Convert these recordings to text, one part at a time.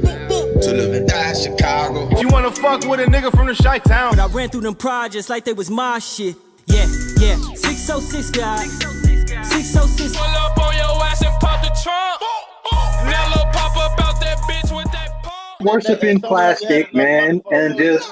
To live and die in Chicago. You wanna fuck with a nigga from the Chi-Town? I ran through them projects like they was my shit. Yeah, 606 guy. 606. Pull up on your ass and pop the trunk. Nello pop up out that bitch with that pump. Worshiping plastic, man, and just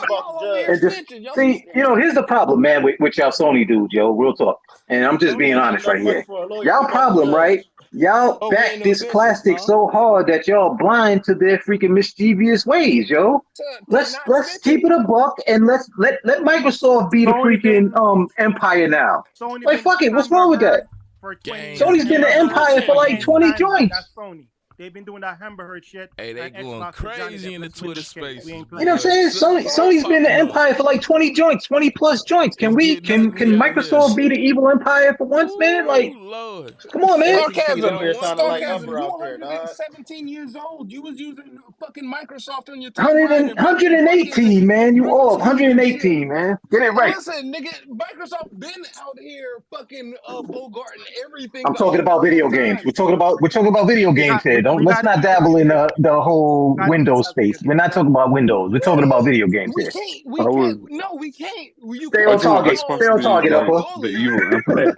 see, here's the problem, man, with y'all Sony dudes, yo, real talk. And I'm just being honest right here. Y'all problem, right? Y'all back this plastic so hard that y'all blind to their freaking mischievous ways, yo. Let's keep it a buck and let Microsoft be the freaking empire now. Like fuck it, what's wrong with that? Sony's been the empire for like 20 joints. That's Sony. They've been doing that hamburger shit. Hey, they going crazy in the Twitter space. You know what I'm saying? Sony's been the empire for like 20 joints, 20 plus joints. Can Microsoft be the evil empire for once, man? Like, Lord. come on, man. You're 17 years old. You was using fucking Microsoft on your timeline. 118, man. You off. 118, man. Get it right. Listen, nigga, Microsoft been out here fucking bogarting everything. I'm talking about video games. We're talking about video games here. Let's not dabble in the whole Windows space. We're not talking about Windows. We're talking about video games here. We can't. No, we can't. Stay on target. Stay on target, Upper. The evil empire.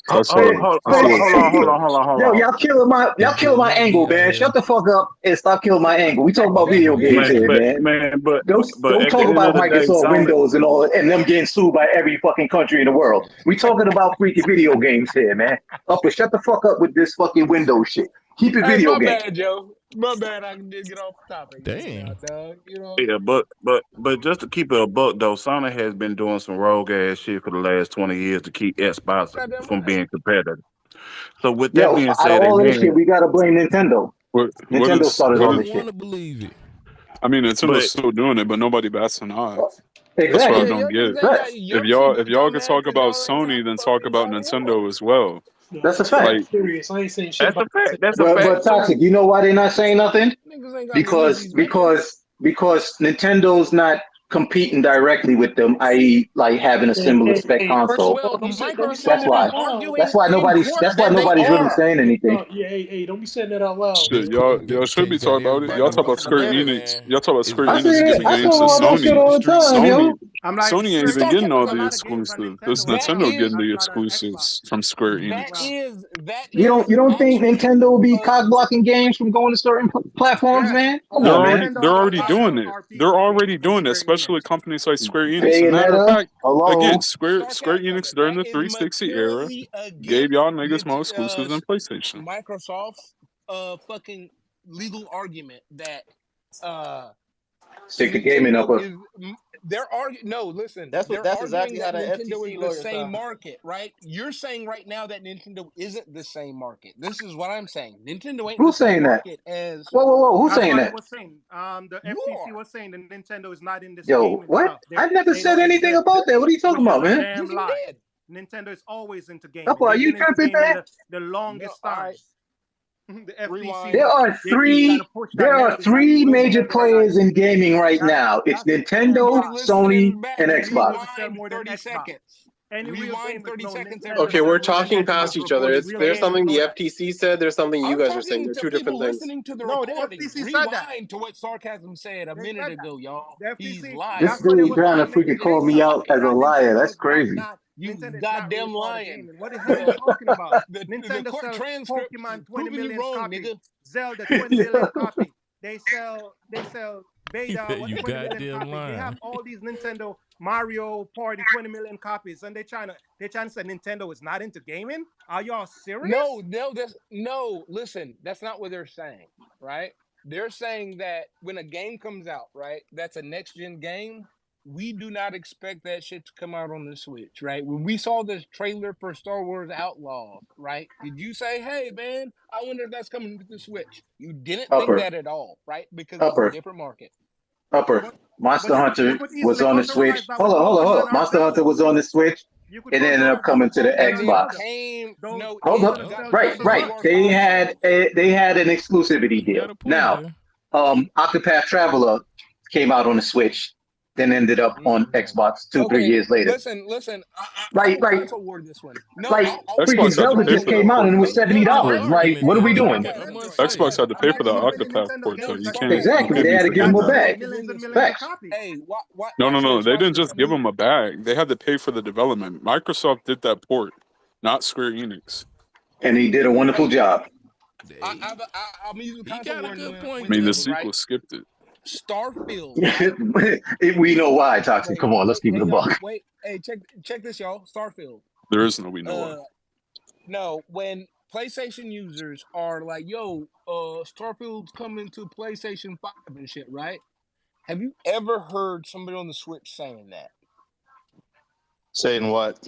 Hold on. Yo, y'all killing my angle, man. Shut the fuck up and stop killing my angle. We talking about video games here, man. Don't talk about Microsoft Windows and all, and them getting sued by every fucking country in the world. We talking about freaking video games here, man. Upper, shut the fuck up with this fucking Windows shit. Keep it video game. My bad, Joe. My bad. I can just get off the topic. Damn. Yeah, but just to keep it a buck though, Sony has been doing some rogue ass shit for the last 20 years to keep Xbox from being competitive. So with that being said, all this shit, we gotta blame Nintendo. Nintendo started all this shit. Believe it. I mean, Nintendo's still doing it, but nobody bats an eye. Exactly. That's what I don't get. If y'all can talk about Sony, then talk about Nintendo as well. That's a fact. Like, serious. I ain't saying shit that's a fact. That's a but fact. Toxic, you know why they're not saying nothing? Because Nintendo's not competing directly with them, i.e., like having a similar spec console. That's why nobody's really saying anything. Hey, don't be saying that out loud. Shit, y'all should be talking about it. Y'all talk about Square Enix. Y'all talk about Square Enix getting games to Sony. Sony ain't even getting all the exclusives. It's Nintendo getting the exclusives from Square Enix. You don't think Nintendo will be cock blocking games from going to certain platforms, man? They're already doing it. They're already doing it, especially companies like Square Enix. Matter of fact, again, Square Enix during the 360 era gave y'all niggas more exclusives than PlayStation. Microsoft's fucking legal argument that stick the gaming up. Listen. That's exactly how the Nintendo FTC is the lawyers same are. market, right? You're saying right now that Nintendo isn't the same market. This is what I'm saying. Nintendo ain't Who's the same saying that? market as. Whoa! Who's saying that? The FTC was saying that Nintendo is not in this Yo, game. what? I never said anything about that. What are you talking about, man? Damn lie. Nintendo is always into gaming. Upper, are you tripping, man? The longest time. The FTC. There are three major players in gaming right now. It's Nintendo, Sony, and Xbox. 30 seconds. Rewind 30 seconds. Okay, we're talking past each other. There's something the FTC said. There's something you guys are saying. They're two different things. The FTC said that. Rewind to what Sarcasm said a minute ago, y'all. He's lying. This dude trying to freaking call me out as a liar. That's crazy. You goddamn lying. What the hell are you talking about? Nintendo sells Pokemon 20 million copies. Nigga. Zelda 20 million copies. They sell Beta. You goddamn lying. They have all these Nintendo Mario Party 20 million copies, and they're trying to say Nintendo is not into gaming. Are y'all serious? No. Listen, that's not what they're saying, right? They're saying that when a game comes out, right, that's a next gen game. We do not expect that shit to come out on the Switch, right? When we saw this trailer for Star Wars Outlaw, right? Did you say, hey, man, I wonder if that's coming to the Switch? You didn't think that at all, right? Because it's a different market. Monster Hunter was on the Switch. Hold on. Monster Hunter was on the Switch. It ended up coming to the Xbox. Hold up. Right. They had an exclusivity deal. Now, Octopath Traveler came out on the Switch. then ended up on Xbox 2-3 years later. Listen. Like, console war this one. No, like freaking Xbox had to Zelda pay just for came that out port. and it was $70. Like, what are we doing? Xbox had to pay for that Octopath port, though. You can't. Exactly. You They can't had to be give him a forgetting that. bag. Millions and millions of Facts. copies. Hey, No. They didn't just give them a bag. They had to pay for the development. Microsoft did that port, not Square Enix. And he did a wonderful job. I'm using console war. I mean, the sequel skipped it. Starfield. Right? We know why, Toxic. Come on, let's keep it a buck. Hey, check this, y'all. Starfield. There is no we know why. No, when PlayStation users are like, "Yo, Starfield's coming to PlayStation 5 and shit," right? Have you ever heard somebody on the Switch saying that? Saying what?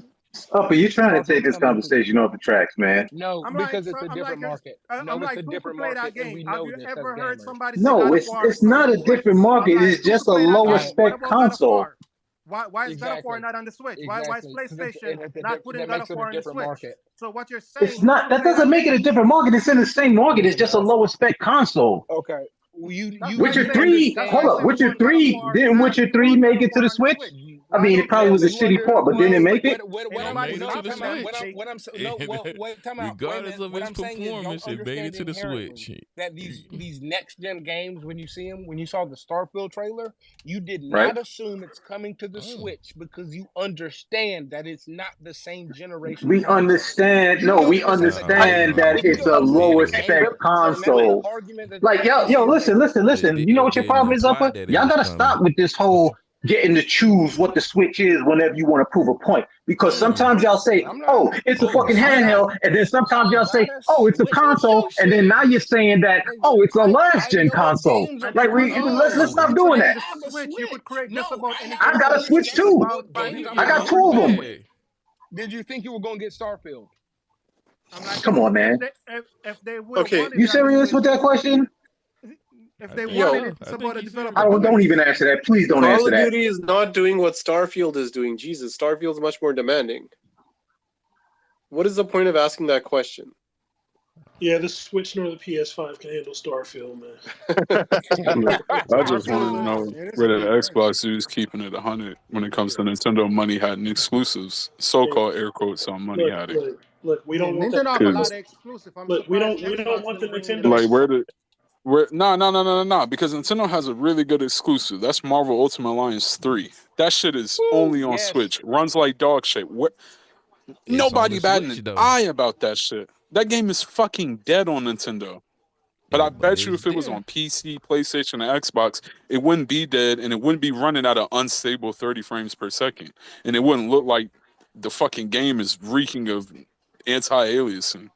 Oh, but you're trying to take this conversation off the tracks, man. No, because it's a different market. No, it's a different market, and we know this as gamers. No, it's not a different market. It's just a lower spec console. Why is God of War not on the Switch? Why is PlayStation not putting God of War on the Switch? Market. So what you're saying? It's not. That doesn't make it a different market. It's in the same market. It's just a lower spec console. Okay. You Witcher 3, hold up. Witcher 3, didn't Witcher 3 make it to the Switch? I mean, it probably was a shitty port, but didn't it make it? Regardless of its performance, it made it to the Switch. That these next gen games, when you see them, when you saw the Starfield trailer, you did not assume it's coming to the Switch because you understand that it's not the same generation. We understand. No, we understand that it's a lower spec console. Like, yo, listen. You know what your problem is, Upper? Y'all gotta stop with this whole getting to choose what the Switch is whenever you want to prove a point. Because sometimes y'all say, oh, it's a fucking handheld, and then sometimes y'all say, oh, it's a console, and then now you're saying that, oh, it's a last gen console. Like, let's stop doing that. I got a Switch too. I got 2 of them. Did you think you were gonna get Starfield? Come on, man. If they okay, you serious with that question? If they wanted it, support a developer. Don't even answer that. Please don't answer that. Call of Duty is not doing what Starfield is doing. Jesus, Starfield's much more demanding. What is the point of asking that question? Yeah, the Switch nor the PS5 can handle Starfield, man. I just want to know where the Xbox is keeping it 100 when it comes to Nintendo money hiding exclusives. So-called air quotes on money hiding. Look, we don't want Nintendo have a lot of exclusive. Look, we don't want the Nintendo. Like no, because Nintendo has a really good exclusive. That's Marvel Ultimate Alliance 3. That shit is only on Switch. Runs like dog shit. Nobody batting an eye about that shit. That game is fucking dead on Nintendo. But I bet you if it was on PC, PlayStation, and Xbox, it wouldn't be dead and it wouldn't be running at an unstable 30 frames per second. And it wouldn't look like the fucking game is reeking of anti-aliasing.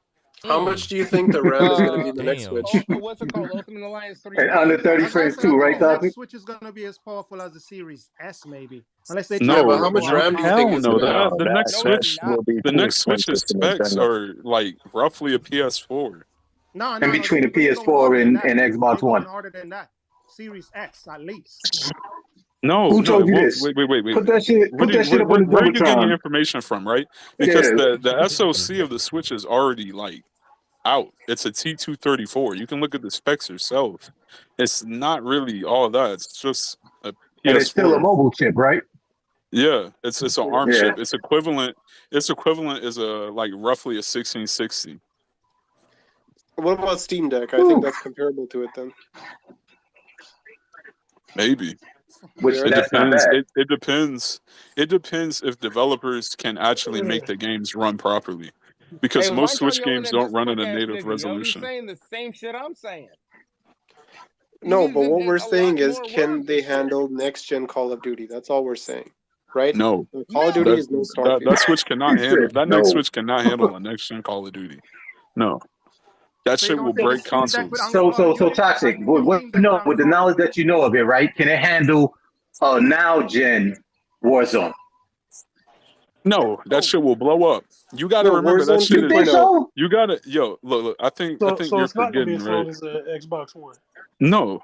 How much do you think the RAM is going to be in the next Switch? What's it called? Ultimate Alliance 3. And under 30 frames too, right, Doctor? The Switch is going to be as powerful as the Series S, maybe. Unless they but how much RAM do you think is the next Switch's specs are like roughly a PS4. No, in between the PS4 and Xbox One. Harder than that. Series X, at least. No, who told you this? Wait. Put that shit up on the where are you getting your information from, right? Because the SoC of the Switch is already like out. It's a T234. You can look at the specs yourself. It's not really all that. It's just a PS4. And it's still a mobile chip, right? Yeah, it's an ARM chip. It's equivalent. Its equivalent is like roughly a 1660. What about Steam Deck? I think that's comparable to it then. Maybe. Which it depends. It depends. It depends if developers can actually make the games run properly, because most Switch games don't run at a native resolution. You're saying the same shit I'm saying. No, but what we're saying is, can they handle next gen Call of Duty? That's all we're saying, right? No, Call of Duty is no Starfield. That Switch cannot handle that. Next Switch cannot handle a next gen Call of Duty. No. That shit will break consoles. So Toxic. What you know, with the knowledge that you know of it, right? Can it handle now gen Warzone? No, that shit will blow up. You got to remember that shit is. You got to look. I think you're it's not gonna be forgetting, as right? long as the Xbox One. No,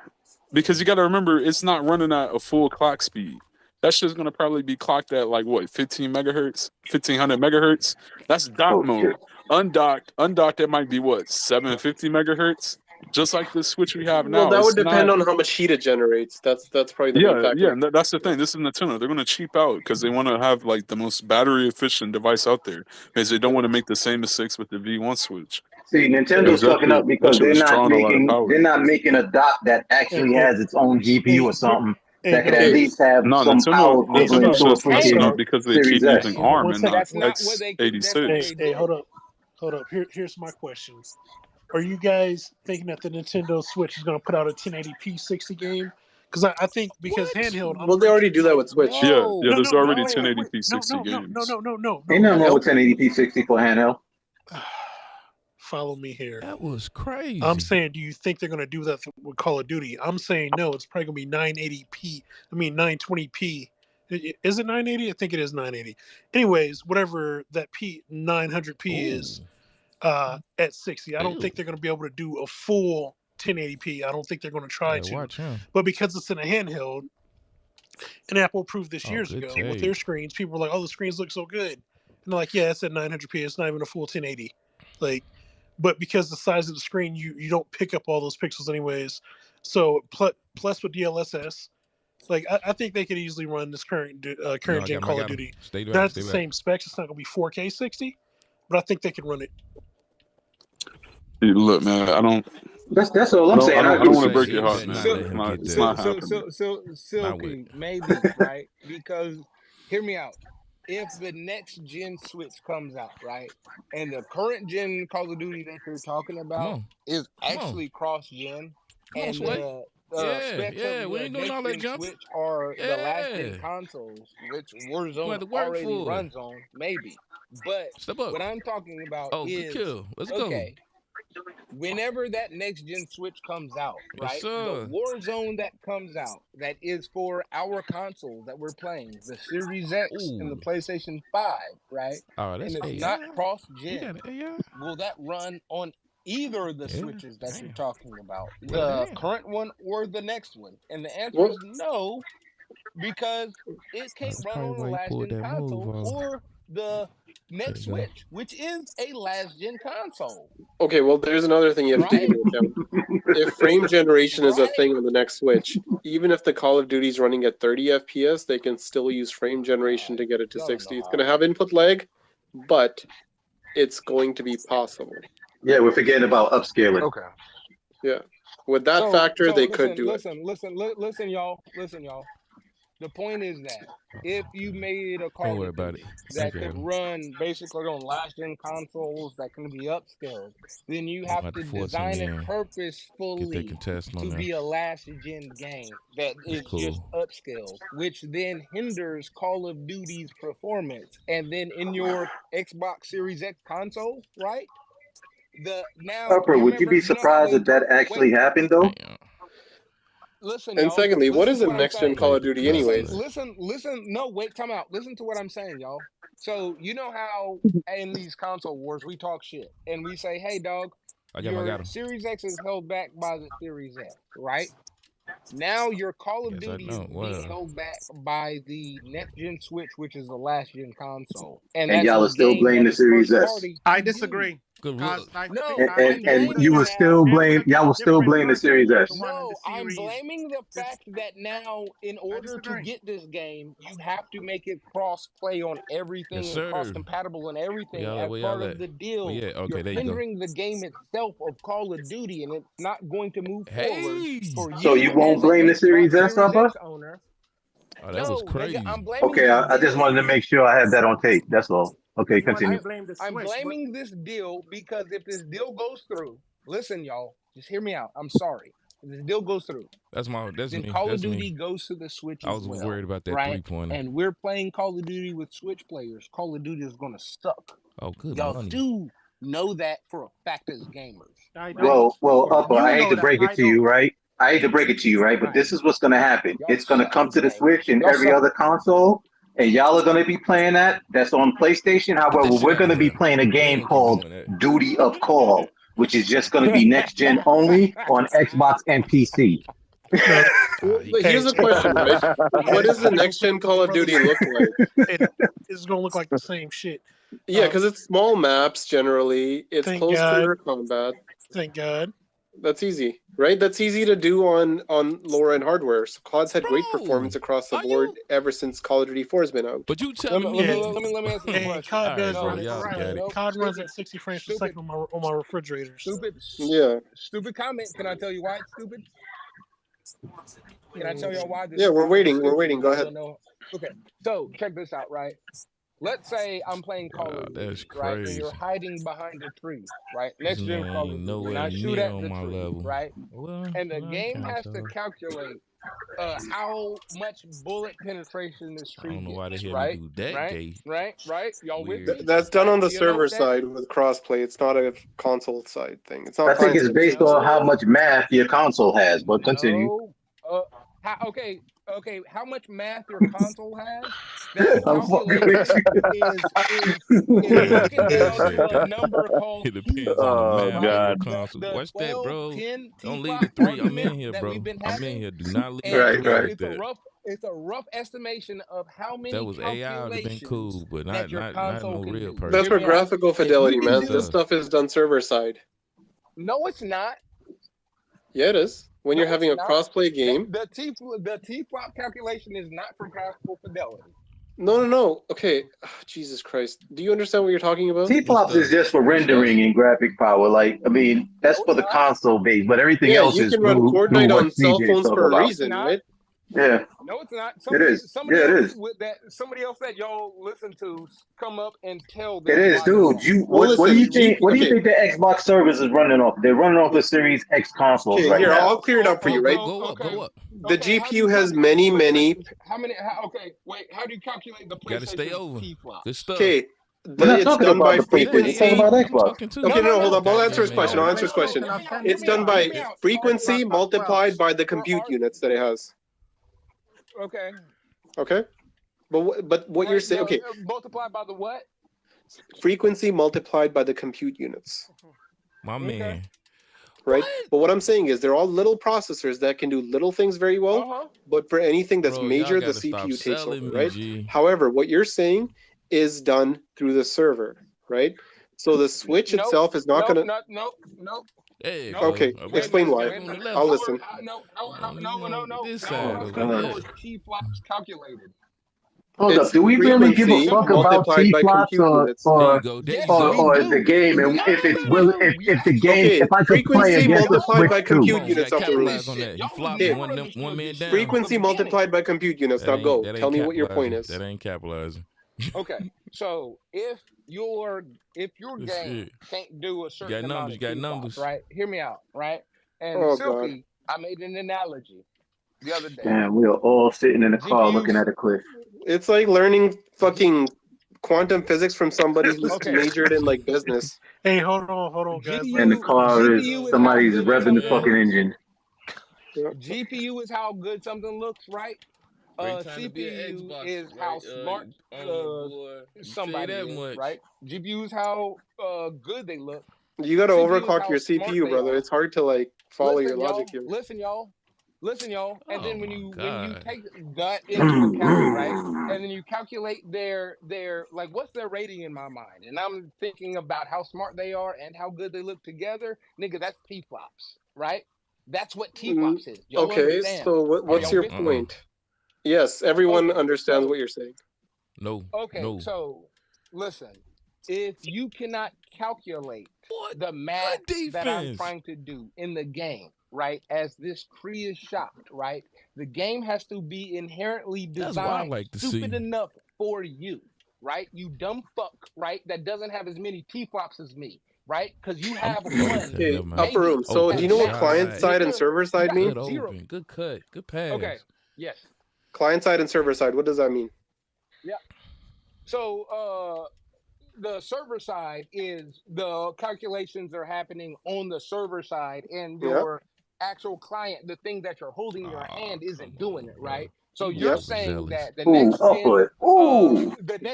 because you got to remember it's not running at a full clock speed. That shit's gonna probably be clocked at like what 15 megahertz, 1500 megahertz. That's dock mode. Undocked, it might be what 750 megahertz. Just like the Switch we have now. Well, that would depend on how much heat it generates. That's probably the main factor. Yeah, that's the thing. This is Nintendo. They're going to cheap out because they want to have like the most battery efficient device out there because they don't want to make the same mistakes with the V1 Switch. See, Nintendo's fucking up because they're not making a dock that actually has its own GPU or something that could at least have some power equivalent to a freaking because they keep using ARM and not x86. Hey, hold up. Here's my question. Are you guys thinking that the Nintendo Switch is going to put out a 1080p 60 game? Because I think handheld. Well, they already do that with Switch. Yeah, there's already 1080p 60 games. No. Ain't nothing wrong with 1080p 60 for handheld. Follow me here. That was crazy. I'm saying, do you think they're going to do that with Call of Duty? I'm saying no. It's probably going to be 920p. Is it 980? I think it is 980. Anyways, whatever that 900p is at 60. I don't think they're going to be able to do a full 1080p. I don't think they're going to try to. But because it's in a handheld, and Apple proved this years ago with their screens, people were like, "Oh, the screens look so good," and they're like, "Yeah, it's at 900p. It's not even a full 1080." But because the size of the screen, you don't pick up all those pixels anyways. So plus with DLSS, I think they could easily run this current gen Call of Duty. That's the same specs. It's not going to be 4K 60, but I think they can run it. Hey, look, man, I don't. That's all I'm saying. I don't want to break your heart, man. It's not happening. Silky, maybe, right? Because hear me out. If the next gen Switch comes out, right, and the current gen Call of Duty that you're talking about is actually cross gen, and the specs of we ain't doing all that next jump. Switch are the last gen consoles, which Warzone already runs on, maybe. But what I'm talking about is Let's go. Whenever that next gen Switch comes out, right? The Warzone that comes out that is for our consoles that we're playing, the Series X and the PlayStation 5, right? Oh, that's and it's not cross gen. Will that run on either of the Switches that you're talking about, the current one or the next one? And the answer is no, because it can't run on the last gen console or the next Switch, which is a last gen console. Okay, well, there's another thing you have to take into account. If frame generation is a thing on the next Switch, even if the Call of Duty is running at 30 FPS, they can still use frame generation to get it to 60. It's going to have input lag, but it's going to be possible. Yeah, we're forgetting about upscaling. Okay. Yeah. With that factor, they could do it. Listen, y'all. The point is that if you made a Call of Duty that could run basically on last-gen consoles that can be upscaled, then you have to design it purposefully to be a last-gen game that is just upscaled, which then hinders Call of Duty's performance. And then in your Xbox Series X console, right? Upper, would you be surprised if that actually happened, though? Listen, and secondly, what is a next-gen Call of Duty anyways? Listen, no, wait, time out. Listen to what I'm saying, y'all. So, you know how in these console wars, we talk shit, and we say, hey, dog, your Series X is held back by the Series X, right? Now your Call of Duty is being held back by the next-gen Switch, which is the last-gen console. And y'all are still blaming the Series S. I disagree. And you will still blame y'all will still blame the Series S. No, I'm blaming the fact that now, in order to get this game, you have to make it cross-play on everything and cross-compatible and everything as part of the deal. You're hindering the game itself of Call of Duty, and it's not going to move forward. For So you won't blame the Series S, Upper? Oh, that was crazy. Okay, I just wanted to make sure I had that on tape. That's all. Okay, continue. I'm blaming this deal because if this deal goes through, listen, y'all, just hear me out. I'm sorry. If this deal goes through, that's then me. Call of Duty goes to the Switch. I was worried about that 3-pointer. And we're playing Call of Duty with Switch players. Call of Duty is going to suck. Oh, good. Y'all do know that for a fact as gamers. Well, Upper, I hate to break it to you, right? But this is what's going to happen. It's going to come to the Switch and every other console. And y'all are going to be playing that's on PlayStation. However, we're going to be playing a game called Duty of Call, which is just going to be next-gen only on Xbox and PC. But here's a question, right? What does the next-gen Call of Duty look like? It's going to look like the same shit. Yeah, because it's small maps generally. It's close-quarter combat. Thank God. That's easy, right? That's easy to do on lower end hardware. So COD's had great performance across the board ever since Call of Duty 4 has been out. But you telling me? Let me answer the question. COD does run it. COD runs at 60 frames per second on my refrigerators. Stupid comment. Can I tell you why it's stupid? Can I tell y'all why? We're waiting. We're waiting. Go ahead. Okay, so check this out, right? Let's say I'm playing Call of Duty, right? And you're hiding behind a tree, right? Next gen Call of Duty, and I shoot at the tree, right? Well, and the game has to calculate how much bullet penetration this tree gets, right? Right? Y'all with me? That's done on the server side with crossplay. It's not a console side thing. It's not. I think it's based on how much math your console has. But continue. Okay, how much math your console has? That calculation is broken down to a number called God. Console. Watch that, bro. Don't leave the 3. I'm in here, bro. I'm in here. Do not leave the 3. It's a rough estimation of how many. That was AI would have been cool, but not no real person. That's for graphical fidelity, man. This stuff is done server side. No, it's not. Yeah, it is. When you're having a crossplay game, the T-flop calculation is not for graphical fidelity. No. Okay, Jesus Christ. Do you understand what you're talking about? T-flops is just for rendering and graphic power. Like, I mean, that's for the console base, but everything else is. You can run Fortnite on cell phones for a reason, right? Yeah. No, it's not. It is. It is. Somebody else that y'all listen to come up and tell them. It is, dude. What do you think? What do you think the Xbox servers is running off? They're running off the Series X consoles right now. I'll clear it up for you, right? Go up. The GPU has many. How many? Okay, wait. How do you calculate the PlayStation? Gotta stay over. Good stuff. Okay. It's done by frequency. Okay, no, hold on. I'll answer his question. It's done by frequency multiplied by the compute units that it has. Okay. But what you're saying, okay. Multiplied by the what? Frequency multiplied by the compute units. My man. Right? But what I'm saying is they're all little processors that can do little things very well, but for anything that's major, the CPU takes over, right? However, what you're saying is done through the server, right? So the switch itself is not going to... No. Hey, okay, explain why. I'll listen. No. T-flops calculated. Hold up, do we really give a fuck about T-flops or the game? And if the game, if I could play against the Switch by compute units off the release. One man down. Frequency multiplied by compute units. Now go. Tell me what your point is. That ain't capitalizing. Okay, so if your game can't do a certain amount of T-flops, right? Hear me out, right? And Silky, I made an analogy the other day. Damn, we are all sitting in a car looking at a cliff. It's like learning fucking quantum physics from somebody who's majored in like business. Hey, hold on, guys. And the car is somebody's revving the fucking engine. GPU is how good something looks, right? CPU is how smart somebody is, right? GPU is how good they look. You got to overclock your CPU, brother. It's hard to like follow your logic here. Listen, y'all. And then when you take that into account, right? And then you calculate their like what's their rating in my mind, and I'm thinking about how smart they are and how good they look together, nigga. That's T-flops, right? That's what T-flops is. Y'all understand? So what's your point? Yes, everyone understands what you're saying. No. Okay, so listen, if you cannot calculate the math that I'm trying to do in the game, right, as this tree is shot, right, the game has to be inherently designed stupid enough for you, right? You dumb fuck, right, that doesn't have as many T-flops as me. Right, because you have one. Okay, upper room. So, do you know what client side and server side mean? Good cut, good pass. Okay, yes. Client side and server side. What does that mean? Yeah. So, the server side is the calculations are happening on the server side, and your actual client, the thing that you're holding in your hand, isn't doing it, right? So you're saying that the next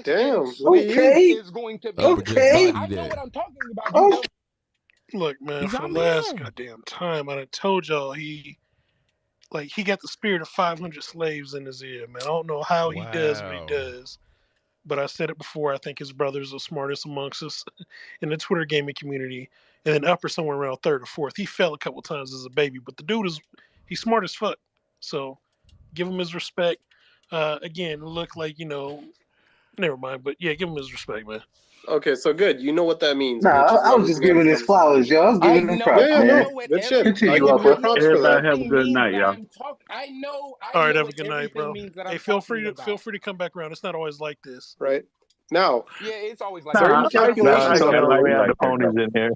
gen is going to be I know what I'm talking about. Look, man, for the last goddamn time, I done told y'all he got the spirit of 500 slaves in his ear, man. I don't know how he does what he does, but I said it before. I think his brother's the smartest amongst us in the Twitter gaming community, and then Upper somewhere around third or fourth. He fell a couple times as a baby, but the dude he's smart as fuck. So give him his respect. Again, look like never mind. But yeah, give him his respect, man. Okay, so good. You know what that means. Nah, I was just giving his flowers, yo. I was giving him props, man. Good shit. Continue, I give you Upper. props for that. Have a good night, y'all. I know. All right, have a what good night, bro. means that Hey, I'm feel free talking to come back around. It's not always like this. Right. Now, Yeah, it's always like certain calculations I up kind the of like we road. had the ponies in here.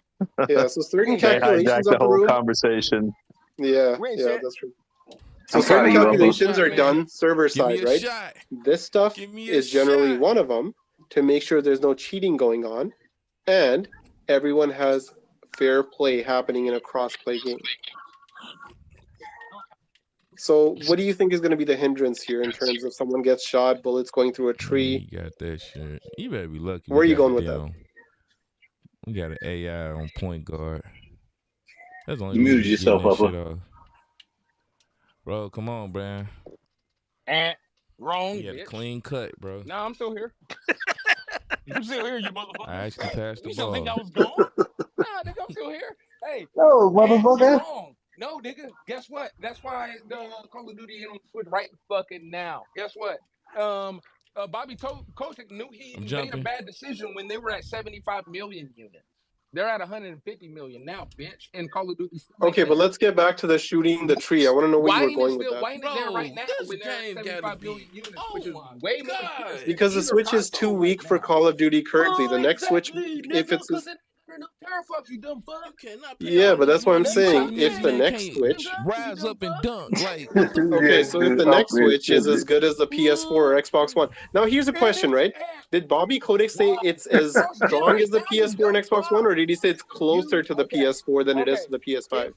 Yeah, so certain They calculations hijacked the up the whole road. conversation. Yeah, Wait, yeah, shit. that's true. So I'm proud certain of you, Upper. calculations are done server Give me side, a right? shot. This stuff Give me a is generally shot. one of them to make sure there's no cheating going on, and everyone has fair play happening in a cross-play game. So, what do you think is going to be the hindrance here in terms of someone gets shot, bullets going through a tree? You got that shit. You better be lucky. Where are you going with that? We got an AI on point guard. That's the only You muted reason yourself, getting that shit Upper. off. Bro, come on, man. Wrong. You had a bitch. clean cut, bro. No, I'm still here. I'm still here, you motherfucker. I actually passed the You still think I ball. was gone? Nah, nigga, I'm still here. Hey, No, you're motherfucker. wrong. No, nigga. Guess what? That's why the Call of Duty hit on Switch right fucking now. Guess what? Bobby Kotick knew he made a bad decision when they were at 75 million units. They're at 150 million now, bitch. And Call of Duty. Okay, but let's get back to the shooting the tree. I want to know where you were going with that. Why ain't it there right now when they're at 75 million units, which is way more expensive Because the Switch is too weak for Call of Duty currently. The next Switch, if it's teraflops, you dumb fuck. You cannot pay yeah, all but this that's what I'm money. saying. This If the man next can't Switch, rise up and dunk, like what the fuck? okay, so if the next Switch is as good as the PS4 or Xbox One, now here's a question, right? Did Bobby Kotick say it's as strong as the PS4 and Xbox One, or did he say it's closer to the PS4 than it is to the PS5?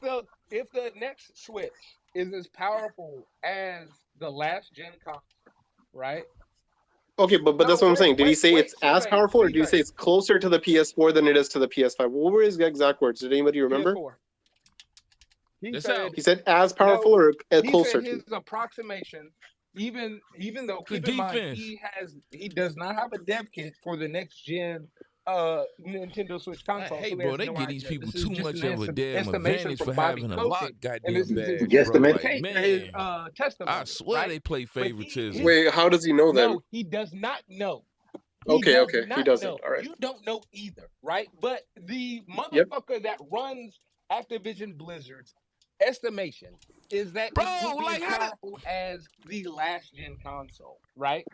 If the next Switch is as powerful as the last gen console, right? Okay, but that's what I'm saying. Did he say it's as powerful, or did he say it's closer to the PS4 than it is to the PS5? What were his exact words? Did anybody remember? PS4. He said as powerful or closer he said his approximation, even though keep in mind he does not have a dev kit for the next gen Nintendo Switch console. Hey, so bro, they give these people too much of a damn advantage for having a lock goddamn badge. Guesstimate. Man, I swear they play favoritism. Wait, how does he know that? No, he does not know. Okay, he doesn't. Know. All right. You don't know either, right? But the motherfucker that runs Activision Blizzard's estimation is that it will be as powerful as the last gen console, right?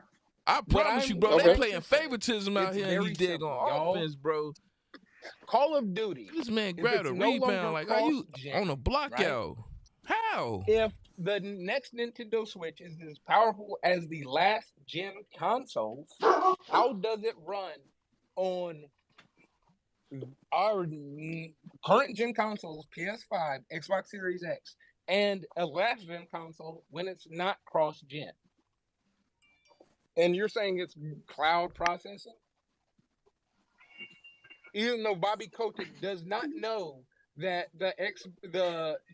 I promise you, bro, they playing favoritism out here and he dig on offense, bro. Call of Duty. This man grabbed a rebound. Like, are you on a blockout? Right? How? If the next Nintendo Switch is as powerful as the last gen consoles, how does it run on our current gen consoles, PS5, Xbox Series X, and a last gen console when it's not cross gen? And you're saying it's cloud processing? Even though Bobby Kotick does not know that the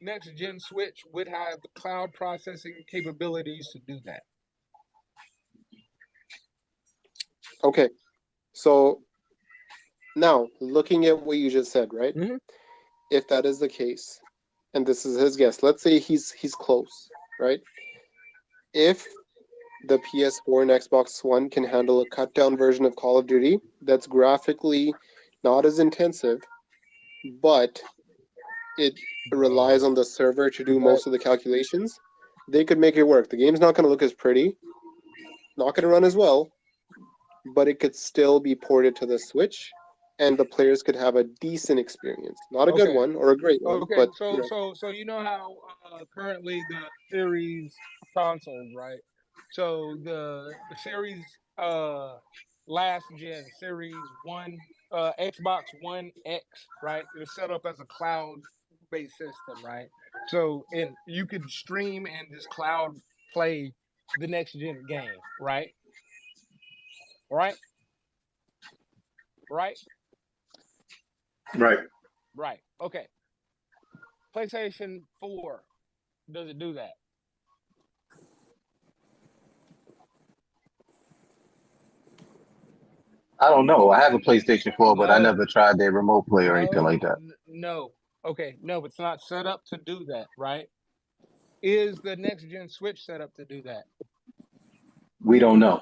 next gen Switch would have the cloud processing capabilities to do that. Okay, so now looking at what you just said, right? Mm-hmm. If that is the case, and this is his guess, let's say he's close, right? If the PS4 and Xbox One can handle a cut-down version of Call of Duty that's graphically not as intensive, but it relies on the server to do most of the calculations, they could make it work. The game's not going to look as pretty, not going to run as well, but it could still be ported to the Switch, and the players could have a decent experience. Not a good one or a great one, but so you know how currently the series consoles, right? So the series last gen series 1 Xbox One X, right? It was set up as a cloud based system, right? So you could stream and just cloud play the next gen game, right? Right? Okay. PlayStation 4, does it do that? I don't know. I have a PlayStation 4, but I never tried their remote play or anything like that. No. Okay, no, it's not set up to do that, right? Is the next gen Switch set up to do that? We don't know.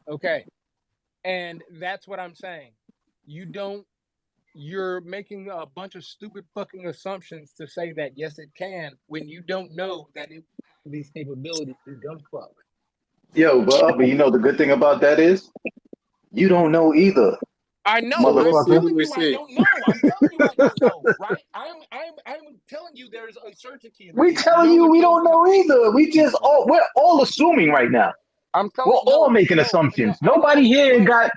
Okay. And that's what I'm saying. You're making a bunch of stupid fucking assumptions to say that yes, it can, when you don't know that it has these capabilities. You dumb fuck. Yo, but you know the good thing about that is you don't know either. I know. Motherfucker. I'm telling you, I don't know. I'm telling you, I don't know. Right? I'm telling you, there's uncertainty. We telling you we don't know either. We're all assuming right now. We're all making assumptions. Nobody here got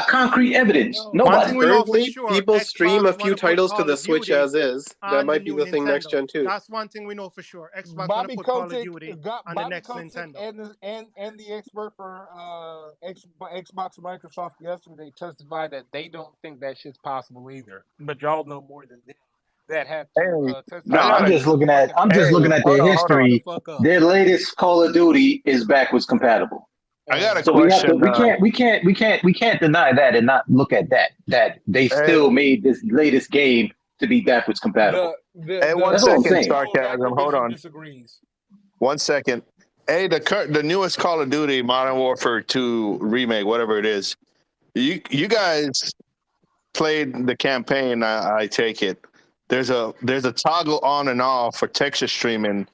concrete evidence. Nobody. Currently, people stream a few titles to the Switch as is. That might be the thing next gen too. That's one thing we know for sure. Xbox want to put Call of Duty on the next Nintendo. And the expert for Xbox Microsoft yesterday testified that they don't think that shit's possible either. But y'all know more than them. That have to no, I'm just looking at their history. Their latest Call of Duty is backwards compatible. I got a question. We can't deny that and not look at that they still made this latest game to be backwards compatible. Hey, one second, sarcasm. Hold on. Disagrees. 1 second. Hey, the newest Call of Duty, Modern Warfare 2 remake, whatever it is. You guys played the campaign. I take it. There's a toggle on and off for texture streaming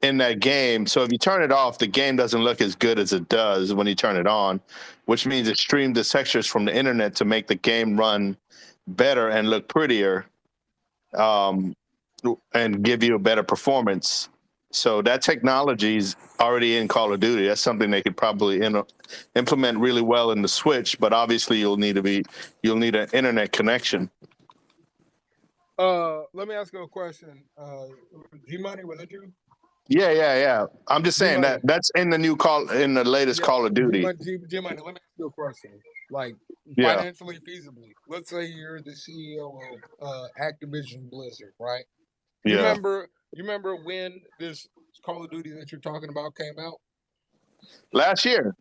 in that game. So if you turn it off, the game doesn't look as good as it does when you turn it on, which means it streamed the textures from the internet to make the game run better and look prettier, and give you a better performance. So that technology is already in Call of Duty. That's something they could probably implement really well in the Switch, but obviously you'll need an internet connection. Let me ask you a question. G-Money, was it you? Yeah. I'm just saying that's in the latest Call of Duty. G-Money, let me ask you a question. Like, financially feasibly, let's say you're the CEO of Activision Blizzard, right? You remember when this Call of Duty that you're talking about came out? Last year.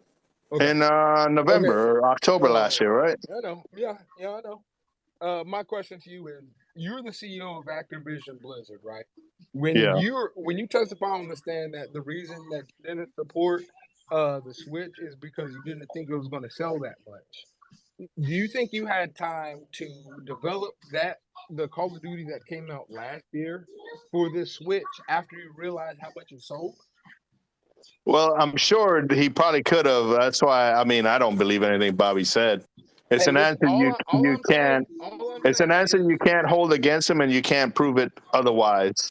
Okay. In November or October last year, right? I know. Yeah, I know. My question to you is, you're the CEO of Activision Blizzard, right? When you testify on the stand that the reason that you didn't support the Switch is because you didn't think it was going to sell that much. Do you think you had time to develop the Call of Duty that came out last year for this Switch after you realized how much it sold? Well, I'm sure he probably could have. That's why, I don't believe anything Bobby said. It's an answer you can't. It's an answer you can't hold against him, and you can't prove it otherwise.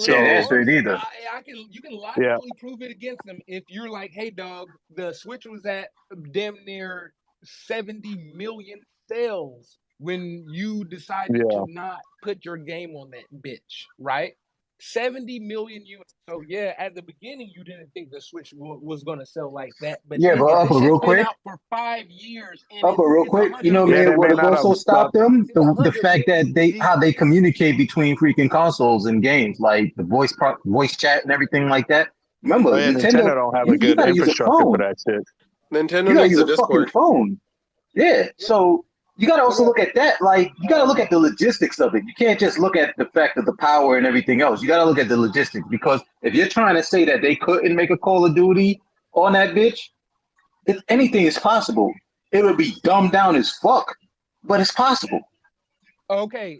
Can't answer it either. You can logically prove it against them if you're like, hey, dog, the Switch was at damn near 70 million sales when you decided to not put your game on that bitch, right? 70 million units. So at the beginning you didn't think the Switch was going to sell like that, but real quick, been out for 5 years. Real quick, you know, man, what also stopped them? The fact that how they communicate between freaking consoles and games, like the voice chat and everything like that. Remember, Nintendo don't have a good infrastructure for that shit. Nintendo needs a Discord phone. Yeah, so you got to also look at that. Like, you got to look at the logistics of it. You can't just look at the fact of the power and everything else. You got to look at the logistics, because if you're trying to say that they couldn't make a Call of Duty on that bitch, if anything is possible. It would be dumbed down as fuck, but it's possible. Okay,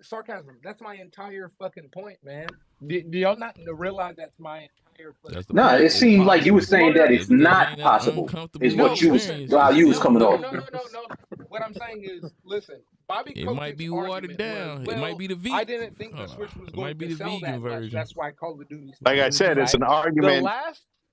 sarcasm. That's my entire fucking point, man. Do y'all not realize that's my entire fucking point? No, it seemed like you were saying that it's not possible. Is what you was coming off. No. What I'm saying is, listen, Bobby. It might be watered down. It might be the vegan. I didn't think the Switch was going to sell that much. That's why Call of Duty. Like I said, it's an argument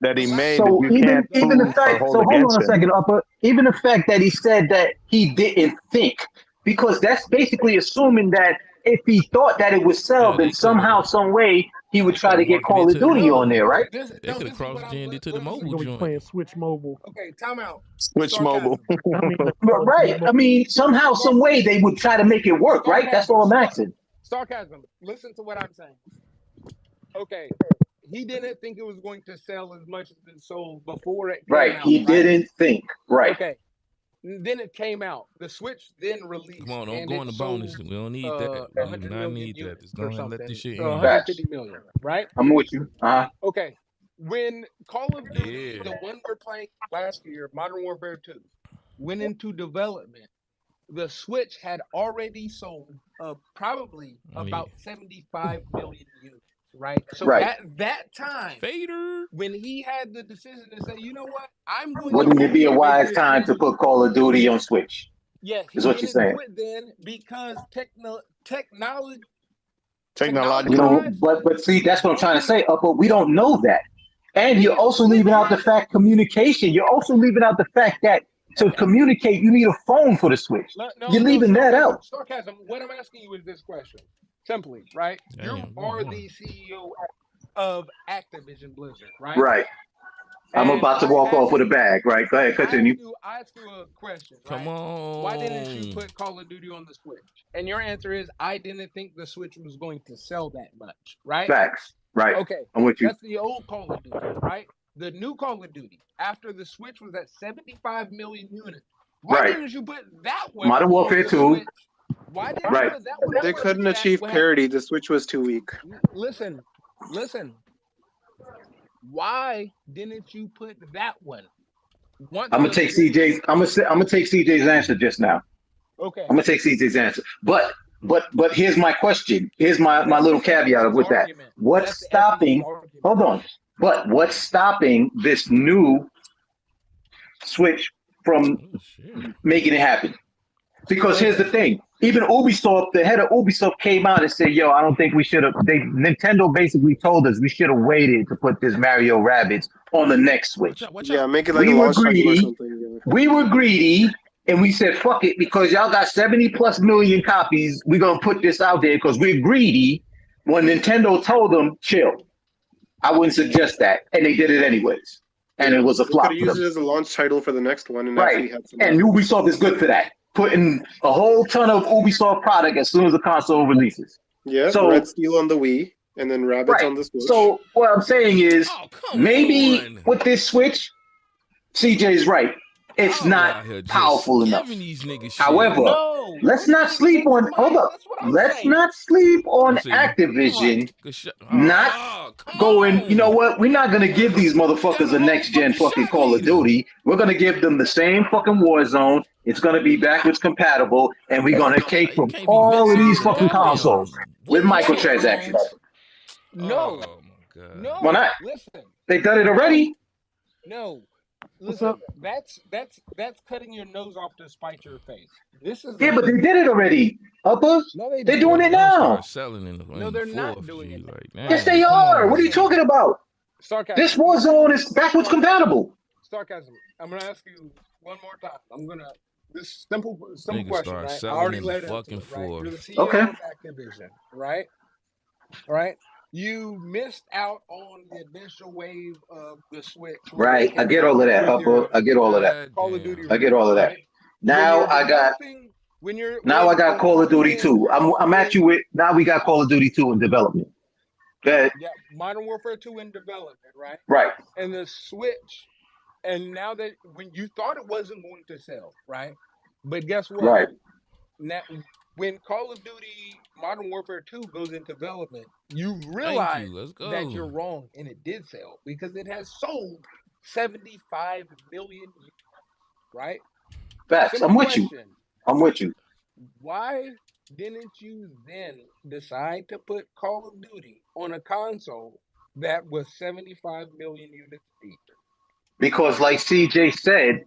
that he made. So even the fact. So hold on a second, Upper. Even the fact that he said that he didn't think, because that's basically assuming that if he thought that it would sell, then somehow, some way, he would try to get Call of Duty on there, right? They could have cross-gened it to the mobile joint. Playing Switch Mobile. Okay, time out. Switch Mobile. Right. I mean, somehow, some way, they would try to make it work, right? That's all I'm asking. Sarcasm. Listen to what I'm saying. Okay. He didn't think it was going to sell as much as it sold before it came out, He didn't think. Right. Okay. Then it came out. The Switch then released. Come on, don't go on the bonus. We don't need that. We do not need that. Just go ahead and let this shit So end. 150 million, right? I'm with you. Okay. When Call of Duty, the one we're playing last year, Modern Warfare 2, went into development, the Switch had already sold probably about 75 million units, right? So at that time, when he had the decision to say, you know what, I'm going Wouldn't to it be a wise time to put Call of Duty on Switch? Yes, is what you're saying. Do it then because technology. You know, but see, that's what I'm trying to say. But we don't know that. And you're also leaving out the fact communication. You're also leaving out the fact that to communicate, you need a phone for the Switch. You're leaving that out. Sarcasm. What I'm asking you is this question. Simply, right? You are the CEO of Activision Blizzard, right? Right. I'm about to walk off with a bag, right? Go ahead, continue. I ask you a question, right? Come on. Why didn't you put Call of Duty on the Switch? And your answer is, I didn't think the Switch was going to sell that much, right? Facts. Right. Okay. I'm with you. That's the old Call of Duty, right? The new Call of Duty, after the Switch was at 75 million units. Why didn't you put that one Modern Warfare 2. Switch? Why didn't you put that one? They couldn't achieve parity. The Switch was too weak. Listen. Why didn't you put that one? I'm gonna take CJ's. I'm gonna take CJ's answer just now. Okay. I'm gonna take CJ's answer. But here's my question. Here's my little caveat with that. What's stopping? Hold on. But what's stopping this new Switch from making it happen? Because here's the thing. Even Ubisoft, the head of Ubisoft came out and said, yo, I don't think we should have. Nintendo basically told us we should have waited to put this Mario Rabbids on the next Switch. Yeah, make it like a launch title or something. We were greedy, and we said, fuck it, because y'all got 70+ million copies. We're going to put this out there because we're greedy. When Nintendo told them, chill. I wouldn't suggest that. And they did it anyways. And it was a flop. Could have used it as a launch title for the next one. And right. Actually had some and Ubisoft is good for that. Putting a whole ton of Ubisoft product as soon as the console releases. Yeah, so Red Steel on the Wii, and then Rabbids on the Switch. So what I'm saying is, maybe with this Switch, CJ's right. It's not powerful enough. However, let's not sleep on. Hold up. Let's not sleep on Activision. Not going. You know what? We're not gonna give these motherfuckers a next gen fucking Call of Duty. We're gonna give them the same fucking Warzone. It's gonna be backwards compatible, and we're gonna take from all of these fucking consoles with microtransactions. No. No. Why not? Listen. They done it already. No. Listen, that's cutting your nose off to spite your face. This is but they did it already. Upper? No, they're doing it now. No, they're not doing it. Yes, they are. What are you talking about? Sarcasm. This Warzone is backwards compatible. Sarcasm. I'm gonna ask you one more time. This simple question, right? I already laid it fucking right? You're the CEO okay. of Activision, right? Right? You missed out on the initial wave of the Switch. Right. I get all of that. I get all of that. Call of Duty. I get all of that. Now I got Call of Duty 2. I'm at you with now we got Call of Duty 2 in development. Yeah, Modern Warfare 2 in development, right? Right. And the Switch, and now that when you thought it wasn't going to sell, right? But guess what? Right. Now, when Call of Duty Modern Warfare 2 goes into development, you realize that you're wrong, and it did sell because it has sold 75 million, right? Facts. I'm with you. I'm with you. Why didn't you then decide to put Call of Duty on a console that was 75 million units deep? Because, like CJ said,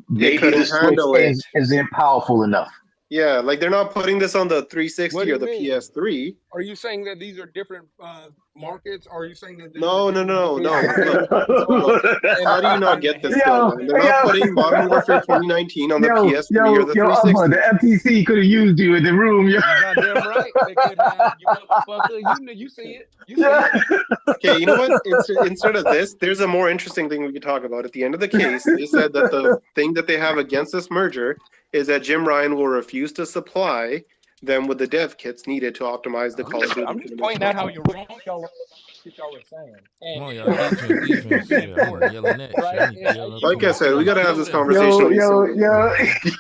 maybe the Switch isn't powerful enough. Yeah, like they're not putting this on the 360 or the PS3. Are you saying that these are different markets? Or are you saying that? No. Look, how do you not get this? They're not putting Modern Warfare 2019 on the PS3 or the 360. The FTC could have used you in the room. You're goddamn right. They could have. You motherfucker. You see it. You see it. Okay, you know what? Instead of this, there's a more interesting thing we could talk about. At the end of the case, they said that the thing that they have against this merger is that Jim Ryan will refuse to supply them with the dev kits needed to optimize the Call of Duty. I'm just pointing out how you're wrong, y'all. shit y'all were saying. Come on, y'all. Defense. Yeah, I'm yelling that. Right? Shit. Like I said, we gotta have this conversation. Yo,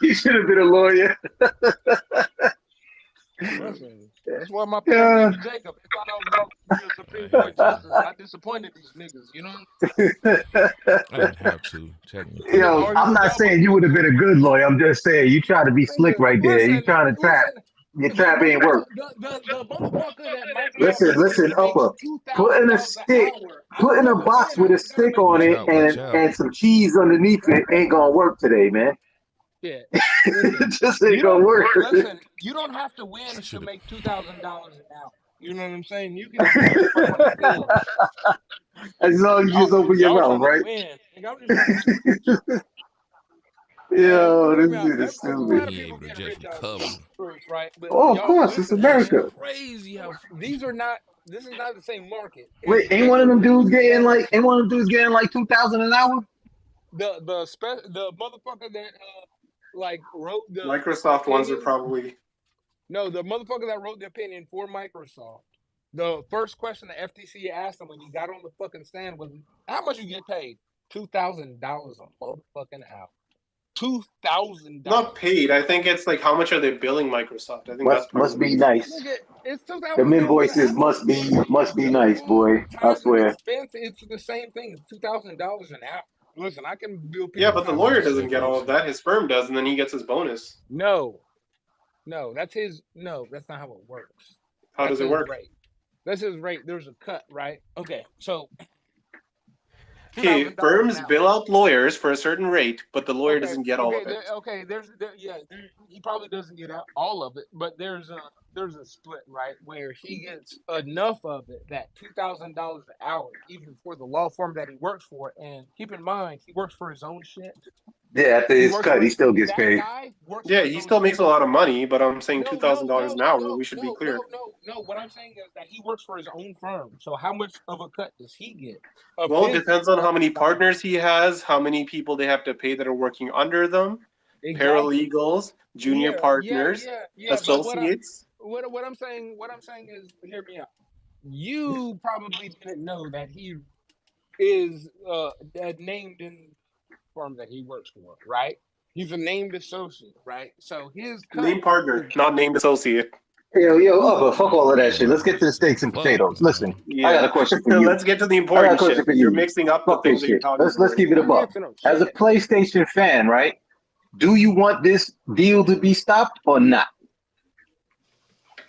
you should have been a lawyer. Listen, that's why my parents named Jacob. They thought I was going to be a Supreme Court justice. I disappointed these niggas, you know? I didn't have to, technically. Yo, I'm not saying you would have been a good lawyer. I'm just saying you try to be slick right there. You trying to trap. Your trap ain't work. The motherfucker that Listen, Upper. Put in a stick, put in a box with a stick on it and some cheese underneath it ain't gonna work today, man. Yeah. It just ain't gonna work. Listen, you don't have to win to make $2,000 an hour. You know what I'm saying? You can as long as you just open your mouth, right? Yo, this dude is stupid. Right? Oh, of course, it's America. Crazy how this is not the same market. Wait, ain't one of them dudes getting like $2,000 an hour? The motherfucker that wrote the Microsoft ones are probably the motherfucker that wrote the opinion for Microsoft. The first question the FTC asked him when he got on the fucking stand was, "How much you get paid?" $2,000 a motherfucking hour. $2,000. Not paid. I think it's like how much are they billing Microsoft? I think must be nice. It's $2,000. The invoices must be nice, boy. I swear. Expense, it's the same thing. It's $2,000 an hour. Listen, I can bill people. Yeah, but the lawyer doesn't get all of that. His firm does, and then he gets his bonus. No, that's his. No, that's not how it works. How does it work? Rate. That's his rate. There's a cut, right? Okay, so. Okay, firms bill out lawyers for a certain rate, but the lawyer doesn't get all of it. He probably doesn't get all of it, but there's a split, right, where he gets enough of it that $2,000 an hour, even for the law firm that he works for. And keep in mind, he works for his own shit. Yeah, after his cut, he still gets paid. Yeah, he still makes a lot of money, but I'm saying $2,000 an hour. We should be clear. No. What I'm saying is that he works for his own firm. So how much of a cut does he get? Well, it depends on how many partners he has, how many people they have to pay that are working under them, paralegals, junior partners, associates. What I'm saying is, hear me out. You probably didn't know that he is named in firm that he works for, right? He's a named associate, right? So his named partner, not named associate. Yo, fuck all of that shit. Let's get to the steaks and potatoes. Listen, I got a question for you. Let's get to the important shit. You're mixing up the things that you're talking about. Let's keep it above. As a PlayStation fan, right? Do you want this deal to be stopped or not?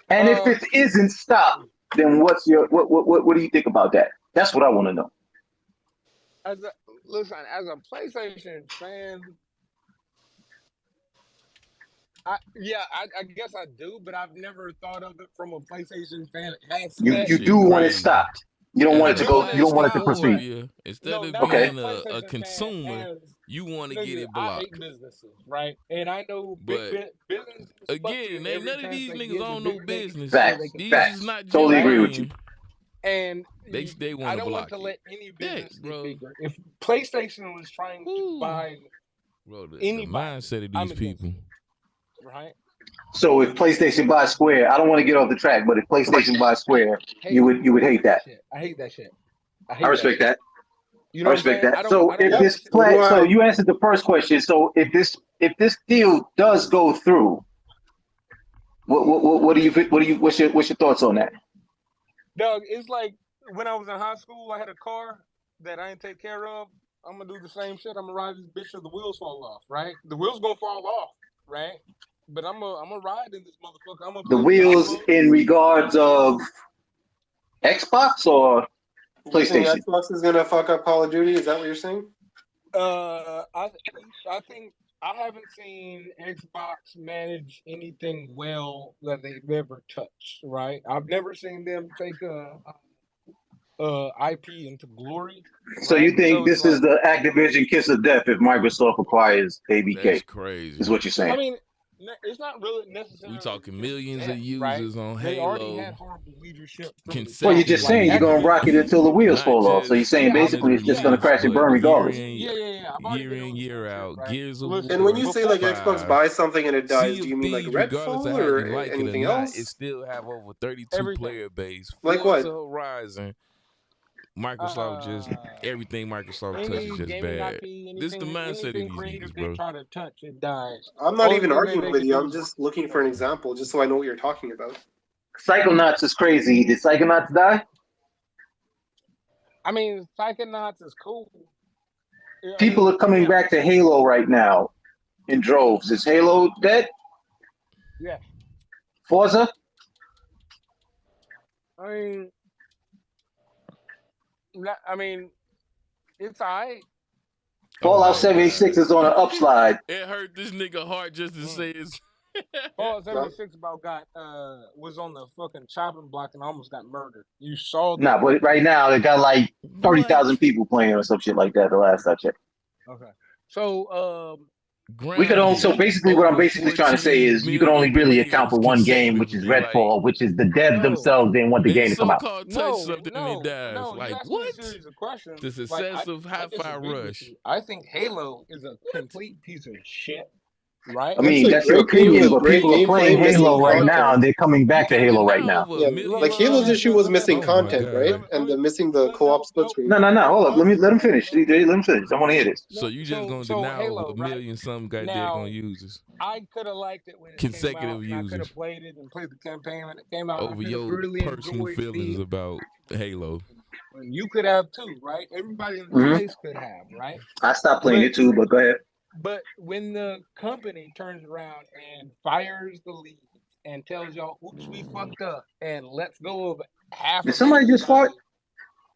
And if it isn't stopped, then what do you think about that? That's what I want to know. As a PlayStation fan, I guess I do, but I've never thought of it from a PlayStation fan aspect. You do want it stopped. You don't want it to go. You don't want it to proceed. Yeah. Instead of being a consumer, you want to get it blocked. I hate businesses, right? And I know big business. Again, none of these niggas own no business. Facts. Is not totally agree with you. And they want I don't want to let any business get bigger. If PlayStation was trying to buy the mindset of these people, right? So if PlayStation buys Square, I don't want to get off the track, but if PlayStation buys Square, you would hate that. I hate that shit. I respect that. You know I respect that. So so you answered the first question. So if this deal does go through, what's your thoughts on that? Doug, it's like when I was in high school, I had a car that I didn't take care of. I'm gonna do the same shit. I'm gonna ride this bitch till the wheels fall off, right? The wheels gonna fall off, right? But I'm gonna ride in this motherfucker. The wheels in regards of Xbox or PlayStation? Xbox is gonna fuck up Call of Duty. Is that what you're saying? I think I haven't seen Xbox manage anything well that they've ever touched. Right? I've never seen them take IP into glory. So you think this is the Activision kiss of death if Microsoft acquires ABK? That's crazy. Is what you're saying? I mean, it's not really necessary. We talking millions of users on Halo. They already had horrible leadership. Well, you're just saying you're gonna rock it until the wheels fall off. So you're saying basically it's just gonna crash and burn regardless. Year in, year out. Gears of War. And when you say like Xbox buys something and it dies, do you mean like Redfall or anything else? It still have over 32 player base. Like what? Horizon. Microsoft just everything Microsoft touches just bad. This is the mindset of these niggas, bro. They try to touch, it dies. I'm not even arguing with you. I'm just looking for an example, just so I know what you're talking about. Psychonauts is crazy. Did Psychonauts die? I mean, Psychonauts is cool. People are coming back to Halo right now in droves. Is Halo dead? Yeah. Forza? I mean, it's alright. Fallout 76 is on an upslide. It hurt this nigga heart just to say it's. Fallout 76 was on the fucking chopping block and almost got murdered. You saw that? Nah, but right now they got like 30,000 people playing or some shit like that. The last I checked. Okay, so we could also basically what I'm basically trying to say is you can only really account for one game, which is Redfall, which is the devs themselves didn't want the game to come out. No, like what? The success of Hi-Fi Rush. I think Halo is a complete piece of shit. Right? I mean, that's your opinion, but people are playing Halo right now, and they're coming back to Halo right now. Yeah, like Halo's issue was missing content, right? And missing the co-op split screen. No. Hold up. Let him finish. Let him finish. I want to hear this. So you just gonna deny over 1 million something goddamn users? I could have liked it when it consecutive came out, users. I could have played it and played the campaign when it came out. Over your really personal feelings about Halo. You could have too, right? Everybody in the place could have, right? I stopped playing it too, but go ahead. But when the company turns around and fires the lead and tells y'all, oops, we fucked up and lets go of half Did somebody just fart?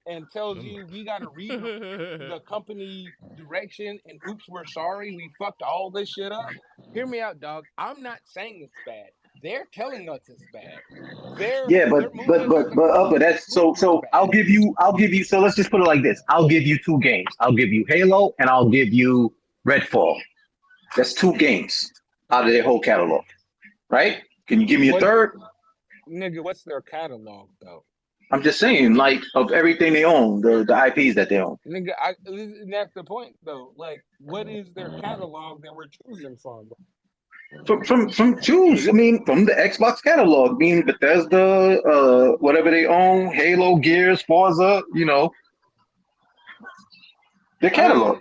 And tells you we got to read the company direction and oops, we're sorry, we fucked all this shit up. Hear me out, dog. I'm not saying it's bad. They're telling us it's bad. But that's so I'll give you so let's just put it like this. I'll give you 2 games. I'll give you Halo and I'll give you Redfall. That's 2 games out of their whole catalog, right? Can you give me a third? Nigga, what's their catalog though? I'm just saying, like, of everything they own, the IPs that they own. Nigga, that's the point though. Like, what is their catalog that we're choosing from? From choose, I mean, from the Xbox catalog, being Bethesda, whatever they own, Halo, Gears, Forza, you know, their catalog.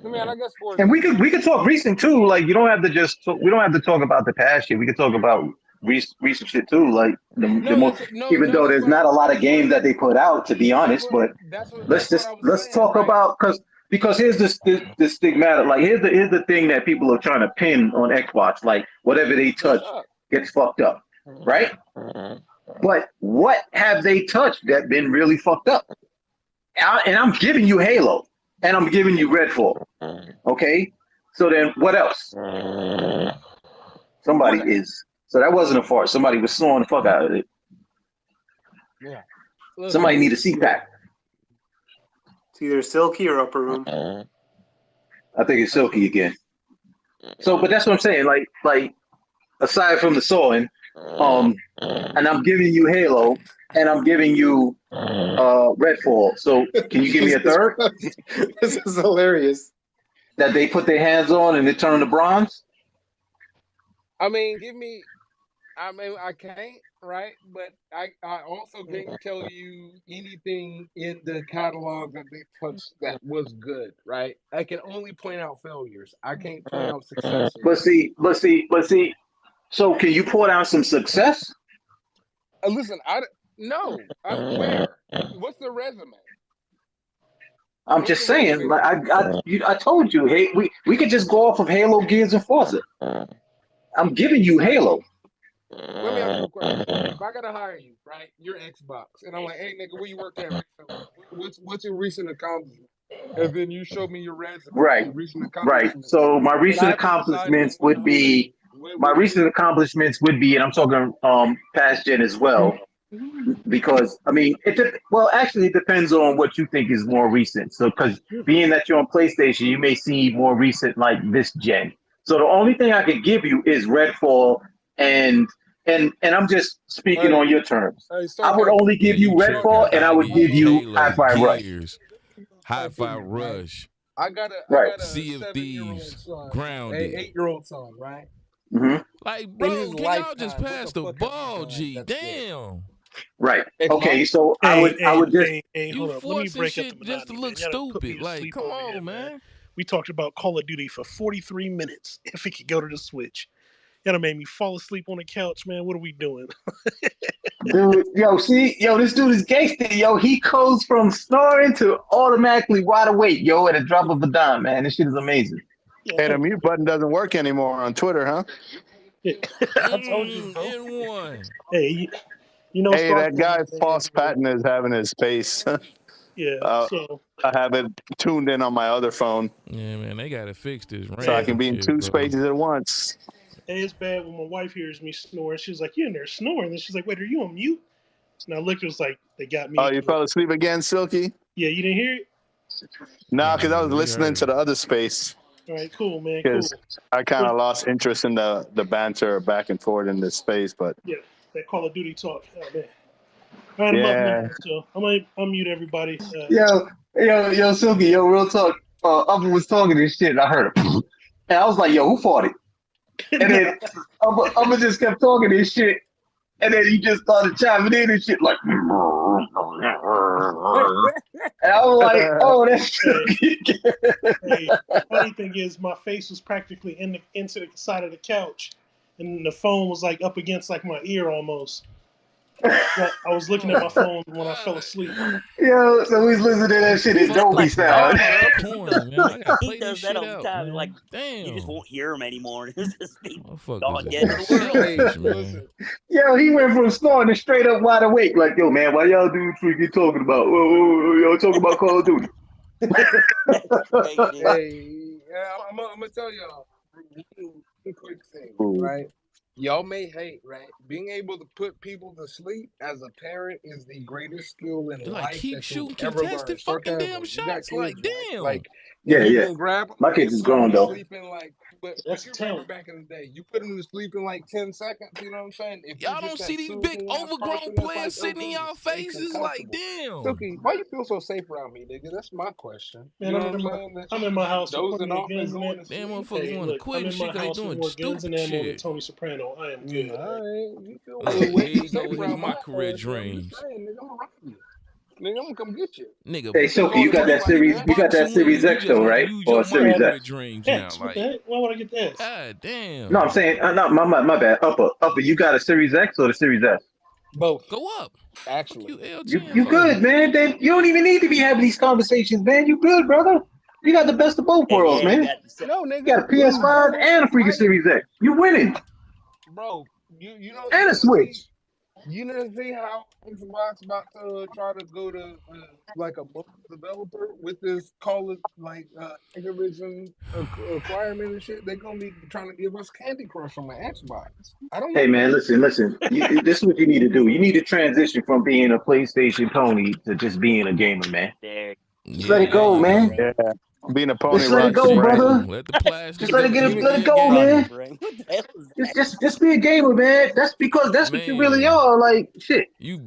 I mean, I guess Forza. And we could talk recent too. Like, you don't have to we don't have to talk about the past shit. We could talk about recent shit too. Like even though there's not a lot of games that they put out, to be honest. But let's talk about because here's the stigmatic. Like here's the thing that people are trying to pin on Xbox. Like whatever they touch gets fucked up, right? But what have they touched that been really fucked up? And I'm giving you Halo, and I'm giving you Redfall. Okay, so then what else? Somebody is. So that wasn't a fart. Somebody was snoring the fuck out of it. Yeah. Somebody need a CPAP. It's either Silky or Upper Room. I think it's Silky again. So, but that's what I'm saying. Like aside from the sawing, and I'm giving you Halo, and I'm giving you Redfall. So, can you give me a third? This is hilarious. That they put their hands on and it turned to bronze. I mean, I can't, right? But I also can't tell you anything in the catalog that they touched that was good, right? I can only point out failures. I can't point out successes. But see. So can you point out some success? Listen, no. Where? What's the resume? I'm just saying. Like I told you, hey, we could just go off of Halo, Gears, and Forza. I'm giving you Halo. Let me ask you a question. If I gotta hire you, right? You're Xbox, and I'm like, hey nigga, where you work at recently? What's your recent accomplishment? And then you show me your resume. Right. So my recent accomplishments would be and I'm talking past gen as well. Because I mean, it depends on what you think is more recent. So, because being that you're on PlayStation, you may see more recent like this gen. So the only thing I could give you is Redfall, and I'm just speaking on your terms. I would only give you Redfall, and I would give you Hi-Fi Rush. Hi-Fi Rush. I got a Sea of Thieves, Grounded, 8-year-old son, right? Mm-hmm. Like, bro, can y'all just pass the ball, G? Damn. Right. Okay. So I would just hold up. Let me break up the monotony, just to look stupid. Like, come on, man. We talked about Call of Duty for 43 minutes. If it could go to the Switch, y'all made me fall asleep on the couch, man. What are we doing? Dude, this dude is gangster, yo. He goes from snoring to automatically wide awake, yo, at a drop of a dime, man. This shit is amazing. Hey, the mute button doesn't work anymore on Twitter, huh? I told you, bro. N1. Hey, Hey, that guy False Patton is having his space. Yeah, so I have it tuned in on my other phone. Yeah, man, they gotta fix this. So I can be in two spaces at once. Hey, it's bad when my wife hears me snoring. She's like, "You in there snoring?" And she's like, "Wait, are you on mute?" And I looked. It was like they got me. Oh, you fell asleep again, Silky? Yeah, you didn't hear it? No, because I was listening to the other space. All right, cool, man. Cool. Because I kind of lost interest in the banter back and forth in this space, but yeah, that Call of Duty talk. Oh man. All right, I'm up now, so I'm gonna unmute everybody. Yo, Silky, yo, real talk. Upper was talking this shit, and I heard him, and I was like, "Yo, who farted?" And then Upper just kept talking this shit, and then he just started chiming in and shit like, and I was like, "Oh, that's." Hey, funny thing is, my face was practically into the side of the couch, and the phone was like up against like my ear almost. I was looking at my phone when I fell asleep. Yo, so he's listening to that shit in Dolby sound. He does that all the time. Man. Like, damn, you just won't hear him anymore. Yo, he went from snoring to straight up wide awake. Like, yo, man, why y'all dudes freaking talking about? Y'all talking about Call of Duty? I'm gonna tell y'all a quick thing, right? Y'all may hate, right? Being able to put people to sleep as a parent is the greatest skill in life. Like, keep that shooting ever contested learn. fucking damn shots. Like, damn. Like, yeah. My kids is grown though. But you remember back in the day, you put them to sleep in like 10 seconds. You know what I'm saying? If y'all don't see these big overgrown players sitting in y'all faces, like, damn. Silky, why you feel so safe around me, nigga? That's my question. Man, I'm in my house dozing off and going to damn sleep. motherfuckers want to quit and shit. They doing guns and stupid ammo than shit. Tony Soprano. I am good. All right, you feel Here's my career dreams. Nigga, I'm gonna come get you. Nigga, hey, Silky, you got that series? You got that Series X though, right? Or Series X? Dreams X, now, like, why would I get that? God damn. No, I'm saying, not my bad. Upper. You got a Series X or the Series S? Both. Go up. Actually, you good, man. You don't even need to be having these conversations, man. You good, brother. You got the best of both worlds, man. No, nigga. You got a PS5 and a freaking Series X. You winning. Bro, you know. And a Switch. You didn't see how Xbox about to try to go to like a mobile developer with this Call of like Activision requirement and shit. They're gonna be trying to give us Candy Crush on my Xbox. I don't know. Hey man, listen. This is what you need to do. You need to transition from being a PlayStation pony to just being a gamer, man. Just let it go, man. Yeah. Being a pony. Just let it go, brother. Let the plastic just let it go, man. Just be a gamer, man. That's because that's what you really are. Like shit. You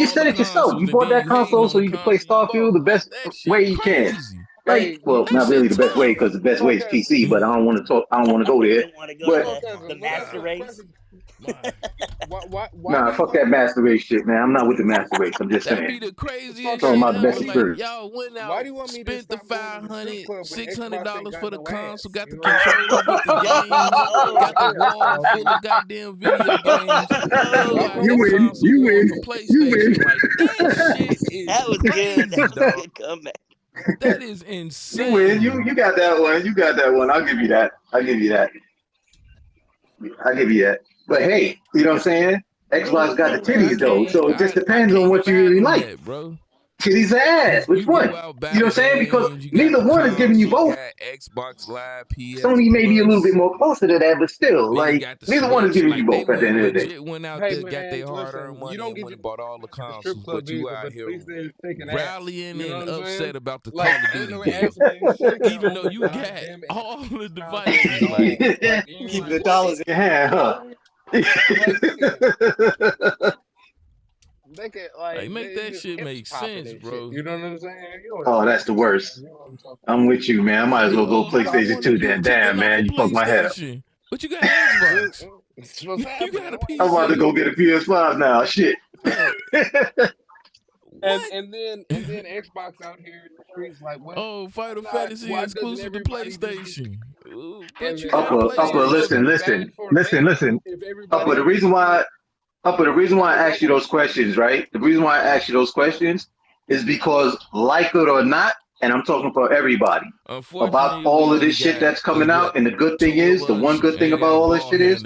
said it yourself. You bought that console so you can play Starfield the best way you can. Like, well, not really the best way because the best way is PC. But I don't want to talk. I don't want to go there. But the master race. Nah, fuck that master race shit, man. I'm not with the master race. I'm just saying. That'd be the craziest talking about the best like, experience. y'all went out, why do you want me spent to the $500, $600 for the console, got the controller with the games, got the wall full of goddamn video games. You win. For PlayStation. Like, that shit is that was good. That was a good comeback. That is insane. You win. You got that one. You got that one. I'll give you that. But hey, you know what I'm saying? Xbox got the titties though, so it just depends on what you really like. Bro. Titties or ass? Which one? You know what I'm saying? Because neither one is giving you both. Xbox Live, PS Sony may be a little bit more closer to that, but still, like neither one is giving you both at the end of the day. Went out there, got their hard-earned money, and went and bought all the consoles, but you out here rallying and upset about the Call of Duty game, even though you got all the devices. Like, keep the dollars in your hand, huh? They can make that shit make sense, bro. You know what I'm saying? Oh, that's the worst. I'm with you, man. I might as well go PlayStation 2 then. Damn, man, you fucked my head up. But you got an Xbox. It's what's You happening. got a PC. I'm about to go get a PS5 now. Shit. And then Xbox out here in the streets like, what? Oh, Final Fantasy why doesn't exclusive to everybody just PlayStation. But And you then got a Upper, PlayStation. listen. if Upper, everybody the reason why I asked you those questions, right? The reason why I asked you those questions is because, like it or not, and I'm talking for everybody, about all of this shit that's coming out, and the good thing is, the one good thing about all this shit is,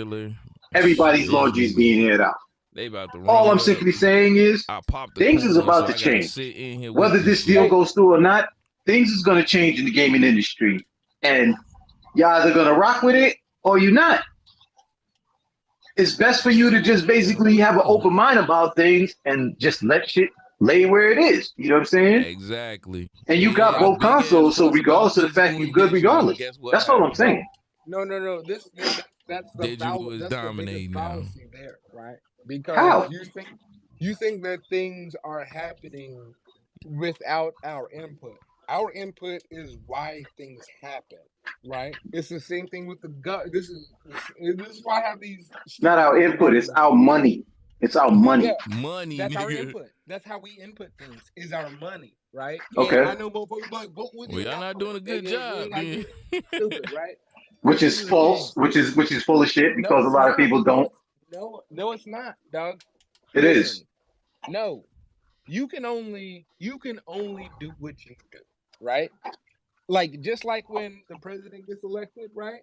everybody's laundry is being aired out. They about to All run I'm it simply up. saying is, I popped the things is coin, about so to I gotta change. sit in here with Whether this deal shit. goes through or not, things is going to change in the gaming industry. And you're either going to rock with it or you're not. It's best for you to just basically have an open mind about things and just let shit lay where it is. You know what I'm saying? Exactly. And you got both consoles, so regardless of the fact you're good regardless. That's all I'm saying. No. That's the Digital is that's dominating the biggest now. fallacy there, right? Because How? you think that things are happening without our input. Our input is why things happen, right? It's the same thing with the gut. This is why I have these. It's not our input, it's our money. It's our money. Yeah, Money, that's our nigga. input. That's how we input things. Is our money, right? Okay. And I know motherfuckers like vote with Well, y'all not doing a good job, then. Stupid, right? Which is false, which is full of shit because a lot of people don't. No, it's not, dog. It is. No, you can only do what you do, right? Like just like when the president gets elected, right?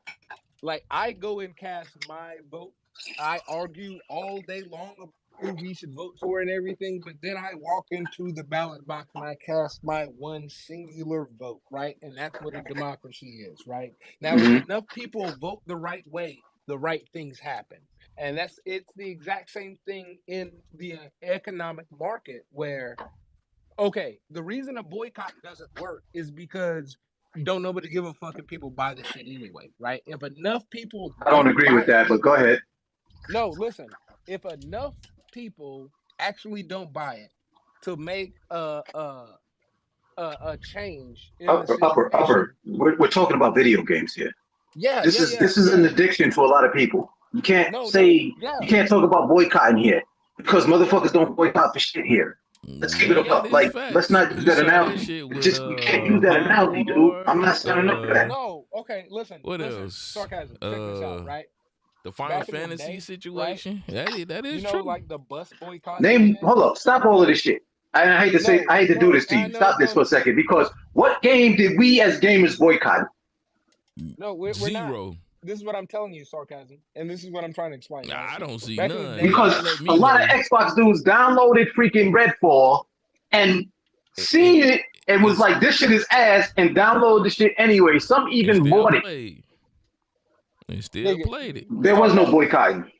Like I go and cast my vote. I argue all day long about who we should vote for and everything, but then I walk into the ballot box and I cast my one singular vote, right? And that's what a democracy is, right? Now, if enough people vote the right way, the right things happen. And it's the exact same thing in the economic market where, okay, the reason a boycott doesn't work is because don't nobody give a fuck if people buy the shit anyway, right? If enough people I don't agree with that, but go ahead. No, listen. If enough people actually don't buy it to make a change in the situation. Upper. We're talking about video games here. Yeah, this is an addiction to a lot of people. You can't you can't talk about boycotting here because motherfuckers don't boycott for shit here. Let's keep it up. Like, let's not use that analogy. You can't use that analogy, dude. I'm not signing up for that. No, okay, listen. What listen, else? Sarcasm. Check this out, right? The Final Fantasy situation. Right? That is true. Like the bus boycott. Hold up. Stop all of this shit. I hate to do this to you. Stop this for a second because what game did we as gamers boycott? No, we're Zero. not. This is what I'm telling you, Sarcasm, and this is what I'm trying to explain. Nah, I don't see none. Because a lot of Xbox dudes downloaded freaking Redfall and seen it and was like, this shit is ass, and downloaded the shit anyway. Some even bought it. They still played it. There was no boycotting.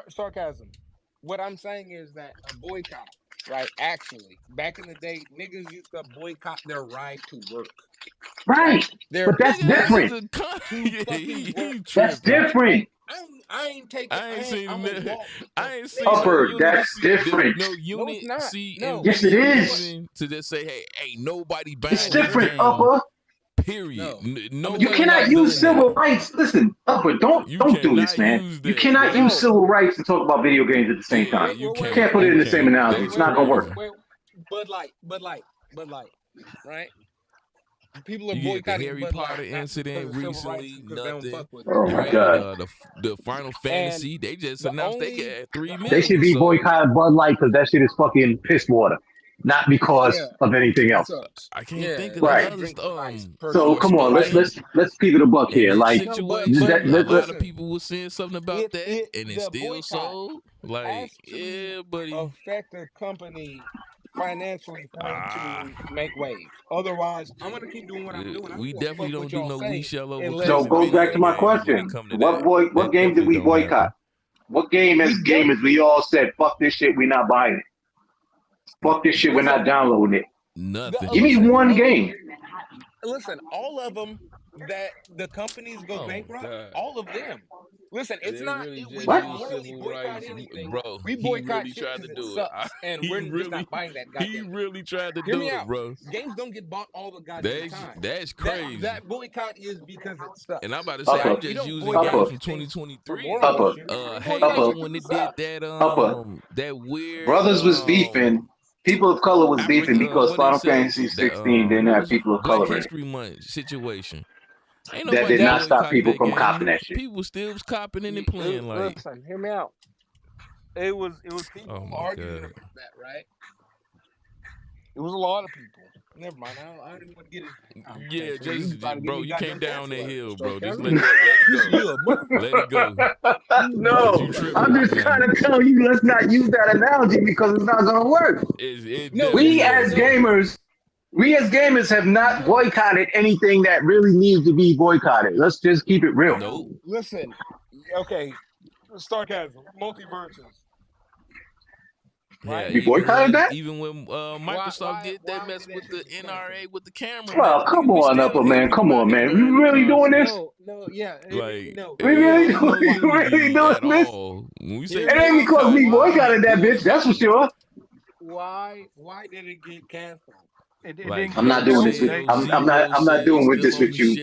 Sarcasm. What I'm saying is that a boycott, right? Actually, back in the day, niggas used to boycott their ride to work. Right. But that's different. That's different. I ain't taking. I ain't seen Upper. That's different. No unit. Yes, it is. To just say, hey, nobody buying it's different, Upper. Period. No, you cannot use civil rights. Listen, Upper, don't do this, man. You cannot use civil rights and talk about video games at the same time. You can't put it in the same analogy. It's not gonna work. But like, right? People are you boycotting the Harry Potter incident recently. Nothing. Oh my god. The Final Fantasy. They just announced they get 3 million. They should be boycotting Bud Light because that shit is fucking piss water, not because of anything else. I can't think of other stuff. So come on, let's keep it a buck here. Like, a lot of people were saying something about that, and it's still sold. Like, yeah, buddy. Affect a company financially for him to make waves. Otherwise, I'm gonna keep doing what I'm doing. We definitely don't do no we shall over. So go back to my question. What game did we boycott? What game as gamers we all said, fuck this shit, we not buying it. Fuck this shit, we're not downloading it. Nothing. Give me one game. Listen, all of them that the companies go bankrupt, all of them. Listen, it's They not. really We just don't use morally civil boycott rights, anything. bro. We He boycott really shit tried because to it do it. sucks, and we're just not buying that He goddamn. really tried to Hear me do out. it, bro. Games don't get bought all the goddamn time. That's crazy. That boycott is because it sucks. And I'm about to say, I'm just using games from 2023. Halo when it did that weird Brothers was beefing. People of color was beefing because what they Final say Fantasy that 16 didn't what have was people of Black color in it. History Month situation. Ain't That nobody did not stop boycotted people that from game. copping that shit. People still was copping and playing like. Listen, hear me out. It was people arguing God. about that, right? It was a lot of people. Never mind. I didn't want to get it. Yeah, just bro, you came down that hill, bro. Just let it go. Let it go. No, I'm just trying to tell you, let's not use that analogy because it's not gonna work. We as gamers have not boycotted anything that really needs to be boycotted. Let's just keep it real. Nope. Listen, okay, sarcasm, multiverses. Yeah, you boycotted that? Even when Microsoft did that mess with the NRA with the camera. Well, come on, Upper Man. Come on, man. We really doing this? No, yeah. Like, no. We really doing this? All. When we say It ain't because we boycotted that bitch, that's for sure. Why did it get canceled? I'm not doing this. I'm not doing with this with you.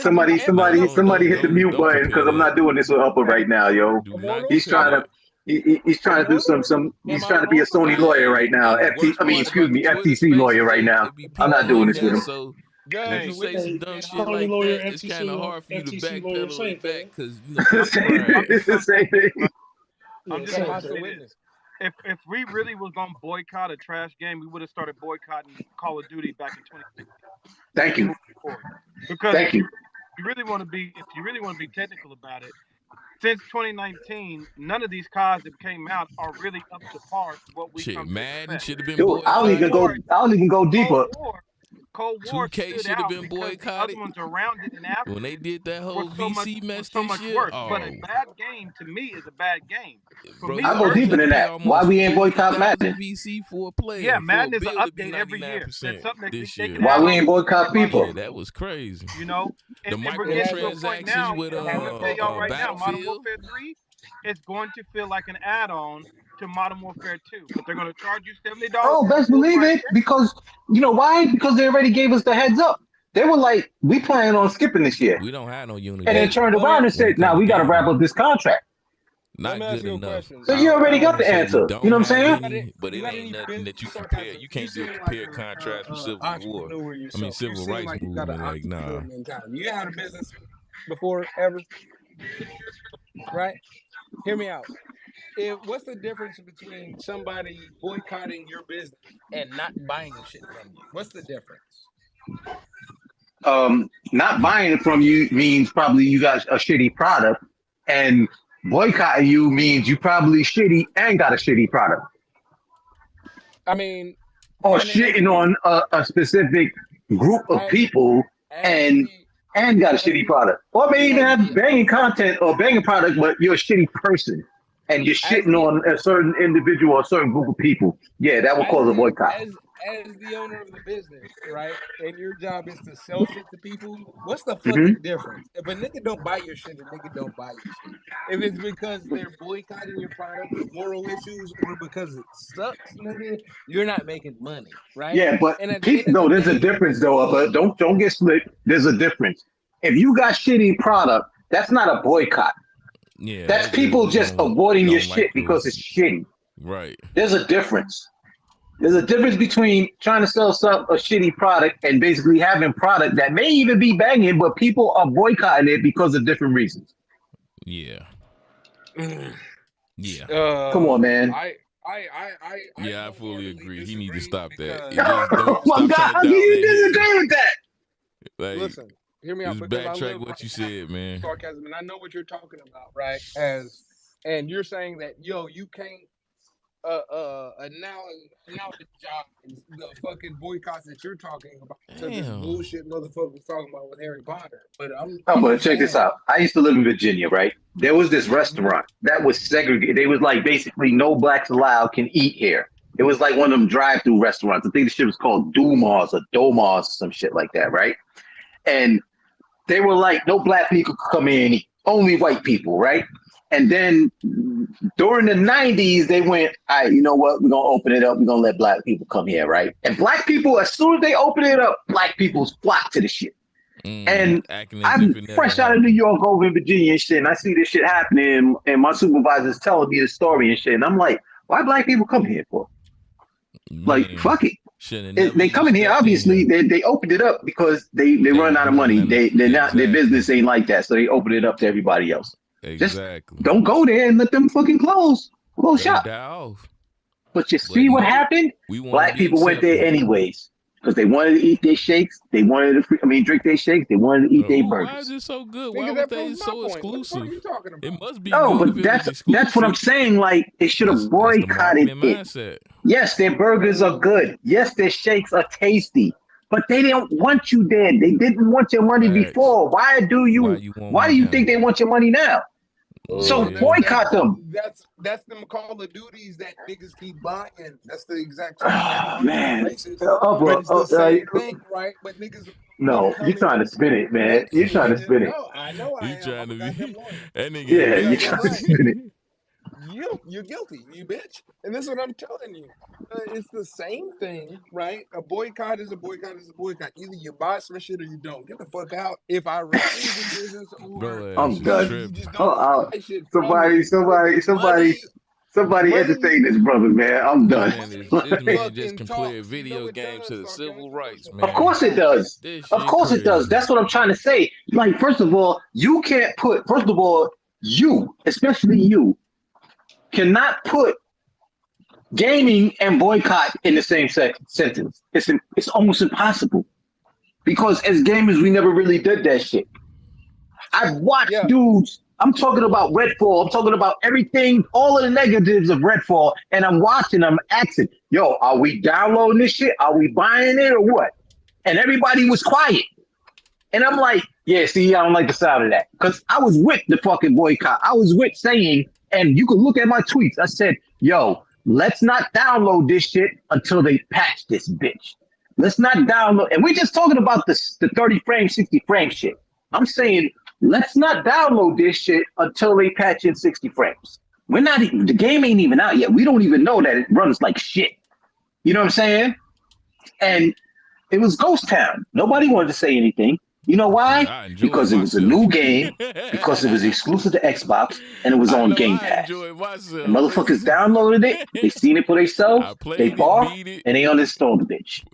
Somebody hit the mute button because I'm not doing this with Upper right now, yo. He's trying to. He's trying to do some. He's trying to be a Sony lawyer right now. FTC lawyer right now. I'm not doing this with him. So when you say some dumb shit like that, it's kind of hard for you to backpedal it back because it's the same thing. I'm just gonna say this. If we really was gonna boycott a trash game, we would have started boycotting Call of Duty back in 2016. Thank you. Because thank you. If you really want to be technical about it, since 2019, none of these cards that came out are really up to par to what we come to Madden should have been Dude, boycotted. I'll even go deeper. Cold War 2K should have been boycotted. The other ones around it and after when they did that whole VC mess so this much year. Worse. Oh. But a bad game to me is a bad game. Bro, I'll go deeper than that. Why we ain't boycott Madden? VC for a player. Yeah, Madden is an update every year. That's something this they year. Why we ain't boycott people? Yeah, that was crazy. You know, the microtransactions with Battlefield. Modern Warfare 3 is going to feel like an add-on to Modern Warfare 2, but they're going to charge you $70. Oh, best believe it, because you know why? Because they already gave us the heads up. They were like, "We plan on skipping this year." We don't have no Unity. And then turned around and said, "Now we got to wrap up this contract." Not good enough. So you already got the answer. You know what I'm saying? But it ain't nothing that you compare. You can't do compare contrast with Civil War. I mean, Civil Rights Movement. Like, nah. You had a business before ever, right? Hear me out. What's the difference between somebody boycotting your business and not buying shit from you? What's the difference? Not buying it from you means probably you got a shitty product, and boycotting you means you probably shitty and got a shitty product. I mean, or shitting on a specific group of people and got a shitty product, or maybe even have banging content or banging product, but you're a shitty person and you're shitting on a certain individual or a certain group of people. Yeah, that will cause a boycott. As the owner of the business, right, and your job is to sell shit to people, what's the fucking difference? If a nigga don't buy your shit, a nigga don't buy your shit. If it's because they're boycotting your product for moral issues or because it sucks, nigga, you're not making money, right? Yeah, but there's a difference though. But don't get split. There's a difference. If you got shitty product, that's not a boycott. Yeah, that's people just avoiding your shit because it's shitty. Right. There's a difference. There's a difference between trying to sell a shitty product and basically having product that may even be banging, but people are boycotting it because of different reasons. Yeah. Yeah. Come on, man. I fully agree. He needs to stop that. Oh my God, how can you disagree with that? Like, listen, hear me out. Just backtrack what you said, man. Sarcasm, and I know what you're talking about, right? And you're saying that, you can't the fucking boycotts that you're talking about to this bullshit motherfuckers talking about with Harry Potter. But check this out. I used to live in Virginia, right? There was this restaurant that was segregated. They was like basically no blacks allowed can eat here. It was like one of them drive-through restaurants. I think the shit was called Dumas or Domas or some shit like that, right? And they were like, no black people could come in and eat. only white people, right? And then during the 90s, they went, all right, you know what? We're going to open it up. We're going to let black people come here, right? And black people, as soon as they open it up, black people flock to the shit. And I'm fresh out of New York over in Virginia and shit, and I see this shit happening, and my supervisor's telling me the story and shit, and I'm like, why black people come here for? Like, fuck it. They come in here, obviously, they opened it up because they run out of money. Their business ain't like that, so they open it up to everybody else. Just don't go there and let them fucking close shop. But you see what happened? Black people went there anyways. Because they wanted to eat their shakes, they wanted to drink their shakes, they wanted to eat their burgers. Why is it so good? Why would they so exclusive? It must be no, good but that's what I'm saying. Like, they should have boycotted it. Mindset. Yes, their burgers are good. Yes, their shakes are tasty. But they didn't want you there. They didn't want your money before. Why do you think they want your money now? So boycott them. That's them Call of Duties that niggas keep buying. That's the exact same man. But it's the same thing, right? But niggas. No, you're trying to spin it, man. You're trying to spin it. No, I know I am. Trying to be that nigga. Yeah, you're trying to spin it. You're guilty, you bitch. And this is what I'm telling you. It's the same thing, right? A boycott is a boycott is a boycott. Either you buy some shit or you don't. Get the fuck out. If I refuse the business, or I'm done. Somebody entertain this brother, man. I'm done. This man just compared video games to the civil rights, man. Of course it does. Of course it does. That's what I'm trying to say. Like, first of all, you, especially you, cannot put gaming and boycott in the same sentence. It's almost impossible. Because as gamers, we never really did that shit. I've watched dudes. I'm talking about Redfall. I'm talking about everything, all of the negatives of Redfall, and I'm watching. I'm asking, yo, are we downloading this shit? Are we buying it or what? And everybody was quiet. And I'm like, yeah, see, I don't like the sound of that. Because I was with the fucking boycott. I was with saying, and you can look at my tweets. I said, yo, let's not download this shit until they patch this bitch. Let's not download. And we're just talking about the 30 frame, 60 frame shit. I'm saying, let's not download this shit until they patch in 60 frames. The game ain't even out yet. We don't even know that it runs like shit. You know what I'm saying? And it was Ghost Town. Nobody wanted to say anything. You know why? Because it was a new game, because it was exclusive to Xbox, and it was on Game Pass. And motherfuckers downloaded it, they seen it for themselves, they bought, and they uninstalled the bitch.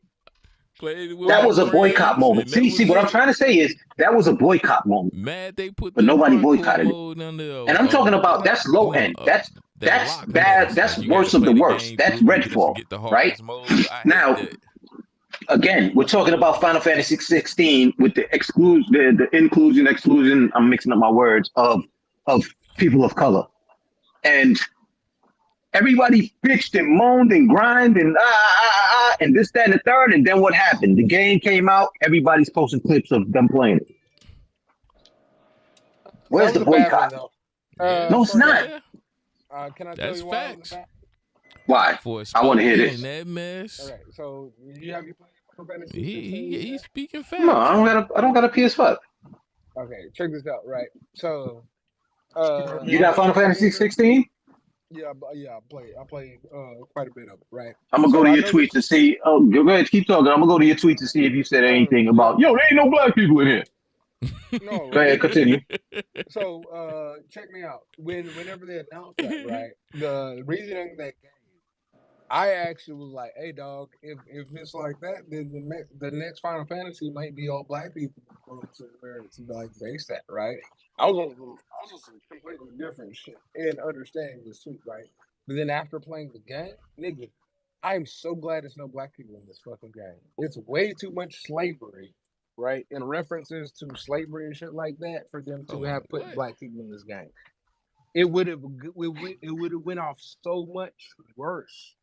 That was a boycott moment. See, what I'm trying to say is that was a boycott moment. But nobody boycotted it. And I'm talking about that's low end. That's bad. That's worst of the worst. That's Redfall, right? Now, again, we're talking about Final Fantasy 16 with the inclusion. I'm mixing up my words of people of color, and everybody bitched and moaned and grind and and this, that, and the third. And then what happened? The game came out. Everybody's posting clips of them playing it. Where's the boycott? No, it's not. Can I tell you why? Why? I want to hear this. That mess. All right, so you have your Final Fantasy? He's speaking facts. No, I don't got a PS5. Okay, check this out. Right, so you got Final Fantasy 16? Yeah, I play quite a bit of it. Right. I'm gonna go to your tweets to see. Oh, go ahead, keep talking. I'm gonna go to your tweets to see if you said anything about there ain't no black people in here. No, go ahead, continue. So check me out. Whenever they announced that, right, the reasoning that I actually was like, hey dog, if it's like that, then the next Final Fantasy might be all black people where it's like based at, right? I was on some completely different shit and understanding this too, right? But then after playing the game, nigga, I am so glad there's no black people in this fucking game. It's way too much slavery, right? And references to slavery and shit like that for them to have put black people in this game. It would have went off so much worse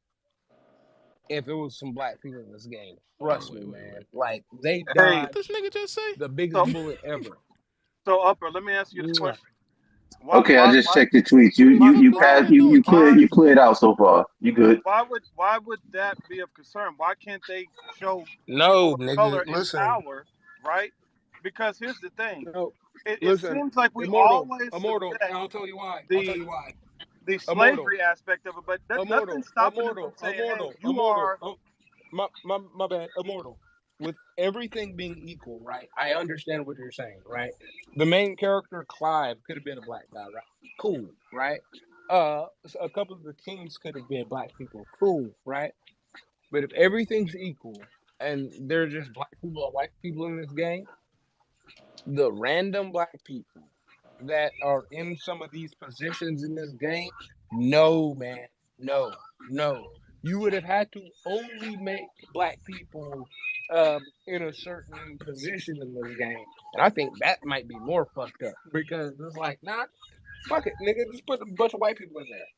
if it was some black people in this game. Trust me, man. Like they died. What this nigga just say? The biggest bullet ever. So Upper, let me ask you this question. I just checked the tweets. You cleared out so far. You good? Why would that be of concern? Why can't they show color and power, right? Because here's the thing. it seems like we always subject I'll tell you why. The slavery aspect of it, but nothing's stopping them from saying, "Hey, you are." My bad. Immortal. With everything being equal, right? I understand what you're saying, right? The main character, Clive, could have been a black guy, right? Cool, right? A couple of the kings could have been black people. Cool, right? But if everything's equal and there's just black people or white people in this game, the random black people that are in some of these positions in this game, no, man, no. You would have had to only make black people in a certain position in this game. And I think that might be more fucked up because it's like, nah, fuck it, nigga, just put a bunch of white people in there.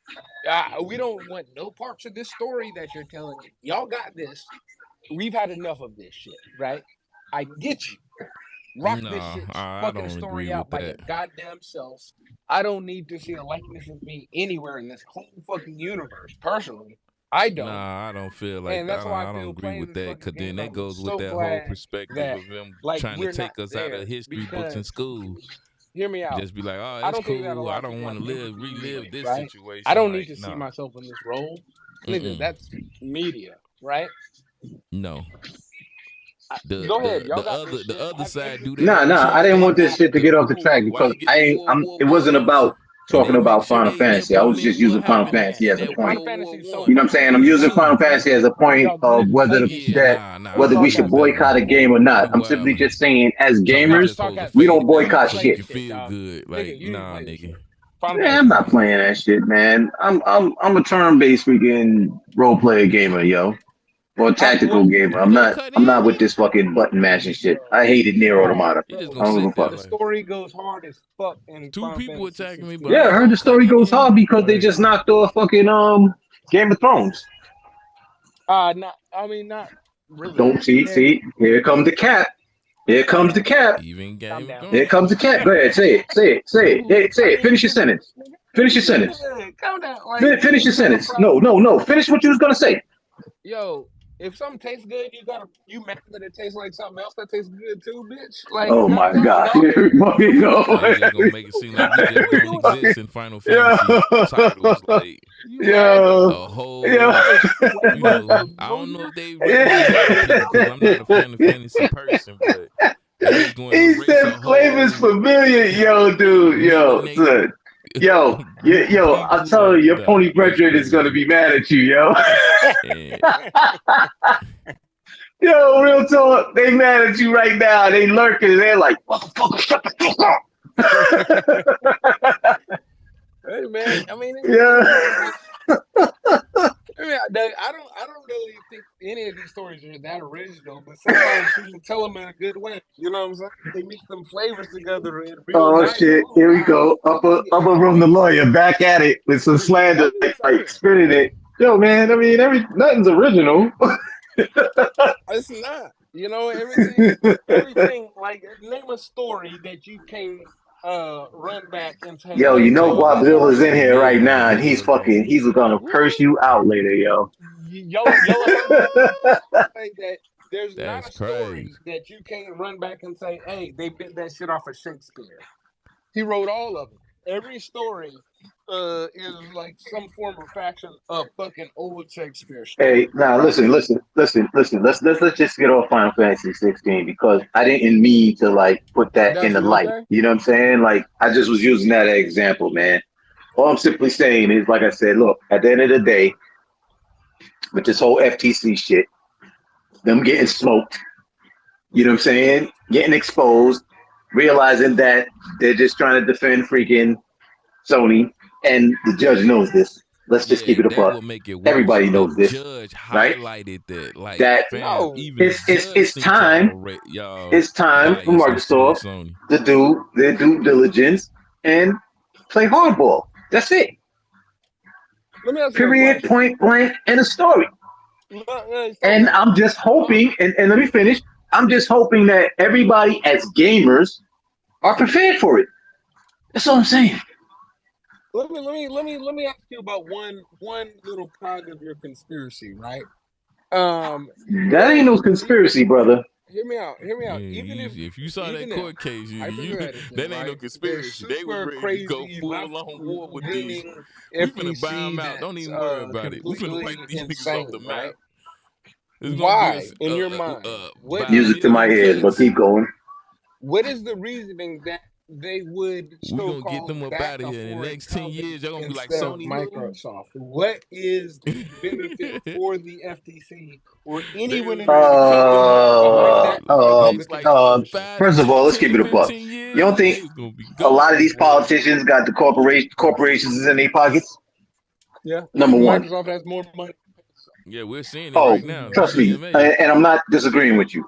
We don't want no parts of this story that you're telling. Y'all got this. We've had enough of this shit, right? I get you. Rock this shit fucking story out by your goddamn self. I don't need to see a likeness of me anywhere in this whole fucking universe. Personally, I don't. Nah, I don't feel like and that's that. why I don't agree with that because then that goes with so that whole perspective of them trying to take us out of history books in school. Hear me out. Just be like, oh, that's cool. I don't want to relive this situation. I don't need to see myself in this role. Nigga, that's media, right? No. Go ahead. The other side do that. Nah. I didn't want this shit to get off the track because it wasn't about talking about Final Fantasy. I was just using Final Fantasy as a point. You know what I'm saying? I'm using Final Fantasy as a point of whether we should boycott a game or not. I'm simply just saying, as gamers, we don't boycott shit. Feel good, like nah, nigga. Man, I'm not playing that shit, man. I'm a turn-based freaking role player gamer, yo. Or tactical gamer. I'm not with this fucking button mashing shit. I hated Nier Automata. The story goes hard as fuck. And two people attacking me, but yeah, I heard the story goes hard because they just knocked off fucking Game of Thrones. Not really. Don't see. Here comes the cap. Here comes the cap. Even Game of Thrones. Here comes the cap. Go ahead, say it. Finish your sentence. Calm down. Finish your sentence. No. Finish what you was gonna say. Yo, if something tastes good, you mad that it tastes like something else that tastes good too, bitch. Like, oh my god, here we go. You're gonna make it seem like we just don't exist in Final Fantasy titles. Like, a whole, I don't know if they because I'm not a Final Fantasy person, but he said flavor's familiar, yo, dude, yo, son. Yo, I'm telling you, your pony brethren is gonna be mad at you, yo. Yo, real talk, they mad at you right now. They lurking. They're like, motherfucker, shut the fuck up. Hey man, I mean, I don't really think any of these stories are that original, but sometimes people tell them in a good way. You know what I'm saying? They mix them flavors together. Shit, here we go. Upper room, the lawyer, back at it with some slander, like spinning it. Yo, man, I mean, nothing's original. It's not. You know, everything. Like, name a story that you can run back and say, yo, you know Guadzilla's in here right now, and he's gonna curse you out later, yo. Yo, think that there's not a story that you can't run back and say, hey, they bit that shit off of Shakespeare. He wrote all of them. Every story is like some form of faction of fucking old Shakespeare story. Hey, now listen. Let's just get off Final Fantasy 16 because I didn't mean to like put that in the light. You know what I'm saying? Like I just was using that as an example, man. All I'm simply saying is, like I said, look, at the end of the day, with this whole FTC shit, them getting smoked, you know what I'm saying? Getting exposed, realizing that they're just trying to defend freaking Sony, and the judge knows this. Let's just keep it apart. Everybody knows this, judge right? Highlighted that, like, it's time. It's time for Microsoft to do their due diligence and play hardball. That's it. Period, point blank, and a story. And I'm just hoping, and let me finish. I'm just hoping that everybody as gamers are prepared for it. That's all I'm saying. Let me ask you about one little cog of your conspiracy, right? That ain't no conspiracy, brother. Hear me out. Even if you saw that even court if case, hypothetically, that ain't no right, they're conspiracy. They was super ready to go crazy full on war with these. leaning We finna buy them FTC out. Don't that's even worry about it. We finna wipe completely these niggas off the insane, map. right? It's gonna be Why, in your mind, what by a Music to my million ears, but cuts. keep going. what is the reasoning that they would We gonna get so-called them up back out of a here in the foreign next 10 company years. Y'all gonna be like instead of Sony who? Microsoft? What is the benefit for the FTC or They anyone was in ready to cut them off behind that type of a next like conclusion? 5 to First of all, let's 10 keep to it a buck. 15 You years. don't think They was gonna be a lot of gone, these boy. politicians got the corporations in their pockets? Yeah, Number one. Microsoft has more money. Yeah, we're seeing it Oh, right now. The trust me, CMA. and I'm not disagreeing with you.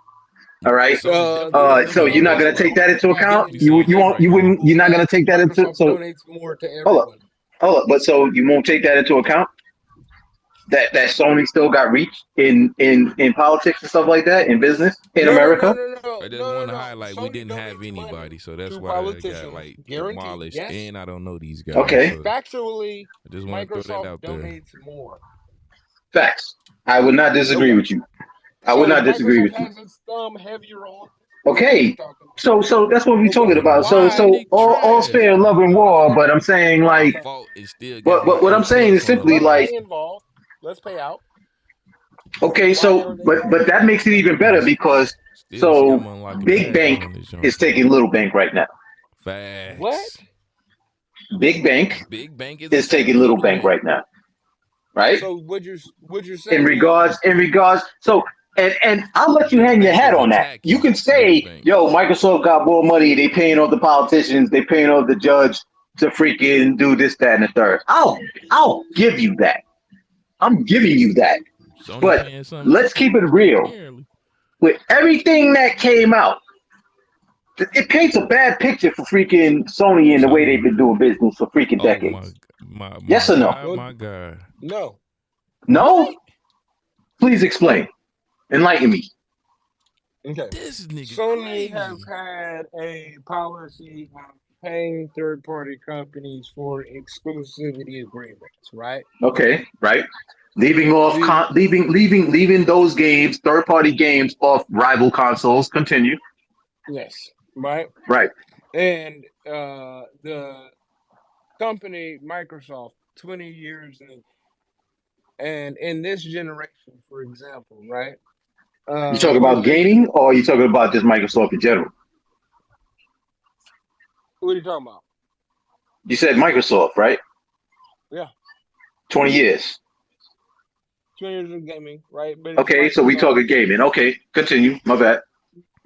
All right. Sony definitely So you're not donates gonna take more. that into Let's account? definitely You seeing you that won't right you now. wouldn't you're not gonna take that into Microsoft so donates more to hold up. everyone. But so you won't take that into account? That Sony still got reach in politics and stuff like that in business in America? I just want to No. highlight we Sony didn't have donates anybody, money so that's to why it got politicians, like guaranteed. demolished. Yes. And I don't know these guys, Okay. so Factually, I just want to throw that Microsoft out there. donates more. Facts. I would not disagree Okay. with you. I would So not disagree Microsoft with you. has its thumb heavier on. Okay. So that's what we're talking Okay. about. So Why? all's fair in love and war, but I'm saying By like default, it still got but my what A I'm saying is plus on the simply Let's like stay roster. involved. Let's pay out. okay, Why so are they but that makes it even better because Still see I'm so unlocking big badges bank on this joint is though. taking little bank right now. what? Facts. Big bank Big bank is is taking attacking little little bank bank. right now. Right? So what you're In saying regards so and I'll let you Big hang your bank hat is on that. You attacking can little say, bank. yo, Microsoft got more money, they paying off the politicians, they paying off the judge to freaking do this, that, and the third. I'll give you that. I'm giving you that. Sony But paying something let's keep it too, real. apparently. With everything that came out, it paints a bad picture for freaking Sony and the way they've Sony. been doing business for freaking Oh decades. my Yes or no? God, my God. no. No? What? Please explain. Enlighten me. Okay. This nigga Sony has crazy. had a policy of paying third-party companies for exclusivity agreements, right? Okay, right. Leaving off The leaving those games, third party games off rival consoles. Continue. yes, right? Right. And the company Microsoft 20 years in, and in this generation, for example, right? You talk about gaming or you talking about just Microsoft in general? What are you talking about? You said Microsoft, right? Yeah. 20 years. 20 years of gaming, right? But it's Okay, so we Microsoft. talking gaming. Okay, continue. My bad.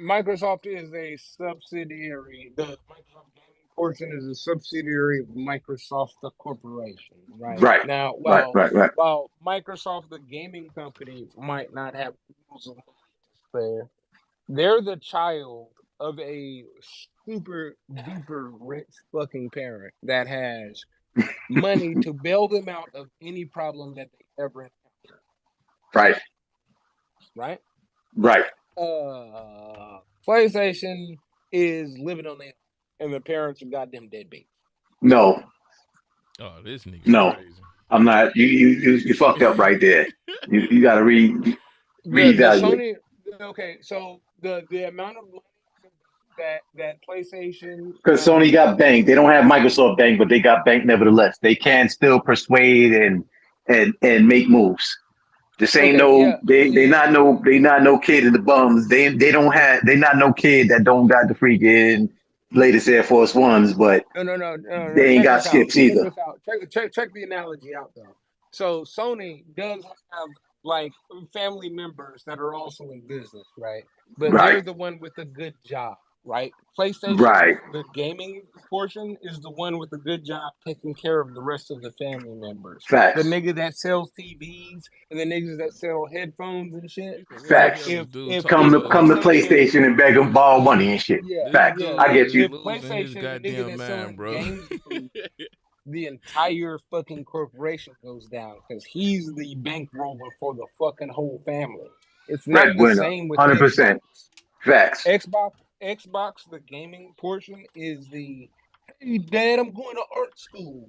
Microsoft is a subsidiary. The Microsoft gaming portion is a subsidiary of Microsoft, the corporation, right? Right. Now, Right. while Microsoft, the gaming company, might not have rules of fair, they're the child of a super duper rich fucking parent that has money to bail them out of any problem that they ever encounter. Right. Right? Right. PlayStation is living on their own, and the parents are goddamn deadbeats. No. Oh, this nigga crazy. I'm not. You fucked up right there. You got to reevaluate. Sony. Okay, so the amount of money that PlayStation Because Sony got banked. They don't have Microsoft bank, but they got banked nevertheless. They can still persuade and make moves. This ain't they not no kid in the bums. They not no kid that don't got the freaking latest Air Force Ones, but no. they ain't Check got this skips out. either. Check this out. Check the analogy out though. So Sony does have like family members that are also in business, right? But they're the one with a good job, right? PlayStation, the gaming portion, is the one with a good job taking care of the rest of the family members. Facts. The nigga that sells TVs and the niggas that sell headphones and shit. Facts. Like if Come to PlayStation and beg them borrow money and shit. Facts. I get you. If PlayStation, the nigga that's selling games, the entire fucking corporation goes down because he's the bankroller for the fucking whole family. It's not the Breadwinner, same with 100%. Facts. Xbox, the gaming portion is the hey dad, I'm going to art school.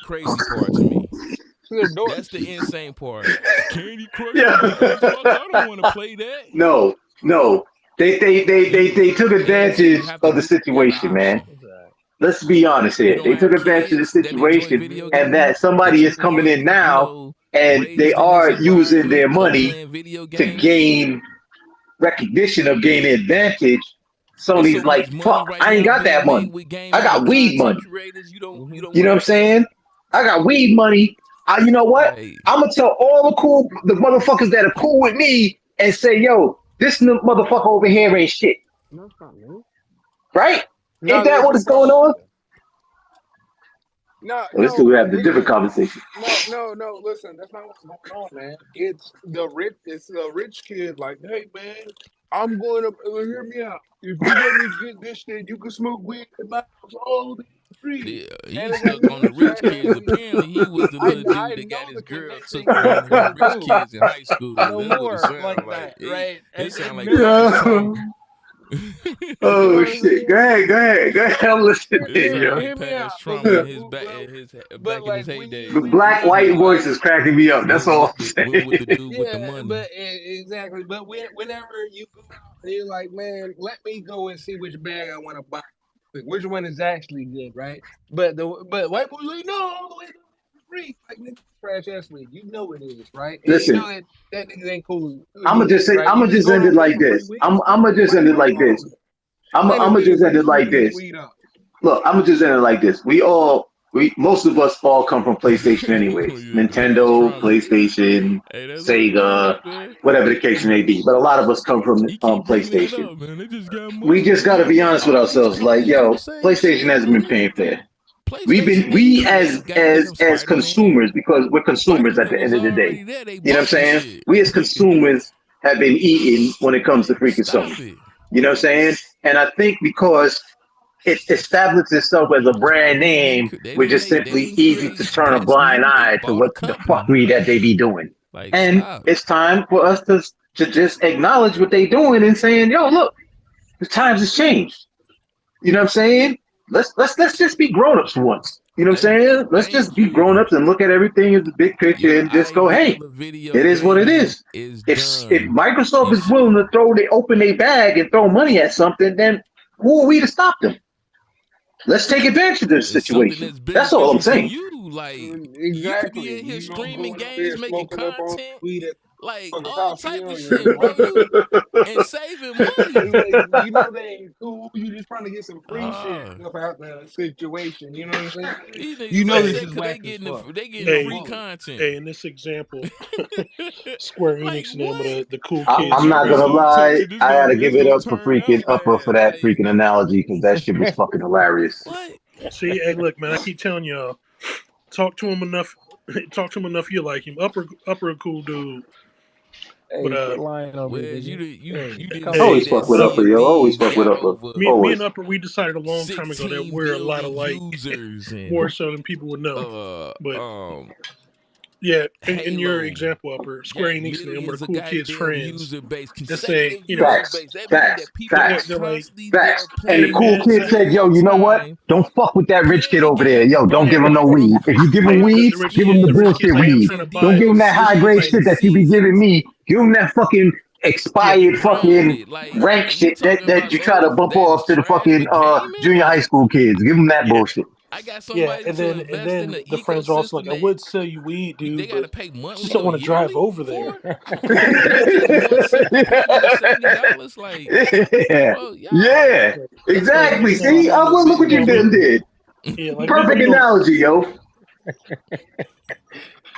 crazy part to me. That's the insane part. Candy Crush on Xbox. I don't want to play that. No. They took advantage of the situation, man. Let's be honest here. They took advantage of the situation, and that somebody is coming in now, and they are using their money to gain recognition of gaining advantage, Sony's like, fuck, I ain't got that money. I got weed money. You know what I'm saying? I got weed money. You know what? I'm gonna tell all the motherfuckers that are cool with me and say, yo, this motherfucker over here ain't shit. Right? Ain't that what is going on? No, Let's do have a different conversation. No. Listen, that's not what's going on, man. It's the rich. It's the rich kid. Like, hey, man, I'm going to hear me out. If you let me get this shit, you can smoke weed in my house all the free. He's stuck on the rich kids. Apparently, he was the little dude that got his girl took from one of them rich kids in high school. No That's what it more sounds like that, right? It sounds like Yeah. Oh shit! Go ahead. I'm listening. It sounds Yo. like past trauma in his back in his heyday. The black white voice is cracking me up. That's all I'm saying. With the dude with the money. But exactly. But whenever you go out, you're like, man, let me go and see which bag I want to buy. Like, which one is actually good, right? But white boys like, no, all the way to free. Like, nigga, trash ass weed. You know it is, right? And Listen, you know that nigga ain't cool. I'm gonna just say, right? I'm gonna just end it like this. I'm gonna just end it like this. I'm gonna just end it like this. Look, I'm gonna just end it like this. Most of us all come from PlayStation anyways. Nintendo, PlayStation, Sega, whatever the case may be. But a lot of us come from PlayStation. We just gotta be honest with ourselves. Like, yo, PlayStation hasn't been paying fair. We as consumers, because we're consumers at the end of the day. You know what I'm saying? We as consumers have been eating when it comes to freaking Sony. You know what I'm saying? And I think because it established itself as a brand name, we're just simply easy to turn a blind eye to what the fuckery that they be doing. And it's time for us to just acknowledge what they doing and saying, yo, look, the times has changed. You know what I'm saying? Let's just be grown-ups for once. You know what I'm saying? Let's just be grown-ups and look at everything as the big picture and just go, hey, it is what it is. If Microsoft is willing to open their bag and throw money at something, then who are we to stop them? Let's take advantage of this situation. That's all I'm saying. You could be in here streaming games, making content, like all type of shit, bro. And saving money. You know they ain't cool. You just trying to get some free shit up out the situation. You know what I'm saying? You know this is whack as fuck. They getting free content. Hey, in this example, Square Enix name of the cool kids. I'm not gonna lie. I had to give it up for that freaking analogy because that shit was fucking hilarious. See, hey, look, man, I keep telling y'all, talk to him enough. You like him. Upper a cool dude. Hey, but lying over you always fuck with Upper, yo. Always fuck with Upper. Me and Upper, we decided a long time ago that we're a lot alike, more so than people would know. But yeah, in your example, Upper, Square Enix and them were the cool kids' friends. Let's say, facts. And the cool kid said, yo, you know what? Don't fuck with that rich kid over there. Yo, don't give him no weed. If you give him weed, give him the bullshit weed. Don't give him that high grade shit that you be giving me. Give him that fucking expired fucking rank shit that you try to bump off to the fucking junior high school kids. Give them that bullshit. I got somebody and then the friends are also like, I would sell you weed, dude. They gotta pay monthly. Just don't want to drive over there. $70, like, yeah, exactly. See, look what you did. Yeah, like perfect analogy, yo.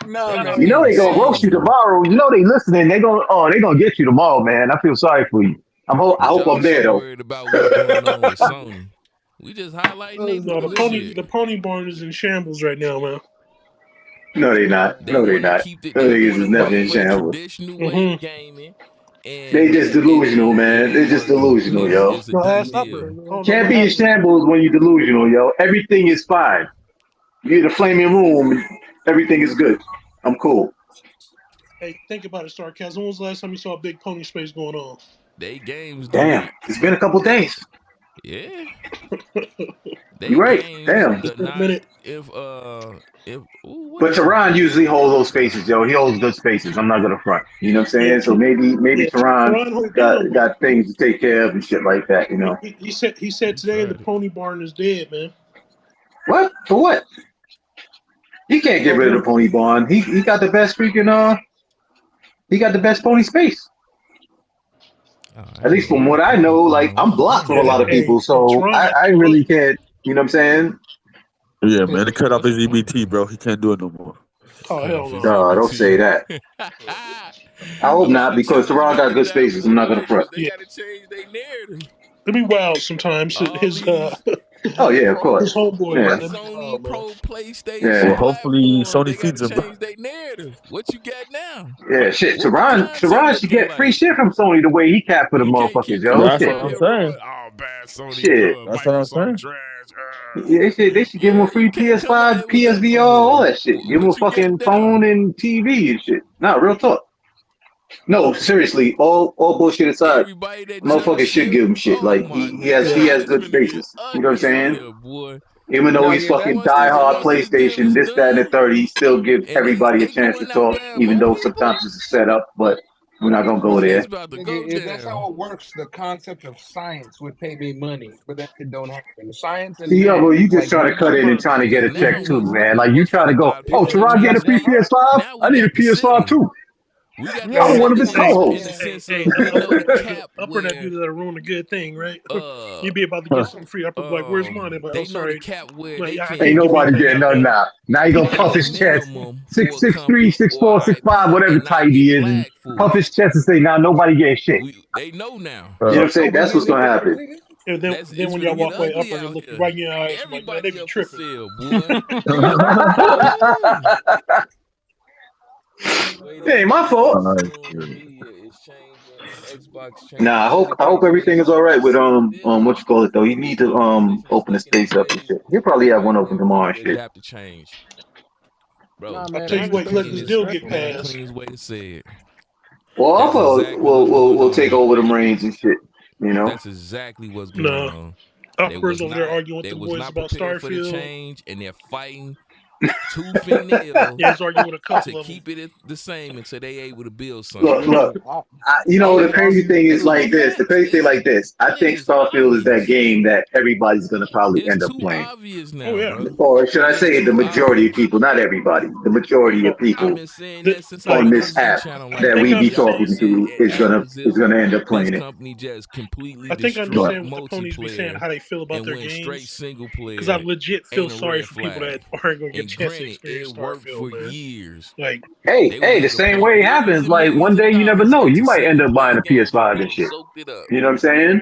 No, you know they gonna roast you tomorrow. You know they listening. They gonna get you tomorrow, man. I feel sorry for you. I hope I'm there though. Worried about what's going on with Sony. We just highlighting the pony barn is in shambles right now, man. No, they not. No, they not. Those is never in shambles. Traditional way of gaming. They just delusional, man. They just delusional, yo. Can't be in shambles when you're delusional, yo. Everything is fine. You're in a flaming room. Everything is good. I'm cool. Hey, think about it, Sarcasm. When was the last time you saw a big pony space going on? They games. Damn, it's been a couple days. Yeah. You're right. Damn. But Tehran usually holds those spaces, yo. He holds good spaces. I'm not gonna front. You know what I'm saying? So maybe Tehran got things to take care of and shit like that. You know. He said today the pony barn is dead, man. What? For what? He can't get rid of the pony barn. He got the best freaking he got the best pony space. At least from what I know, like I'm blocked from a lot of people, so I really can't. You know what I'm saying? Yeah, man. They cut off his EBT, bro. He can't do it no more. Oh hell no! No, don't say that. I hope not, because Teron got good spaces. I'm not gonna front. They got to change their narrative. It'd be wild sometimes. His Oh yeah, of course. his homeboy. Yeah. Sony Pro PlayStation. Yeah. Well, hopefully Sony They feeds got him, to bro. change their narrative. What you got now? Yeah, shit. What the Teron content should get looking free like? shit from Sony the way he capped for the You can't motherfuckers, keep yo. coming That's Shit. what I'm here, saying. oh, bad Sony. Shit. That's what I'm saying. Microsoft trash. Yeah, they should give him a free you can't come out PS5, here with that PSVR, no all more. that shit. Give him a What you got fucking now? phone and TV and shit. No, real talk. No, seriously, all bullshit aside, Everybody that motherfuckers jump should ship. give him shit. Oh Like my he has God, it's good finna get spaces. You know what I'm ugly out saying? here, boy. Even though No, he's yeah, fucking Once this diehard deal PlayStation, is this, that, and the done, third, he still give and everybody a they chance to going out talk, buying even more though people, sometimes it's a setup, but we're not gonna go it's there. about to Nigga, go if that's how down. it works, the concept of science would pay me money, but that shit don't happen. Science and See, yeah, math, well, you just like trying to cut in and numbers, trying to get a Because now check too, numbers. man. Like you trying to a go, lot of oh, people ain't Teron trying get to a free see. PS5? Now I we need a got the PS5 ceiling. too. We got Yeah, I'm the one of ceiling his in co-hosts. the sense Hey, of we know the cap upper that where dude that ruined a good thing, right? You'd be about to get something free. Upper be like, "Where's mine?" But they oh, know the sorry, cap where like they I Ain't can't can give you nobody anything getting out nothing now. now. Now you gonna pay puff the his chest. minimum for a 6'3", company or 6'4", an 6'5", IP whatever and not tight get he is, and flagged for puff it. his chest and say, now nobody getting shit. They know now. You know what I'm saying? Oh, we That's what's getting gonna into that, happen. nigga? And then It's when gonna y'all get walk away, ugly upper, they out look you here. right in your eyes. I'm like, man, they Everybody be up for tripping. sale, boy. Way It ain't my fault. media is changing and Xbox Nah, changing. I hope everything is all right with what you call it though. He need to PlayStation is open the stuck in their space up and ways. shit. He'll probably have one open They tomorrow need and to shit. adapt to change, Nah, bro. I'll man, tell That's you the what, let understanding this is cleanest, deal get stressful, man. passed. cleanest way to say it. Well, That's Alpha exactly what's going will take on. over them reins and shit. You know. That's exactly what's going No, on. upper's over there arguing with They them was boys not about prepared for the Starfield. change, and they're fighting tooth and nail Yeah, he's arguing with a to couple of them. keep it the same until they able to build something. Look. You know, the crazy thing is It's like this. The facts. crazy thing like this. I It think is Starfield is that obvious. game that everybody's gonna probably It's end up too playing. obvious Oh now, yeah. bro. Or should I It is say the too majority of obvious. people, not everybody, the majority of Well, I've people been saying the, that since I've on been on this Z app channel. I Like, that think we I bro, be y'all talking understand. saying to it is act gonna as if end up this playing it. company just completely I think I destroyed understand what the ponies be saying, multiplayer how they feel about and their went straight games. single Because I player. legit feel Ain't a sorry red for people flag. that aren't going to get a And chance to granted, experience it worked for Starfield, man. years. Hey, They was the able to same pump way it millions happens. and Like one millions of day you never dollars know, you into might end single up player buying a games, and PS5 and people shit. soaked it up. You know what I'm saying?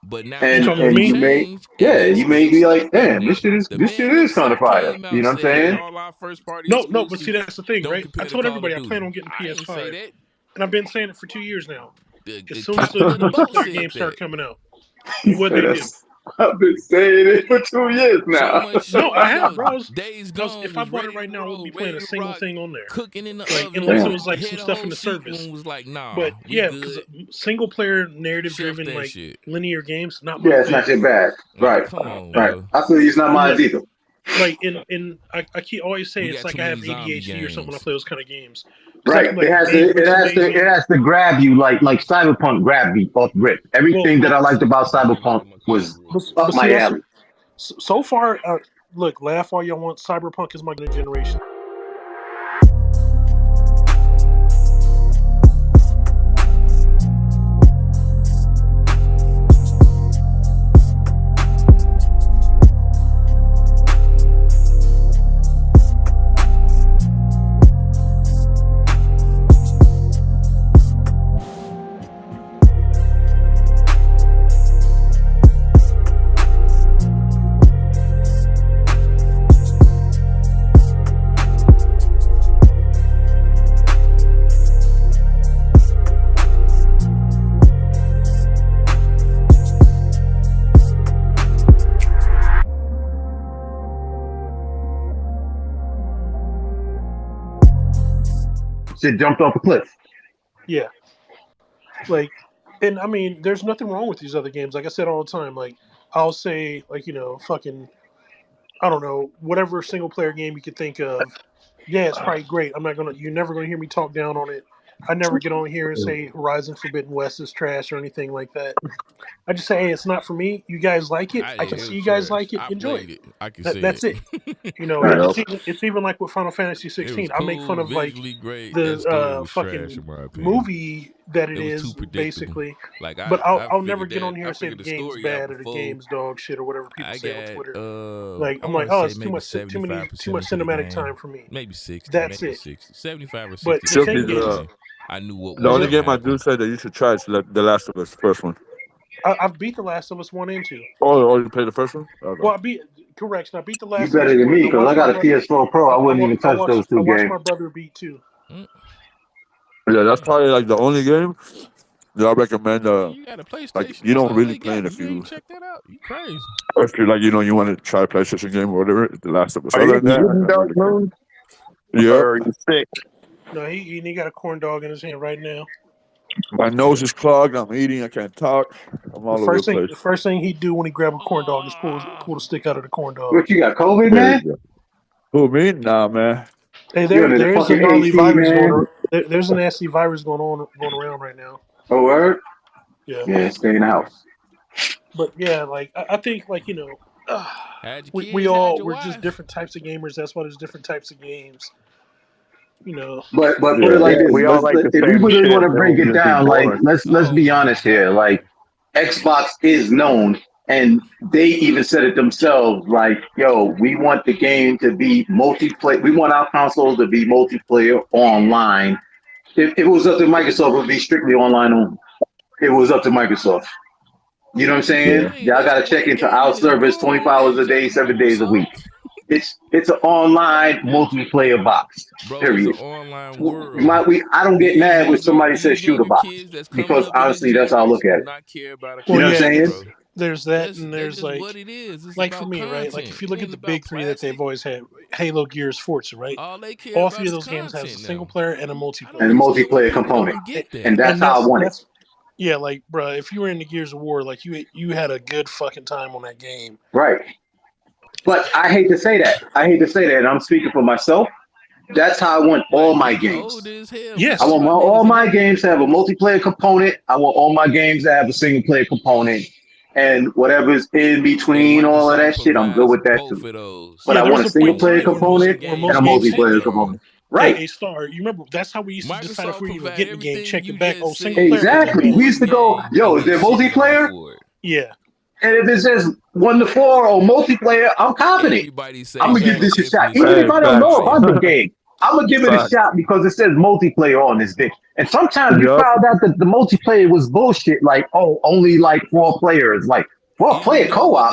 But now You And talking about times and me? you may, change, and yeah, they you may still be like, stuck on damn, it. The this shit man is kind of himself fire. came You out know what I'm said saying? all our first party No, but see, exclusives that's the thing, don't right? I compare to told Call of everybody I plan Duty. on getting I the ain't say PS5, that. and I've been saying it for 2 years now. As The soon as captain the of the boat multiplayer said games start that. coming out, and what they do? I've been saying it for 2 years So now. much No, so, I have, bro. Days If Gone I was bought it ready to right now, I wouldn't roll, be playing ready a to single rock, thing on there. cooking in the Like oven. unless it Damn. was like some Had a stuff whole in the sequel service. and was like, nah, But we yeah, because good. single player narrative Shelf driven that like shit. linear games, not my Yeah, it's not thing. too bad. Like, Right. come on, Right. bro. I feel it's not And mine look, either. like I keep always say We it's got like too I many have zombie ADHD or something when I games. play those kind of games. Because I Right. can like game It recommendation. has to grab you like Cyberpunk grabbed me off rip. Well, Everything that I Hold liked on. about Let me Cyberpunk get my coffee was real quick. up but see my that's alley. so far. Look, laugh all y'all want. Cyberpunk is my generation. Shit jumped off a cliff. Yeah, like, and I mean, there's nothing wrong with these other games. Like I said all the time, like I'll say, like fucking, I don't know, whatever single player game you could think of. Yeah, it's probably great. You're never gonna hear me talk down on it. I never get on here and say Horizon Forbidden West is trash or anything like that. I just say, hey, it's not for me. You guys like it. I can It see was you guys trash. like it. I Enjoy played it. it. I can see That's it. it. It's even like with Final Fantasy It was 16. I make fun cool, of like visually great. That story the was trash fucking in my opinion. movie that it was is too predictable. basically. Like But I'll never figured get on that. here I and say the figured the game's story out bad or the before. game's dog shit or whatever people I say on got Twitter. I I'm like, wanna oh, say it's maybe too many 75% into the cinematic game. time for me. Maybe 60. That's maybe it. 60. 75 or 60. But the thing is, I knew what the was only gonna game I happen. do say that you should try is The Last of Us, first one. I've beat The Last of Us 1 and 2. Oh, you played the first one? Okay. Well, I beat The Last You of Us better 1. than me because I got a PS4 Pro. I wouldn't even touch those two I watched games. my brother beat 2. Yeah, that's probably like the only game that I recommend. You got a PlayStation. Like you don't really play it if you check that out. You crazy. if you're like you want to try a PlayStation game or whatever. The Last of Us. Are you Other than eating, that, Dog Moon? yeah. Or are you sick? No, he got a corn dog in his hand right now. My nose is clogged. I'm eating. I can't talk. I'm all over the place. The first thing he'd do when he grab a corn dog is pull the stick out of the corn dog. What, you got COVID, man? Who, me? Nah, man. Hey, there's a gnarly virus going around. There's a nasty virus going around right now. Oh, word? Yeah. Yeah, stay in the house. But yeah, like I think like we're just different types of gamers. That's why there's different types of games. But put it like this: we all like the if we same really shit, want to then break we'll it just be down, like bored. let's be honest here. Like Xbox is known, and they even said it themselves. Like, yo, we want the game to be multiplayer. We want our consoles to be multiplayer online. If it was up to Microsoft, it would be strictly online only. It was up to Microsoft. You know what I'm saying? Y'all got to check into our service 24 hours a day, 7 days a week. It's an online multiplayer box. Bro, period. it's an online world. I don't get mad when somebody says shoot a box because honestly, that's how I look at it. Not care about you know what I'm saying? There's that, and there's like what it is. It's like about for me, content. right? Like if you look It at ain't the about big three that they've always had, Halo, Gears, Forza, right? All they care All about three of is those games has a content single now. player and a multiplayer. And a multiplayer component. And that's how I want it. Yeah, like, bro, if you were in the Gears of War, like you had a good fucking time on that game. Right. But I hate to say that. And I'm speaking for myself. That's how I want all my games. Yes. I want all my games to have a multiplayer component. I want all my games to have a single player component. And whatever's in between all of that shit, I'm good with that too. But I want a single player component and a multiplayer component. Right. Hey, Star, you remember that's how we used to decide if we were even getting the game, check it back. Oh, single player. Exactly. We used to go, yo, is there multiplayer? Yeah. And if it says 1 to 4 or multiplayer, I'm confident. I'm gonna give this a shot. Even if I don't know about the game, I'm gonna give it a shot because it says multiplayer on this bitch. And sometimes we found out that the multiplayer was bullshit. Like, oh, only like 4 players. Like 4-player co-op.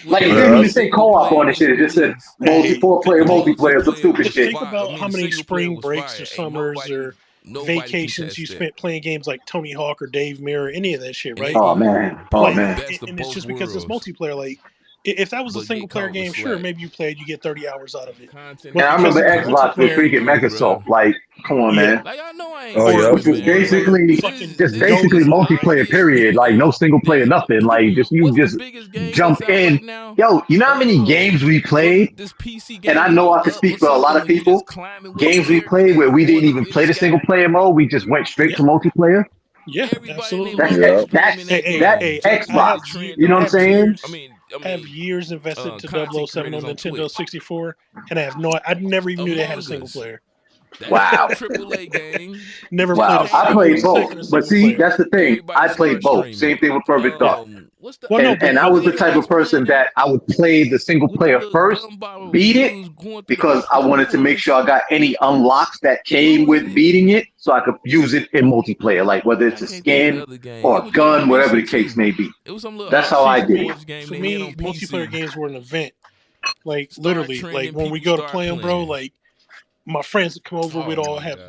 Like it didn't even say co-op on this shit. It just said 4-player multiplayer. Some stupid shit. Think about how many spring breaks or summers or vacations you spent playing games like Tony Hawk or Dave Mirror, any of that shit, right? Oh man. And it's just because it's multiplayer. Like, if that was a single player game, sure, maybe you played, you get 30 hours out of it. And I remember Xbox was freaking Microsoft. Like, come on, man. Like, I know I ain't. Which was basically multiplayer. Period. Like no single player, nothing. Like just jump in. Yo, you know how many games we played? And I know I can speak for a lot of people. Games we played where we didn't even play the single player mode. We just went straight to multiplayer. Yeah, absolutely. That's Xbox. You know what I'm saying? I have years invested to 007 on Nintendo 64, and I never even knew they had a single player. Wow. AAA game. Never played. I played both, but see, that's the thing. I played both. Same thing with Perfect Dark. And I was the type of person that I would play the single player first, beat it, because I wanted to make sure I got any unlocks that came with beating it, so I could use it in multiplayer, like whether it's a skin or a gun, whatever the case may be. That's how I did it. For me, multiplayer games were an event. Like literally, like when we go to play them, bro, like my friends would come over,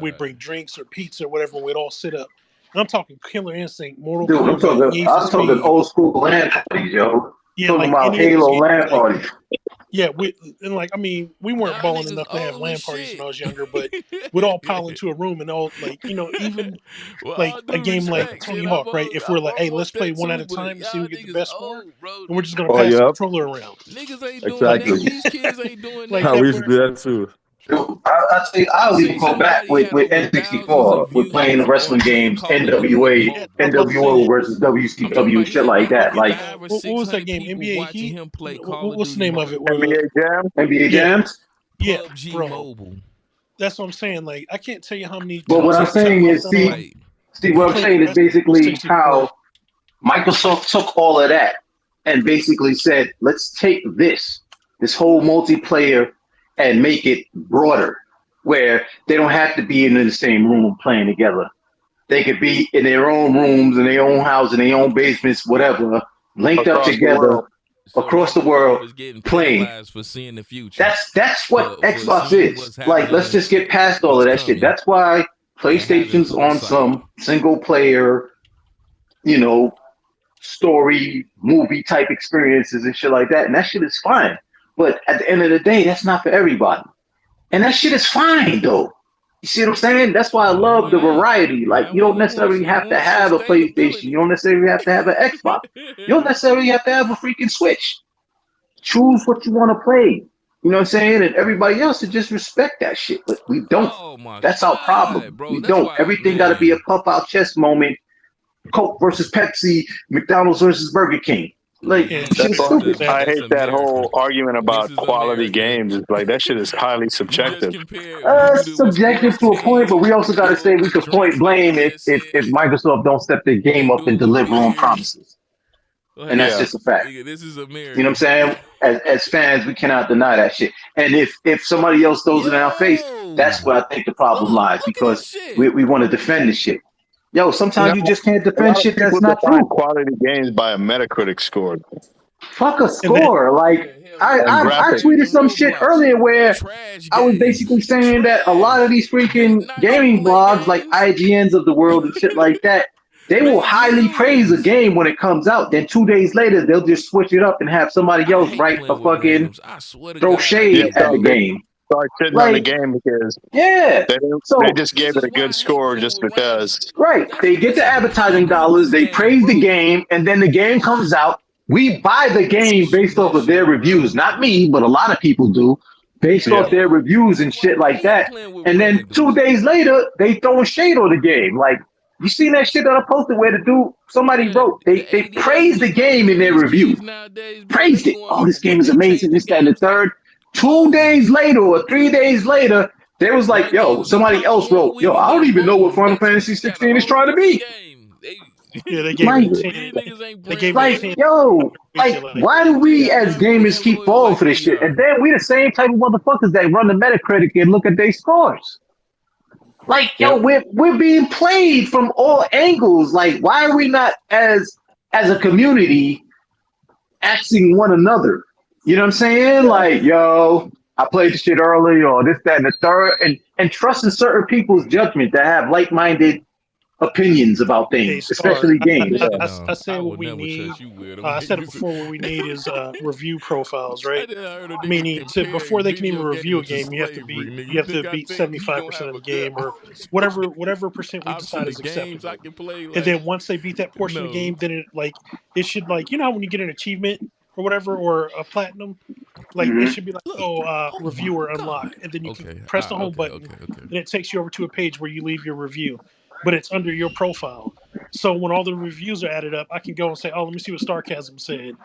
we'd bring drinks or pizza or whatever, and we'd all sit up. And I'm talking Killer Instinct, Mortal Kombat, I'm talking old school LAN parties, yo. Yeah, talking like about Halo LAN parties. Yeah, we weren't balling enough to have LAN parties when I was younger, but we'd all pile into a room and all even like a game like Tony Hawk, right? If we're like, hey, let's play one at a time and see who gets the best score, and we're just gonna pass the controller around. Niggas ain't doing that. These kids ain't doing that. We used to do that too. I'll even go back with N64, with playing the wrestling games, NWO versus WCW, shit like that. Like, what was that game? NBA Heat? What's the name of it? NBA Jams? Yeah, bro. That's what I'm saying. Like, I can't tell you how many. But what I'm saying is, see, See, what I'm saying is basically how Microsoft took all of that and basically said, let's take this whole multiplayer and make it broader, where they don't have to be in the same room playing together. They could be in their own rooms, in their own house, in their own basements, whatever, linked up together across the world playing. For seeing the future. That's what Xbox is. Like, let's just get past all of that shit. That's why PlayStation's on some single player, story, movie type experiences and shit like that. And that shit is fine. But at the end of the day, that's not for everybody. And that shit is fine, though. You see what I'm saying? That's why I love the variety. Like, you don't necessarily have to have a PlayStation. You don't necessarily have to have an Xbox. You don't necessarily have to have a freaking Switch. Choose what you want to play. You know what I'm saying? And everybody else should just respect that shit. But we don't. That's our problem. We don't. Everything got to be a puff out chest moment. Coke versus Pepsi, McDonald's versus Burger King. Like, shit's stupid. I hate that whole argument about quality games. It's like that shit is highly subjective. Subjective to a point, but we also got to say we could point blame if Microsoft don't step their game up and deliver on promises. And that's just a fact. This is America. You know what I'm saying? As fans, we cannot deny that shit. And if somebody else throws it in our face, that's where I think the problem lies, because we want to defend the shit. Yo, sometimes you just can't defend shit that's not true. Quality games by a Metacritic score. Fuck a score. Like, I tweeted some shit earlier where I was basically saying that a lot of these freaking gaming blogs, like IGNs of the world and shit like that, they will highly praise a game when it comes out. Then 2 days later, they'll just switch it up and have somebody else write a fucking throw shade at the game. Start shitting on the game because they just gave it a good score just because. Right. They get the advertising dollars, they praise the game, and then the game comes out. We buy the game based off of their reviews. Not me, but a lot of people do. Based off their reviews and shit like that. And then 2 days later, they throwing shade on the game. Like, you seen that shit that I posted where the dude, somebody wrote, they praised the game in their review. Praised it. Oh, this game is amazing, this, that, and the third. 2 days later or 3 days later, they was like, yo, somebody else wrote, yo, I don't even know what Final Fantasy 16 is trying to be. Yeah, they gave it why do we as gamers keep falling for this shit? And then we the same type of motherfuckers that run the Metacritic and look at their scores. Like, yo, we're being played from all angles. Like, why are we not as a community asking one another? You know what I'm saying? Like, yo, I played the shit early, or this, that, and the third, and trusting certain people's judgment that have like-minded opinions about things, especially games. I said what we need. I said it before. What we need is review profiles, right? Meaning, before they can even review a game, you have to beat 75% of the game, or whatever percent we decide is acceptable. And then once they beat that portion of the game, then it should, like, you know, when you get an achievement or whatever, or a platinum, like it should be like, reviewer unlocked, and then you can press the home button, and it takes you over to a page where you leave your review, but it's under your profile. So when all the reviews are added up, I can go and say, oh, let me see what Sarcasm said,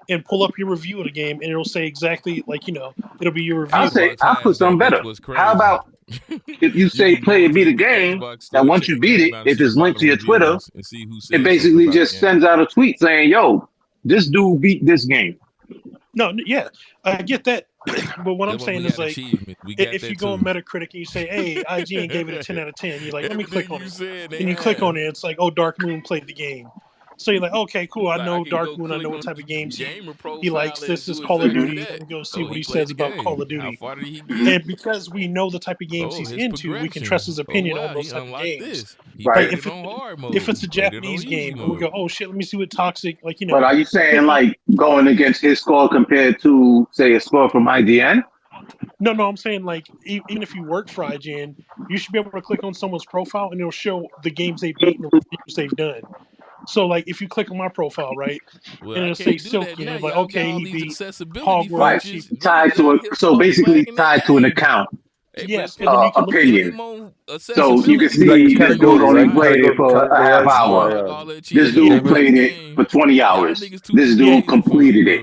and pull up your review of the game, and it'll say exactly, like, you know, it'll be your review. I'll put something better. How about if you say play and beat a game, and once you beat it, if it's linked to your Twitter, it basically just sends out a tweet saying, yo, this dude beat this game. No, yeah, I get that. But what I'm saying is, like, if you go on Metacritic and you say, hey, IGN gave it a 10 out of 10, you're like, let me click on it. And you click on it, it's like, oh, Dark Moon played the game. So you're like, okay, cool, I know Dark Moon, I know what type of games he likes. This is Call of Duty. Let me go see what he says about Call of Duty. And because we know the type of games he's into, we can trust his opinion on those type of games. Right. If it's a Japanese game, and we go, oh shit, let me see what Toxic, like, you know. But are you saying, like, going against his score compared to, say, a score from IGN? No, I'm saying, like, even if you work for IGN, you should be able to click on someone's profile and it'll show the games they've beaten and the reviews they've done. So, like, if you click on my profile, right, and it'll say Silky, and it's like, okay, he beat Hogwarts. Tied to so basically tied to an account. Yes, opinion. So you can see this dude only played it for a half hour. This dude played it for 20 hours. This dude completed it.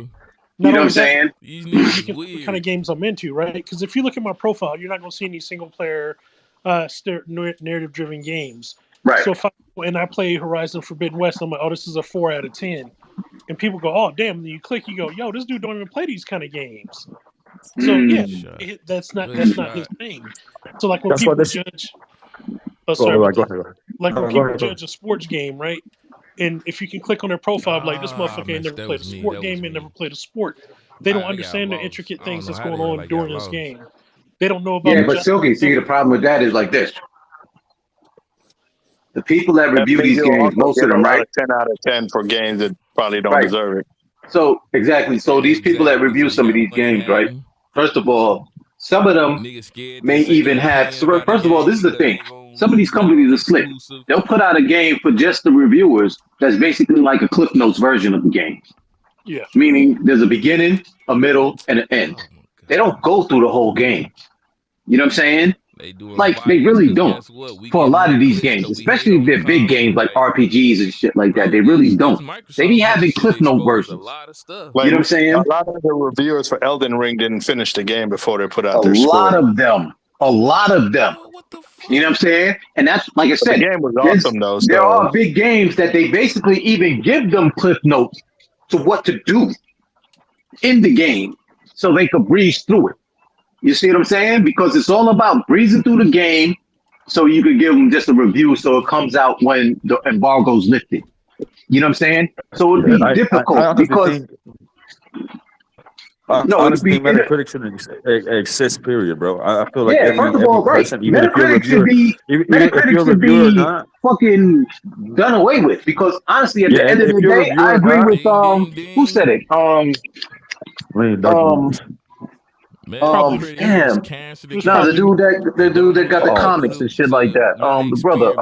You know what I'm saying? The kind of games I'm into, right? Because if you look at my profile, you're not going to see any single player narrative-driven games. Right. So if I play Horizon Forbidden West, I'm like, oh, this is a 4 out of 10. And people go, oh, damn. And then you click, you go, yo, this dude don't even play these kind of games. So yeah, that's not his thing. So like when That's why people this. judge, sorry about go that. ahead. Like when Go people ahead. judge a sports game, right? And if you can click on their profile, like this motherfucker ain't never played a sport game and never played a sport. They don't understand the intricate things that's going on during this game. They don't know about but Silky, see, the problem with that is like this. The people that review these you'll games, also most get of a them, lot right? of 10 out of 10 for games that probably don't deserve it. So exactly. So these people that review some of these games, right? First of all, some of them may even have. So first of all, this is the thing. Some of these companies are slick. They'll put out a game for just the reviewers. That's basically like a Cliff Notes version of the game. Yeah. Meaning there's a beginning, a middle, and an end. They don't go through the whole game. You know what I'm saying? Like they really don't. For a lot of these games, especially if they're big games like RPGs and shit like that, they really don't. They be having Cliff Note versions. Like, You know what I'm saying? a lot of the reviewers for Elden Ring didn't finish the game before they put out A their lot score. of them. A lot of them. You know what I'm saying? And that's like I said. The game was awesome though. So. There are big games that they basically even give them Cliff Notes to what to do in the game, so they could breeze through it. You see what I'm saying? Because it's all about breezing through the game, so you could give them just a review, so it comes out when the embargo's lifted. You know what I'm saying? So it'd be difficult because. I honestly think Metacritic shouldn't exist, period, bro. I feel like first of all, person, right. even if you're a reviewer, fucking done away with, because honestly, at the end of the day, I agree with who said it? Damn. No, the dude that got the comics and shit like that. The brother,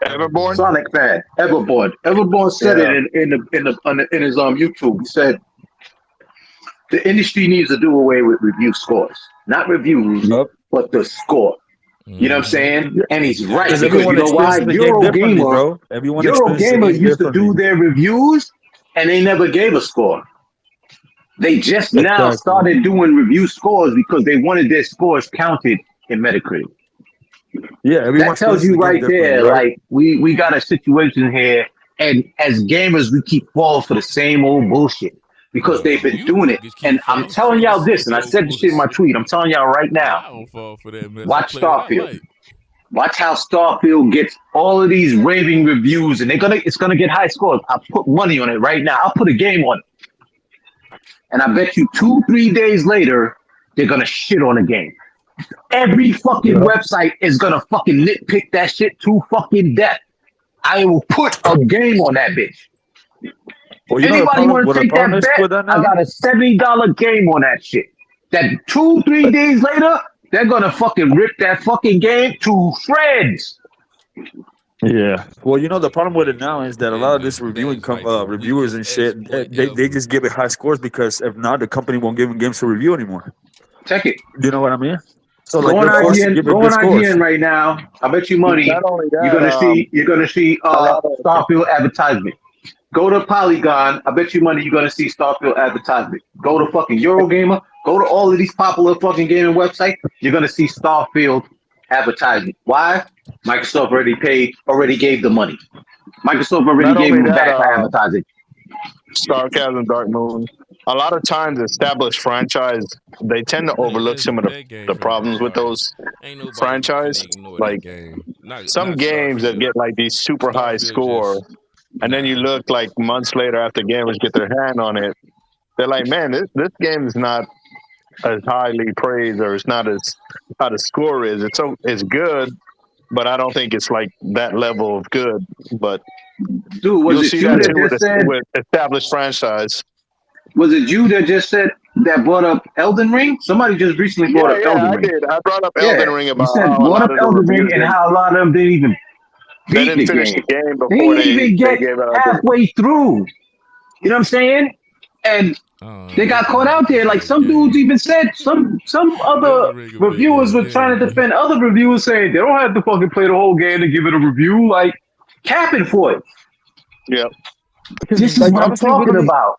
Everborn, Sonic fan, Everborn. Everborn said it in his YouTube. He said the industry needs to do away with review scores, not reviews, but the score. You know what I'm saying? And he's right, because you know why? Eurogamer used to do their reviews, and they never gave a score. They just now started doing review scores because they wanted their scores counted in Metacritic. Yeah, that tells you right there, like we got a situation here, and as gamers, we keep falling for the same old bullshit because they've been doing it. And I'm telling y'all this, and I said this shit in my tweet. I'm telling y'all right now. Watch Starfield. Watch how Starfield gets all of these raving reviews, and it's gonna get high scores. I'll put money on it right now. I'll put a game on it. And I bet you 2-3 days later, they're going to shit on the game. Every fucking website is going to fucking nitpick that shit to fucking death. I will put a game on that bitch. Well, anybody want to take that bet? I got a $70 game on that shit. That 2-3 days later, they're going to fucking rip that fucking game to shreds. Yeah. Well, the problem with it now is that a lot of this reviewers and shit, they just give it high scores because if not, the company won't give them games to review anymore. Check it. You know what I mean? So go on IGN right now. I bet you money you're gonna see Starfield advertisement. Go to Polygon. I bet you money you're gonna see Starfield advertisement. Go to fucking Eurogamer. Go to all of these popular fucking gaming websites. You're gonna see Starfield advertisement. Why? Microsoft already gave the money. Microsoft already gave them back for advertising. Sarcasm, Dark Moon. A lot of times, established franchise, they tend to overlook some of the problems with those franchise. Like some games that get like these super high score, and then you look like months later after gamers get their hand on it, they're like, man, this game is not as highly praised, or it's not as how the score is. It's good, but I don't think it's like that level of good. But dude, was it you that just said with established franchise? Was it you that just said that brought up Elden Ring? Somebody just recently brought up Elden Ring. I did. I brought up Elden Ring about brought up Elden Ring and how a lot of them didn't even beat the game. They didn't even get halfway through. You know what I'm saying? And they got caught out there. Like some dudes even said, some other reviewers were trying to defend other reviewers, saying they don't have to fucking play the whole game to give it a review. Like capping for it. Yeah. This is what I'm talking about.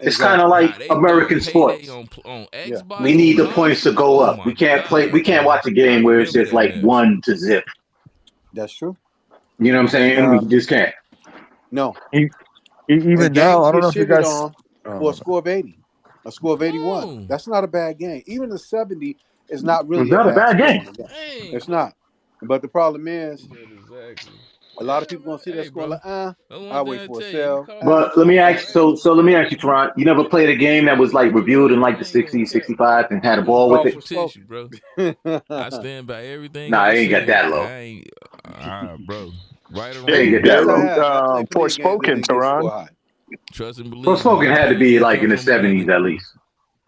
It's kind of like American sports. On Yeah. Xbox. We need the points to go up. We can't play. We can't watch a game where it's just like 1-0. That's true. You know what I'm saying? We just can't. No. Even now, I don't know if you guys. for a score of 80, a score of 81. That's not a bad game. Even the 70 is not really not a bad score game. on the game. It's not. But the problem is, a lot of people gonna see that score like, I'll wait for a sale. But let me ask. So let me ask you, Teron. You never played a game that was like reviewed in like the 60s, 65, and had a ball with it? Tissue, bro. I stand by everything. Nah, I ain't got that low. Bro. Right or wrong. Ain't get that low. Forspoken, Teron. Trust and believe. Forspoken had to be like in the 70s at least.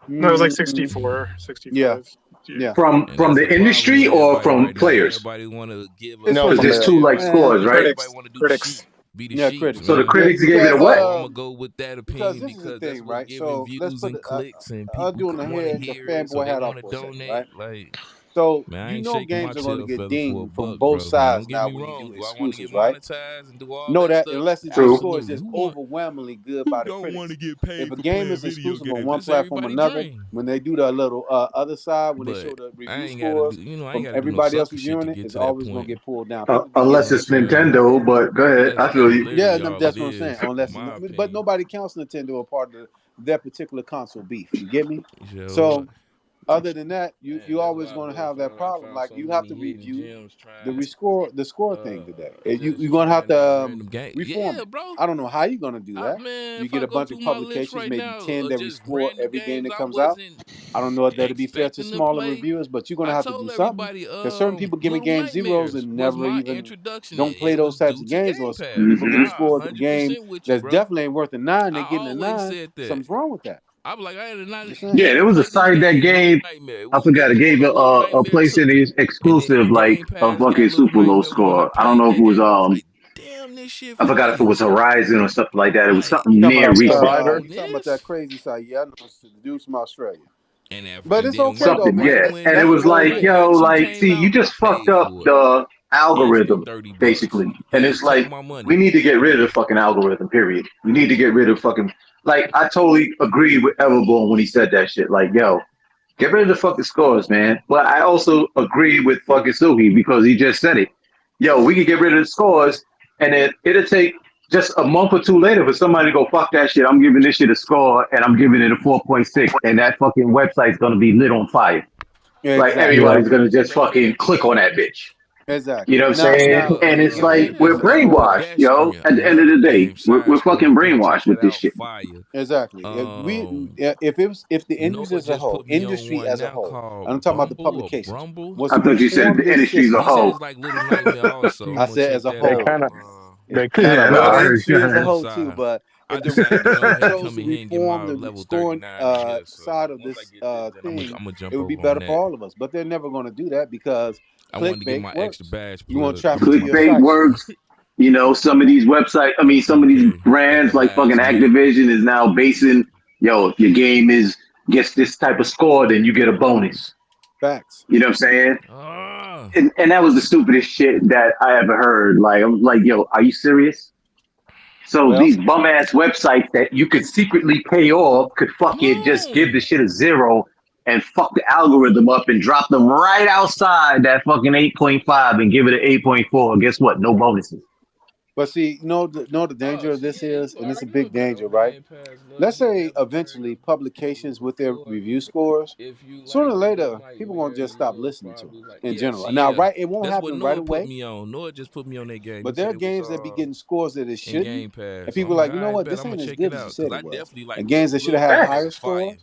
No, it was like 64, 65. Yeah. From the industry or from players? Everybody want to give. Because there's two like scores, right? Critics. Critics. So the critics gave it a what? I'm gonna go with that opinion Because this is the thing, that's right? So let's views put and clicks and I'll people do in the want to head the hear it, so fanboy they hat off want to for a second, donate. right? Like, So man, I you ain't know shaking my games are going to tail get feather for a dinged from buck, both bro. Man, sides don't get now me when you wrong. do Do I want to get exclusives, right? monetized and do all Know that that stuff? unless the True. score is just overwhelmingly good by the don't want critics. to get paid If a for game playing is video exclusive on games? one That's platform or everybody's another, dream. when they do the little other side, when they But show the I review ain't gotta do, scores I ain't from gotta do no everybody else sucker shit to reviewing it, get it's to that always going point. to get pulled down. People be Unless getting it's Nintendo, but go ahead. I feel you. Literally all that's it what I'm saying. is, Unless, in my but nobody counts Nintendo a part of their particular console beef. You get me? So other than that, you always going to have that problem. Like you have to review the score thing today. You're going to have to reform it. bro. I don't know how you're going to do that. Man, You if get I a go bunch through of my list publications, right maybe now 10 of that just score random every game games that I comes out. wasn't I don't know if that'll be fair to expecting to smaller play. reviewers, but you're going to I have to do told something. everybody, Because certain people give me Little game zeros Nightmares and was never my even introduction. don't play It those was types due of to games. Game Or Pass. people give I scores a game 100% with you, that's bro. definitely ain't worth a 9. They I getting a always 9. said that. Something's wrong with that. I was like, I had a not Yeah, there was a site that gave. I forgot. It gave a place in his exclusive like a fucking super low score. I don't know if it was damn, this shit I forgot if it was Horizon or something like that. It was something You talking near about recent. you talking about that crazy site? Yeah, I know it's the dudes from Australia. But and it's then okay though, Something, man. yeah. And it That's was well like, written. yo, like, see, you just fucked up the algorithm, basically. And it's like, we need to get rid of the fucking algorithm, period. We need to get rid of fucking, like, I totally agree with Everborn when he said that shit. Like, yo, get rid of the fucking scores, man. But I also agree with fucking Suhi because he just said it. Yo, we can get rid of the scores, and then it'll take just a month or two later for somebody to go, fuck that shit. I'm giving this shit a score, and I'm giving it a 4.6, and that fucking website's gonna be lit on fire. Like Exactly. everybody's gonna just fucking click on that bitch. Exactly. You know what I'm saying? And it's like we're brainwashed, yo. At the end of the day, we're fucking brainwashed with this shit. Exactly. If the industry as a whole, I'm talking about the publications, was I to thought you said reform the this industry's a system. whole. I said as a whole. Yeah, no, Well, the I heard industry as a you. whole too, but if the industry chose to reform the scoring side of this thing, it would be better for all of us. But they're never going to do that because clickbait works. You want traffic to your Clickbait site. works. You know, some of these websites, I mean, some of these brands like fucking Activision is now basing, yo, if your game gets this type of score, then you get a bonus. Facts. You know what I'm saying? And that was the stupidest shit that I ever heard. Like, I'm like, yo, are you serious? So these bum ass websites that you could secretly pay off could fucking just give the shit a 0 and fuck the algorithm up and drop them right outside that fucking 8.5 and give it an 8.4. Guess what? No bonuses. But see, the danger of this is, and it's a big danger, right? Let's say eventually publications with their review scores, sooner or later, people won't just stop listening to them in general. Now, right, it won't happen right away. Noah just put me on that game. But there are games that be getting scores that it shouldn't, and people are like, you know what, this ain't as good as you said it was. And games that should have had higher scores,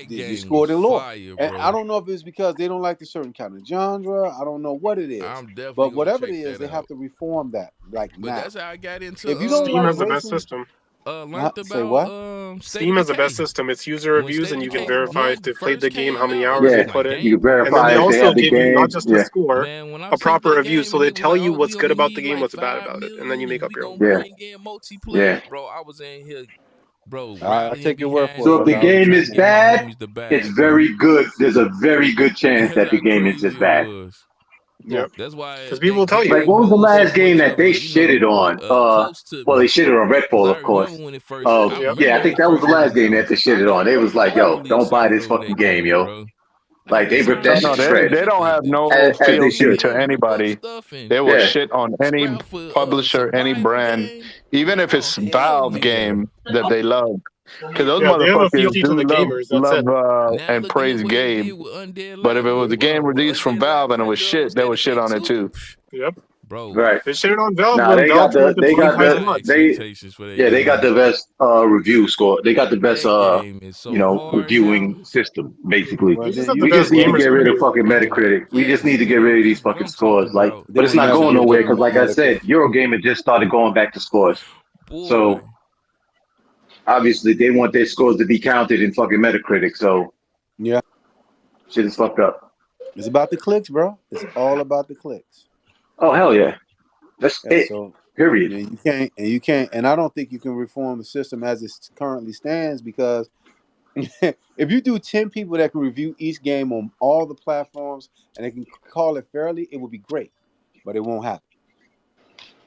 you scored it lower. And I don't know if it's because they don't like the certain kind of genre. I don't know what it is. But whatever it is, they have to reform that. Like now. That's how I got into. If you don't Steam like has the best racing, system. say what? Steam has the best system. It's user reviews, and you can verify if they played the game, how many hours Yeah, they put in. you can verify And then they if they also have the give you not game. just Yeah. a score, a proper review. So they tell you what's good about the game, what's bad about it, and then you make up your own. Yeah. Yeah. Bro, I was in here, bro. I take your word for it. So if the game is bad, it's very good. There's a very good chance that the game is just bad. Yep. That's why. Because people will tell you. Like, what was the last game that they shitted on? Well, they shitted on Redfall, of course. Yeah, I think that was the last game that they shitted on. They was like, yo, don't buy this fucking game, yo. Like, they ripped that shit to shreds. They don't have no as they fealty should. to anybody. They will shit on any publisher, any brand, even if it's Valve game that they love. Because those Yeah, they have a motherfuckers fealty to do the gamers. That's it. love and praise Gabe. But if it was a game released from Valve and it was shit, they would shit on it too. Yep. Right. They shit on Valve Nah, when they Valve got tried to monetize mods. they got the best review score. They got the best reviewing system basically. Well, They just then have you the We best just need to get gamers rid of review. fucking Metacritic. We just need to get rid of these fucking scores. Like, but then it's we not have to going get nowhere rid because, of like I said, Metacritic. Eurogamer just started going back to scores. So obviously they want their scores to be counted in fucking Metacritic. So yeah, shit is fucked up. it's about the clicks, bro. It's all about the clicks. Oh hell yeah, that's it. So Period. you can't, and I don't think you can reform the system as it currently stands because if you do 10 people that can review each game on all the platforms and they can call it fairly, it would be great, but it won't happen.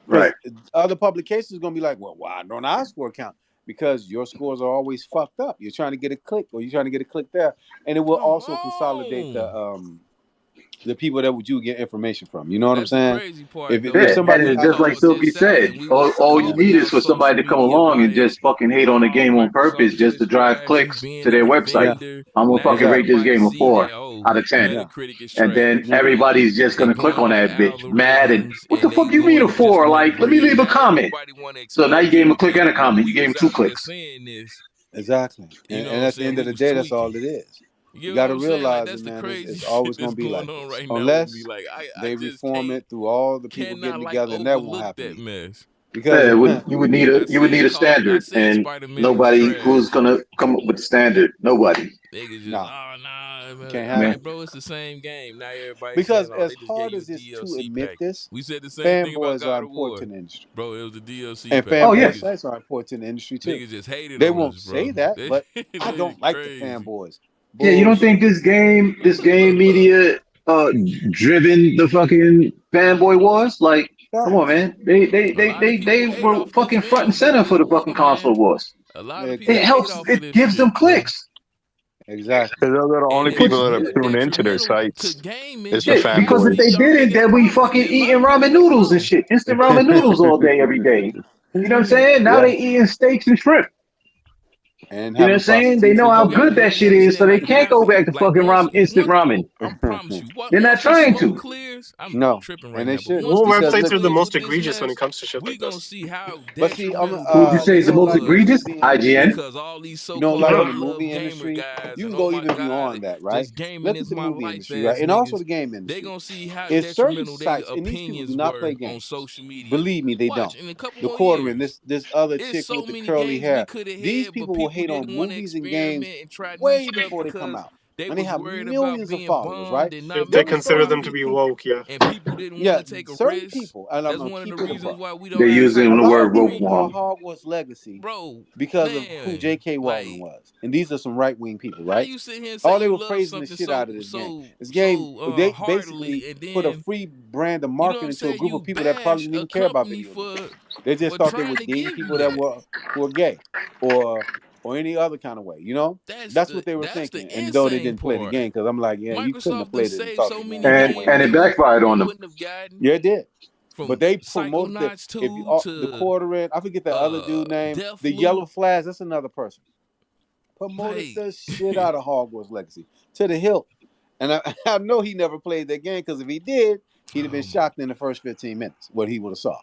Right. Other publications are gonna be like, well, why don't our score count? Because your scores are always fucked up. You're trying to get a click, or you're trying to get a click there, and it will also consolidate the people that would you get information from. You know what I'm saying? If somebody and just like Silky said, all you need is for somebody to come along and just fucking hate on the game on purpose just to drive clicks to their website. I'm gonna fucking rate this game a 4 out of 10. And then everybody's just gonna click on that bitch, mad and what the fuck you mean a 4? Like, let me leave a comment. So now you gave him a click and a comment. You gave him 2 clicks. Exactly. And at the end of the day, that's all it is. You got to realize it, man. It's always going to be like this. Unless they reform it through all the people getting together, and that won't happen. Because you would need a standard, and nobody who's gonna come up with the standard. Nobody. Can't happen. Bro, it's the same game. Now everybody because as hard as it's to admit this, we said the same thing about fanboys God are of War. important to the industry. Bro, it was the DLC and pack. fanboy sites are important to the industry too. Niggas just hated they on won't us, bro. say that, but I don't like the fanboys. Yeah, you don't think this game media driven the fucking fanboy wars? Like, come on, man. They were fucking front and center for the fucking console wars. It helps. It gives them clicks. Exactly. Because those are the only people that are tuned into their sites. It's the fanboys. Because if they didn't, then we fucking eating ramen noodles and shit. Instant ramen noodles all day, every day. You know what I'm saying? Now they eating steaks and shrimp. And you know what I'm saying? They know how good that shit is, so they can't go back to fucking instant ramen. They're not trying to. No, tripping and they should. What websites are the most egregious when it comes to shit like this? See how but see, who would you say is the most egregious? IGN. Because all these so-called like in the movie industry, you can go even beyond that, right? Look at the movie industry, right, and also the game industry. They gonna see how it's certain detrimental sites, their and these people opinions do not were play games on social media. Believe me, they don't. The quartering, this other chick with the curly hair. These people will hate on movies and games way before they come out. And they have millions of followers, right? They consider them to be woke, yeah. And people didn't want to take a certain risk. people, and I'm That's one of the reasons why we don't. They're using the word woke wrong. Hogwarts Legacy, bro, because of who J.K. Rowling was, and these are some right-wing people, right? You sit here and say all they you were love praising the shit so, out of this so, game. This game, so, they heartily, basically put a free brand of marketing to a group of people that probably didn't even care about video games. They just thought they would ding people that were gay or any other kind of way, you know? That's what they were thinking. And though they didn't play the game, because I'm like, yeah, you couldn't have played it and thought and it backfired on them. Yeah, it did. But they promoted the quartering. I forget the other dude name. The Yellow Flash. That's another person. Promoted the shit out of Hogwarts Legacy to the hilt. And I know he never played that game, because if he did, he'd have been shocked in the first 15 minutes what he would have saw.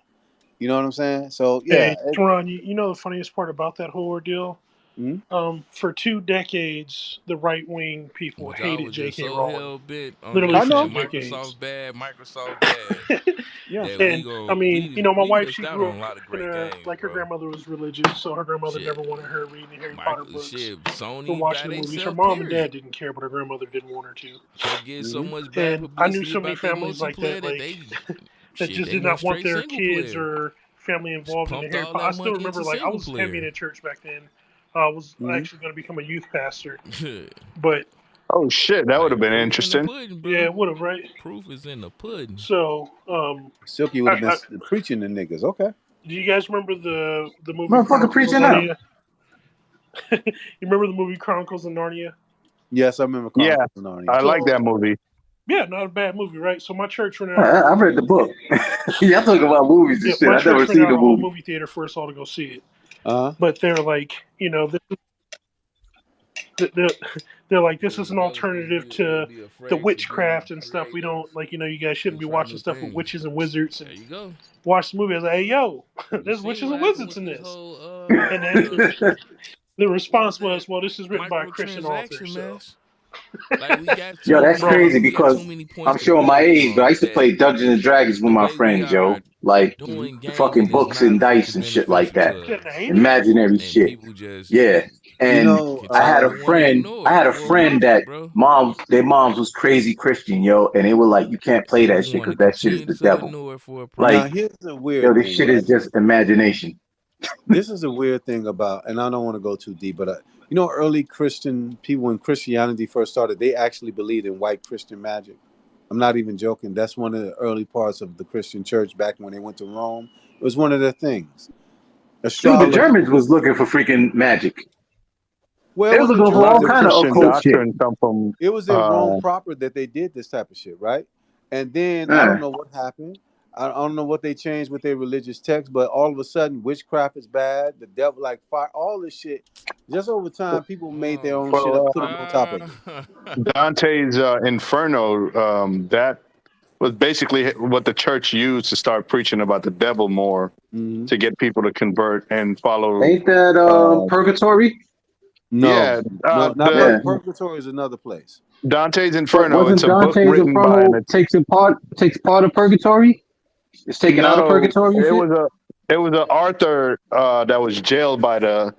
You know what I'm saying? So yeah. Hey, Ron, you know the funniest part about that whole ordeal? Mm-hmm. For 2 decades, the right wing people hated J.K. Rowling. Literally, for 2 decades. Microsoft bad. Yeah, and I mean, you know, my wife, she grew up in like her grandmother was religious, so her grandmother never wanted her reading the Harry Potter books or watching the movies. Her mom and dad didn't care, but her grandmother didn't want her to. And I knew so many families like that, that just did not want their kids or family involved in the Harry Potter. I still remember, like, I was heavy in the church back then. I was actually going to become a youth pastor, but oh shit, that would have been interesting. Yeah, it would have, right? Proof is in the pudding. So, Silky would have been preaching to niggas. Okay. Do you guys remember the movie? Motherfucker preaching out. You remember the movie Chronicles of Narnia? Yes, I remember Chronicles of Narnia. I like that movie. Yeah, not a bad movie, right? So my church ran out. I read the book. Y'all talking about movies and shit. I never seen the movie. Movie theater for us all to go see it. but they're like, they're like, this is an alternative to the witchcraft and stuff. We don't you guys shouldn't be watching stuff with witches and wizards. And watch the movie. I was like, hey, yo, there's witches and wizards in this. And then the response was, well, this is written by a Christian author. So. Like we got Yo, that's crazy because I'm showing my age, but I used to play Dungeons and Dragons with my friends, yo. Like fucking books and dice and shit like that. Imaginary shit. Yeah. And I had a friend that their moms was crazy Christian, yo, and they were like, you can't play that shit because that shit is the devil. Like, now here's a weird yo, this thing, shit right? is just imagination. This is a weird thing about, and I don't want to go too deep, but early Christian people, when Christianity first started, they actually believed in white Christian magic. I'm not even joking. That's one of the early parts of the Christian church back when they went to Rome. It was one of their things. Dude, the Germans was looking for freaking magic. Well, they was looking for all kind of occult shit. It was in Rome proper that they did this type of shit, right? And then I don't know what happened. I don't know what they changed with their religious text, but all of a sudden, witchcraft is bad. The devil, like fire, all this shit. Just over time, people made their own shit up, put them on top of it. Dante's Inferno, that was basically what the church used to start preaching about the devil more, to get people to convert and follow. Ain't that Purgatory? No, yeah, not Purgatory is another place. Dante's Inferno. Wasn't it's a book Dante's written Inferno by takes part of Purgatory? It's taken out of Purgatory. It was a Arthur that was jailed by the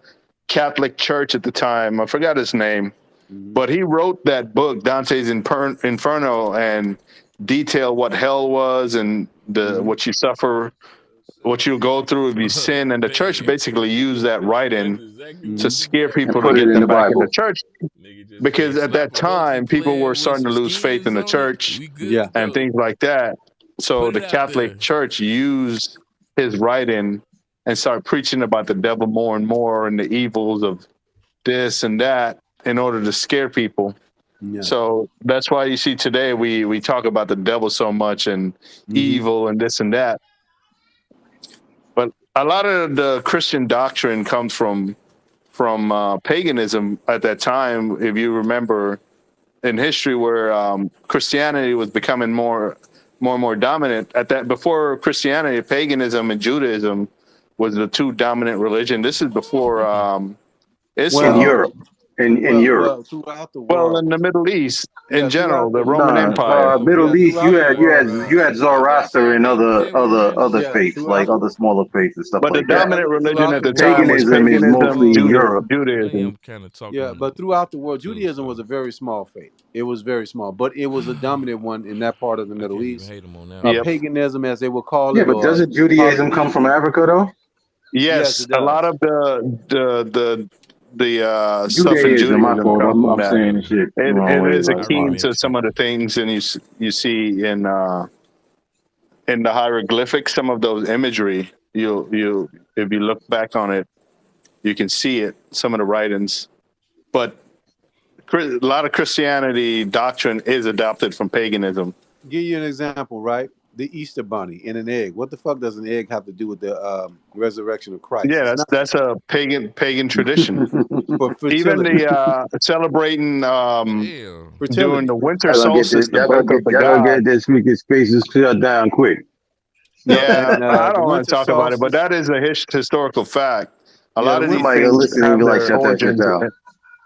Catholic Church at the time. I forgot his name, but he wrote that book, Dante's Inferno, and detailed what hell was and what you suffer, what you go through if you sin. And the church basically used that writing to scare people to get them back in the church. Because at that time, people were starting to lose faith in the church and things like that. So the Catholic Church used his writing and started preaching about the devil more and more and the evils of this and that in order to scare people. Yeah. So that's why you see today we talk about the devil so much and evil and this and that. But a lot of the Christian doctrine comes from paganism at that time. If you remember in history, where Christianity was becoming more and more dominant. Before Christianity, paganism and Judaism was the two dominant religion. This is before Islam. In Europe. In Europe. Throughout the world. Well, in the Middle East in general, the Roman Empire. Middle East, you had Zoroaster and other faiths, like other smaller faiths and stuff like that. But the dominant religion at the time was paganism is mostly Europe. Judaism. Yeah, but throughout the world, Judaism was a very small faith. It was very small, but it was a dominant one in that part of the Middle East. Paganism, as they would call it. Yeah, but doesn't Judaism come from Africa, though? Yes, a lot of the stuff in Judaism, Judaism I'm saying shit. It is akin to some of the things, and you see in the hieroglyphics, some of those imagery. You if you look back on it, you can see it. Some of the writings, but a lot of Christianity doctrine is adopted from paganism. Give you an example, right? The Easter bunny in an egg. What the fuck does an egg have to do with the resurrection of Christ? Yeah, that's a pagan tradition. Even the celebrating during the winter solstice. Y'all gonna get this freaking spaces shut down quick. Yeah, I don't want to talk about it, but that is a historical fact. A lot of these things have their origins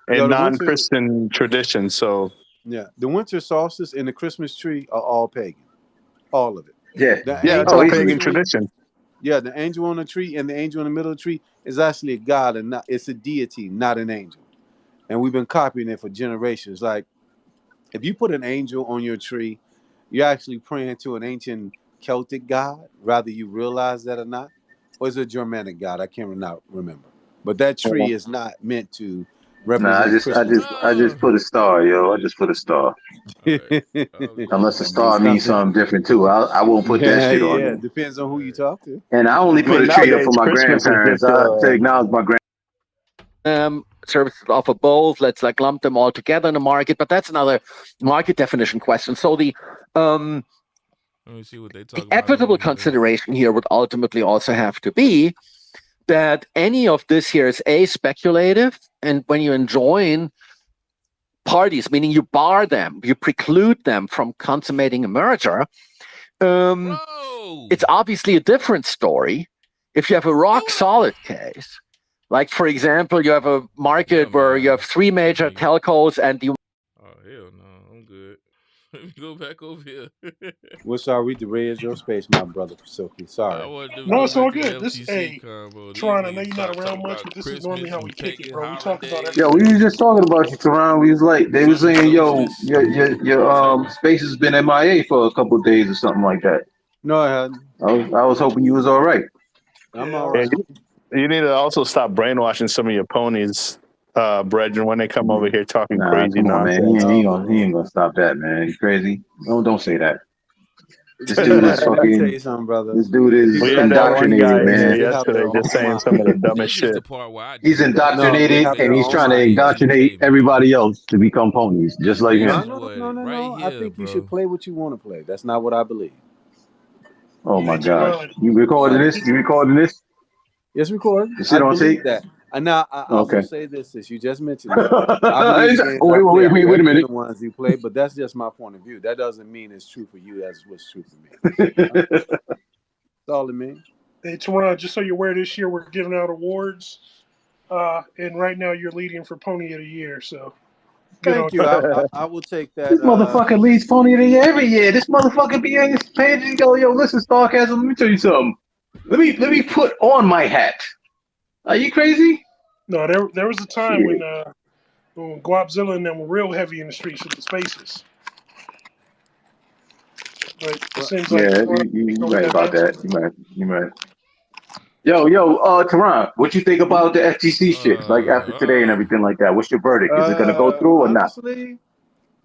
in non-Christian traditions. So yeah, the winter solstice and the Christmas tree are all pagan. All of it. It's a pagan tradition. Yeah, the angel on the tree and the angel in the middle of the tree is actually a god, and it's a deity, not an angel. And we've been copying it for generations. Like, if you put an angel on your tree, you're actually praying to an ancient Celtic god, whether you realize that or not, or is it a Germanic god? I can't remember. But that tree is not meant to represent. I just put a star, yo. I just put a star. Unless the star means something different too, I won't put that shit on. Yeah, depends on who you talk to. And I only put a tree up for my grandparents. To acknowledge my grandparents. Services offer both. Let's lump them all together in the market, but that's another market definition question. So the let me see what they talk about. equitable consideration here would ultimately also have to be that any of this here is speculative, and when you enjoin parties, meaning you bar them, you preclude them from consummating a merger, it's obviously a different story. If you have a rock solid case, like for example, you have a market where you have 3 major telcos and you. Oh hell no, I'm good. Let me go back over here. We're sorry we derailed your space, my brother Silky. Sorry. No, it's all good. This Tron, I know you're not around much, but this is normally how we kick it, bro. We talk about everything. Yo, we was just talking about you, Teron. We was like, they were saying, yo, your space has been MIA for a couple of days or something like that. No, I hadn't. I was hoping you was all right. I'm all right. You need to also stop brainwashing some of your ponies, brethren, when they come over here talking crazy come on, nonsense. Man. He ain't gonna stop that, man. You crazy? Don't say that. This dude is Let me tell you fucking. something, brother. This dude is We had that one guy indoctrinated, man. yesterday just saying some of the dumbest shit. He's indoctrinated, and he's trying to indoctrinate everybody else to become ponies, just like him. No. I think you should play what you want to play. That's not what I believe. Oh my God! You recording this? You recording this? Yes, recording. You sit on tape? That. And now I Okay. will say this, since you just mentioned that. I believe the games wait a minute. The ones you play, but that's just my point of view. That doesn't mean it's true for you. That's what's true for me. That's all it means. Hey, Teron, just so you're aware, this year we're giving out awards, and right now you're leading for Pony of the Year. So, thank you. I will take that. This motherfucker leads Pony of the Year every year. This motherfucker be on his page and go, "Yo, listen, Starcasm, let me tell you something. Let me put on my hat." Are you crazy? No, there was a time when Guapzilla and them were real heavy in the streets with the spaces. But it seems like you're right about that. You right. Yo, Teron, what you think about the FTC shit? Like after today and everything like that, what's your verdict? Is it gonna go through or honestly,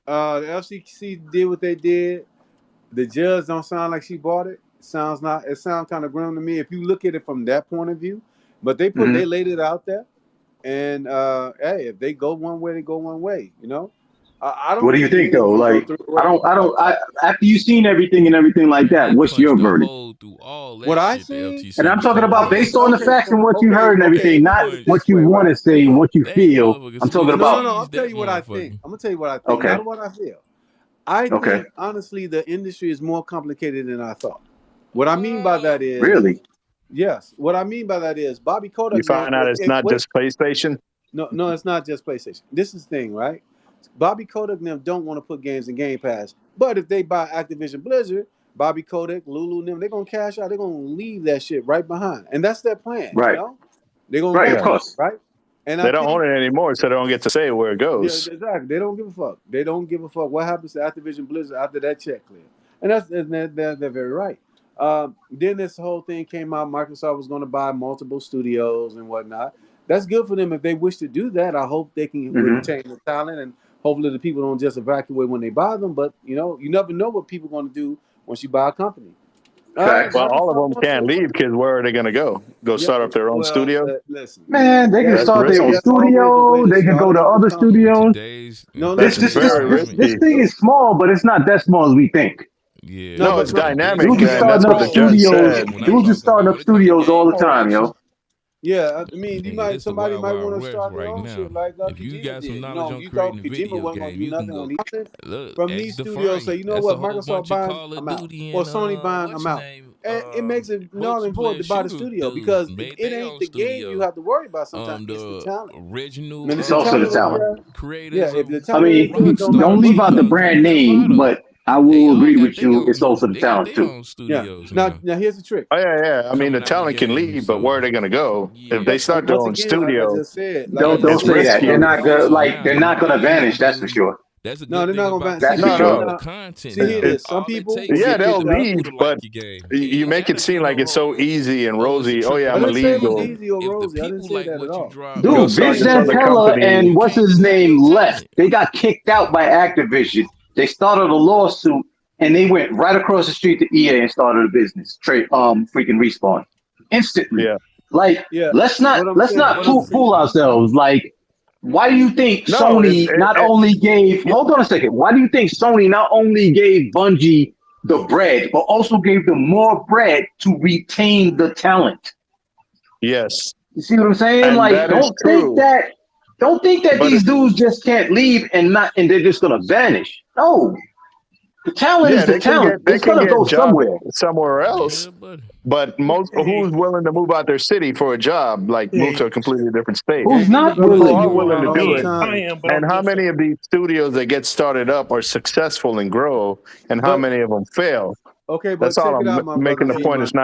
not? The FCC did what they did. The judge don't sound like she bought it. It sounds kind of grim to me if you look at it from that point of view. But they laid it out there, and hey, if they go one way, they go one way. You know, I don't. What do you think though? Like, after you've seen everything and everything like that, what's your verdict? What I see, and I'm talking about based on the facts and what you heard and everything, not what you want to say and what you feel. I'm talking about. No. I'll tell you what I think. I'm gonna tell you what I think, not what I feel. I think honestly, the industry is more complicated than I thought. What I mean by that is really. Yes. What I mean by that is Bobby Kotick. You find out it's not just PlayStation? No, it's not just PlayStation. This is the thing, right? Bobby Kotick and them don't want to put games in Game Pass. But if they buy Activision Blizzard, Bobby Kotick, Lulu and them, they're going to cash out. They're going to leave that shit right behind. And that's their plan. Right. You know? They're going to right, of course. Right? And they don't own it anymore, so they don't get to say where it goes. Yeah, exactly. They don't give a fuck. They don't give a fuck what happens to Activision Blizzard after that check clear. And they're very right. Then this whole thing came out. Microsoft was going to buy multiple studios and whatnot. That's good for them if they wish to do that. I hope they can retain the talent, and hopefully the people don't just evacuate when they buy them. But you never know what people are going to do once you buy a company. Well, all of them can't leave because where are they going to go? Start up their own studio? Listen, man, they can start their own studio. They can go to other studios. This thing is small, but it's not that small as we think. Yeah. No, it's dynamic. Dudes are starting up studios. Dudes are starting up studios all the time, yo. Yeah, I mean, somebody might want to start their own shit like if you got some did. knowledge on You thought creating a Kojima video wasn't going to game, do nothing on these look, from these studios. Say, you know what, Microsoft buying, I'm out. Or Sony buying, I'm out. It makes it null and void to buy the studio because it ain't the game you have to worry about sometimes. It's the talent. Original. It's also the talent. Creators. Yeah, if the I mean, don't leave out the brand name, but I will agree with you. It's also the talent too. Yeah. Now here's the trick. Oh yeah. I mean, the talent can leave, but where are they going to go if they start their own studio? Like I just said, don't say that. They're not gonna They're not gonna vanish. That's for sure. That's a good they're not gonna vanish. That's for sure. Content. See, here it is. Some people, yeah, they'll leave, but you make it seem like it's so easy and rosy. Oh yeah, I'm a lead. I didn't say it was easy or rosy. I didn't say that at all. Dude, Vince Zampella and what's his name left. They got kicked out by Activision. They started a lawsuit and they went right across the street to EA and started a business. Freaking Respawn instantly. Yeah. Like, let's not fool ourselves. Like, why do you think Sony not only gave? Hold on a second. Why do you think Sony not only gave Bungie the bread, but also gave them more bread to retain the talent? Yes. You see what I'm saying? And Like, that is true. don't think that But these dudes just can't leave and they're just gonna vanish. No, the talent is yeah, the talent. they It's can gonna get go jobs somewhere. somewhere else. But most Hey, who's willing to move out their city for a job, like move hey, to a completely different state? Who's And not People willing? are move willing around to all do the it. I time. am, but And I'm how many different. of these studios that get started up are successful and grow, and how But many of them fail? okay, That's but all check it I'm out, my brother making the G point. Money. It's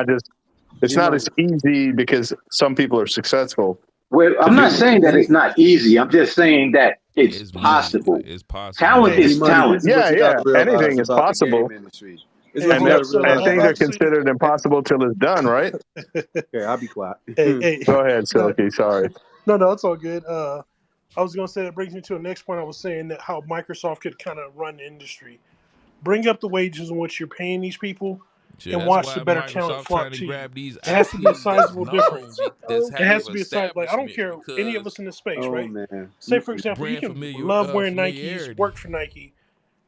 G not as Money. easy because some people are successful Well, to I'm not do it. saying that And it's not easy. I'm just saying that it's possible. Talent G is Money, talent. this is what Yeah, you got yeah. to realize Anything is about the possible, game industry. This is Hey, what you hold got up. to So and realize things are about. actually, considered impossible till it's done, right? Okay, I'll be quiet. hey, Go ahead, no, Silky. Sorry. no, it's all good. I was gonna say that brings me to the next point. I was saying that how Microsoft could kind of run the industry, bring up the wages in which you're paying these people, Shit, and that's watch the why better talent Microsoft flock trying to to you. grab these It has to be a IPs that's sizable known, difference. that's It has have to be a size. Like I don't establishments care any of because us in this space, Oh right? man. Say for example, you brand can love wearing Nikes, familiarity. work for Nike.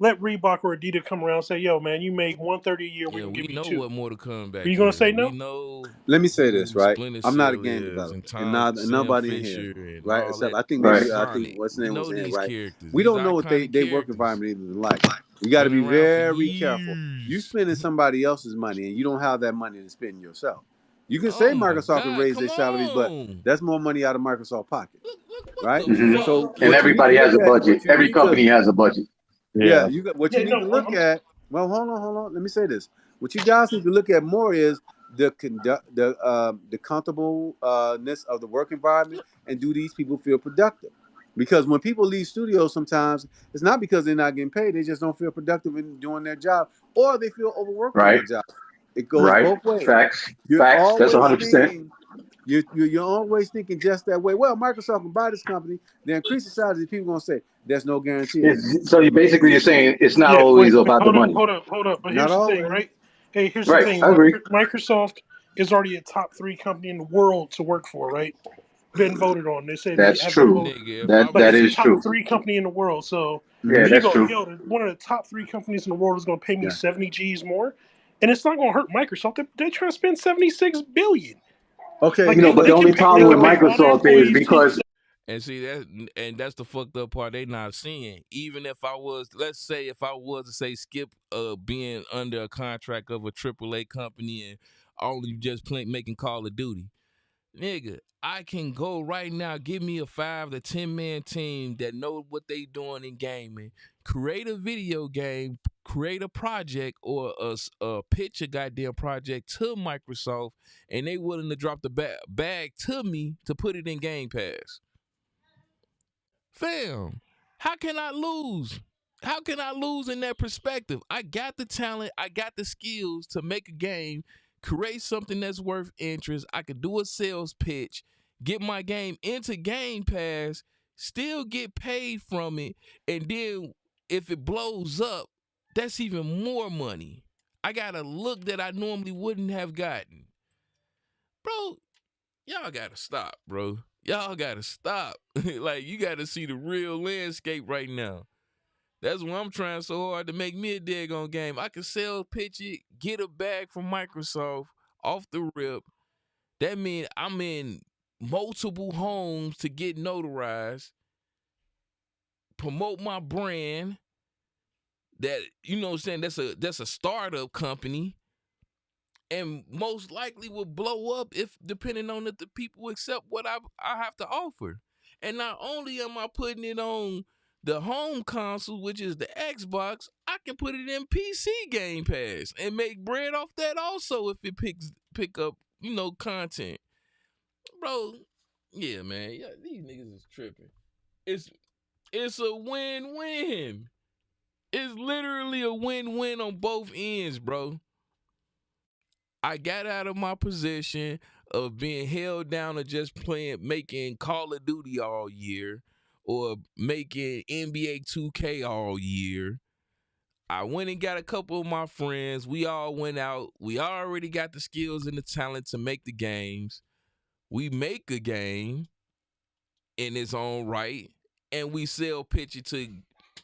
Let Reebok or Adidas come around and say, "Yo, man, you make 130 a year. We're Yeah, gonna we give you know two." what Mortal Are you Kombat gonna is. say We no? know Let me say this, who right? Splinter I'm not a Cell game is and developer, and Tom Sam nobody in here, Fisher and right? all Except that. I think Right. I think what's the We name was know in here, these right? characters. We These don't know what iconic they work characters environment even like. You got to been be around for very careful. You years. spending somebody else's money, and you don't have that money to spend yourself. You can say Oh my Microsoft can God, raise come their salaries, but on. that's more money out of Microsoft pocket, What right? the Hmm. fuck? So And what you need to everybody look has a at, budget. what you Every need to company has a budget. Yeah. what you Yeah, need to no. look at. Well, hold on. Let me say this. What you guys need to look at more is the comfortableness of the work environment, and do these people feel productive? Because when people leave studios, sometimes it's not because they're not getting paid; they just don't feel productive in doing their job, or they feel overworked in Right. their job. It goes Right. both ways. Facts. You're Facts. That's always 100%. thinking. You're always thinking just that way. Well, Microsoft can buy this company, they increase the salaries. People gonna say there's no guarantee of that. So you basically you're saying it's not Yeah, always wait, about the money. hold up. But Not here's the thing, always. right? Hey, here's the Right. thing. I agree. Microsoft is already a top 3 company in the world to work for, right? Been voted on. They said they That's have the true. vote, Nigga, if I but That it's a was is top true. 3 company in the world. So Yeah, if you that's go, true. yo, one of the top 3 companies in the world is going to pay me Yeah. 70 G's more, and it's not going to hurt Microsoft. They're trying to spend 76 billion. Okay, Like You know, but the only they problem with can pay all their Microsoft is employees 10%. because and see that's the fucked up part they not seeing. Even if I was, let's say if I was to say skip being under a contract of a AAA company and only just making Call of Duty. Nigga, I can go right now, give me a 5 to 10 man team that know what they doing in gaming, create a video game, create a project or pitch a goddamn project to Microsoft, and they willing to drop the bag to me to put it in Game Pass. Fam, how can I lose? How can I lose in that perspective? I got the talent, I got the skills to make a game, create something that's worth interest. I could do a sales pitch, get my game into Game Pass, still get paid from it, and then if it blows up, that's even more money. I got a look that I normally wouldn't have gotten. Bro, y'all gotta stop, bro. Y'all gotta stop. Like, you gotta see the real landscape right now. That's why I'm trying so hard to make me a daggone game. I can sell, pitch it, get a bag from Microsoft off the rip. That means I'm in multiple homes to get notarized, promote my brand. That, you know what I'm saying, that's a startup company. And most likely will blow up if depending on if the people accept what I have to offer. And not only am I putting it on the home console, which is the Xbox, I can put it in PC Game Pass and make bread off that also if it pick up, content. Bro, yeah, man. Yeah, these niggas is tripping. It's a win-win. It's literally a win-win on both ends, bro. I got out of my position of being held down to just making Call of Duty all year or making NBA 2K all year. I went and got a couple of my friends. We all went out. We already got the skills and the talent to make the games. We make a game in its own right, and we sell pitch it to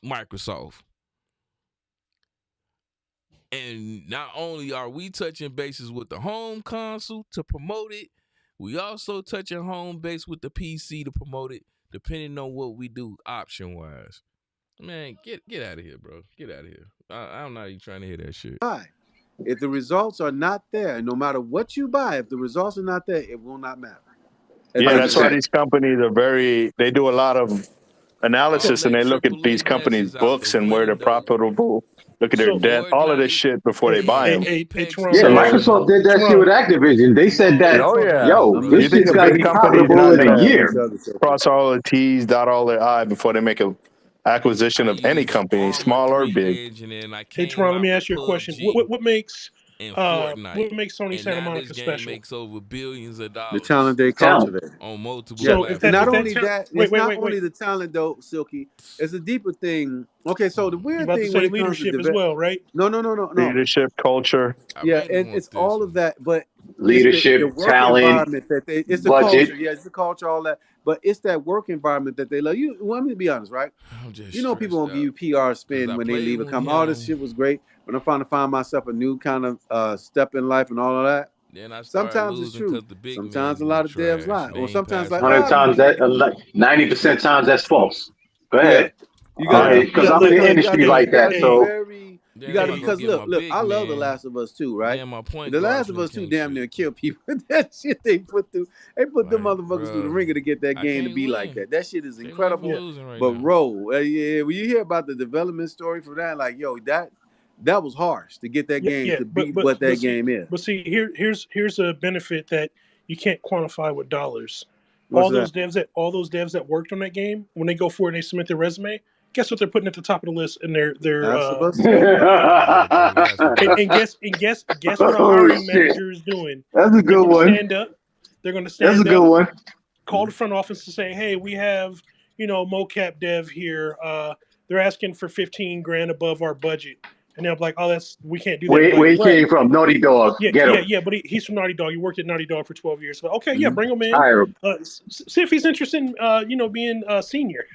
Microsoft. And not only are we touching bases with the home console to promote it, We also touching home base with the PC to promote it, depending on what we do option wise. Man, get out of here, bro. Get out of here. I'm not even trying to hear that shit. If the results are not there, no matter what you buy, if the results are not there, it will not matter. Yeah, that's why these companies are they do a lot of analysis and they look at these companies' books and where they're profitable, look at their debt, all of this shit before they buy them. Microsoft did that shit with Activision. They said that, Oh yeah, yo, you this think shit's a got to big be company is profitable not in a gonna year. cross all the T's, dot all the I before they make a acquisition of any company, small or big. Hey, Teron, let me ask you a question. What makes Fortnite, Sony and Santa now Monica this game special? makes over billions of The dollars. talent they Talent. cultivate On multiple So platforms. and not if that only that, wait, it's not only the talent though, Silky. It's a deeper thing. Okay, so the you weird about to thing when say it comes to leadership as well, right? no. Leadership, culture. Yeah, and it's all of that, but it's the Leadership, work talent, environment it's the budget. culture. Yeah, it's the culture, all that. But it's that work environment that they love. Well, I'm gonna be honest, right? I'm just You know, people gonna give you PR spin when they leave a company. Oh, this shit was great. When I'm trying to find myself a new kind of step in life and all of that. Then I started Sometimes it's losing true. because the big Sometimes men a in the lot of devs trash. lie, They or ain't sometimes like, passing 100 it times on. that, 90% times that's false. Go ahead. You gotta Because I'm in the industry like that. So you gotta because look, I love The Last of Us 2, right? Then my point The guard Last of Us 2 finna damn shit. near kill people. That shit they put them motherfuckers through the bruh, ringer to get that I game to can't be win. like that. That shit is Can't win for incredible. losing right But now. when you hear about the development story for that, like yo, that was harsh to get that game to be what that game is. But see, here's a benefit that you can't quantify with dollars. What's All those devs that worked on that game, when they go forward and they submit their resume, guess what they're putting at the top of the list in their Last of Us 2. and guess what a Oh, hiring shit. manager is doing. That's a good one. Stand up. They're going to stand That's a good one. Call the front office to say, hey, we have mocap dev here. They're asking for $15,000 above our budget. And they'll be like, oh, we can't do that. Where he came from, Naughty Dog. Get him. Yeah, but he's from Naughty Dog. He worked at Naughty Dog for 12 years. So, okay, Mm-hmm. bring him in. Hire him. See if he's interested in, being senior.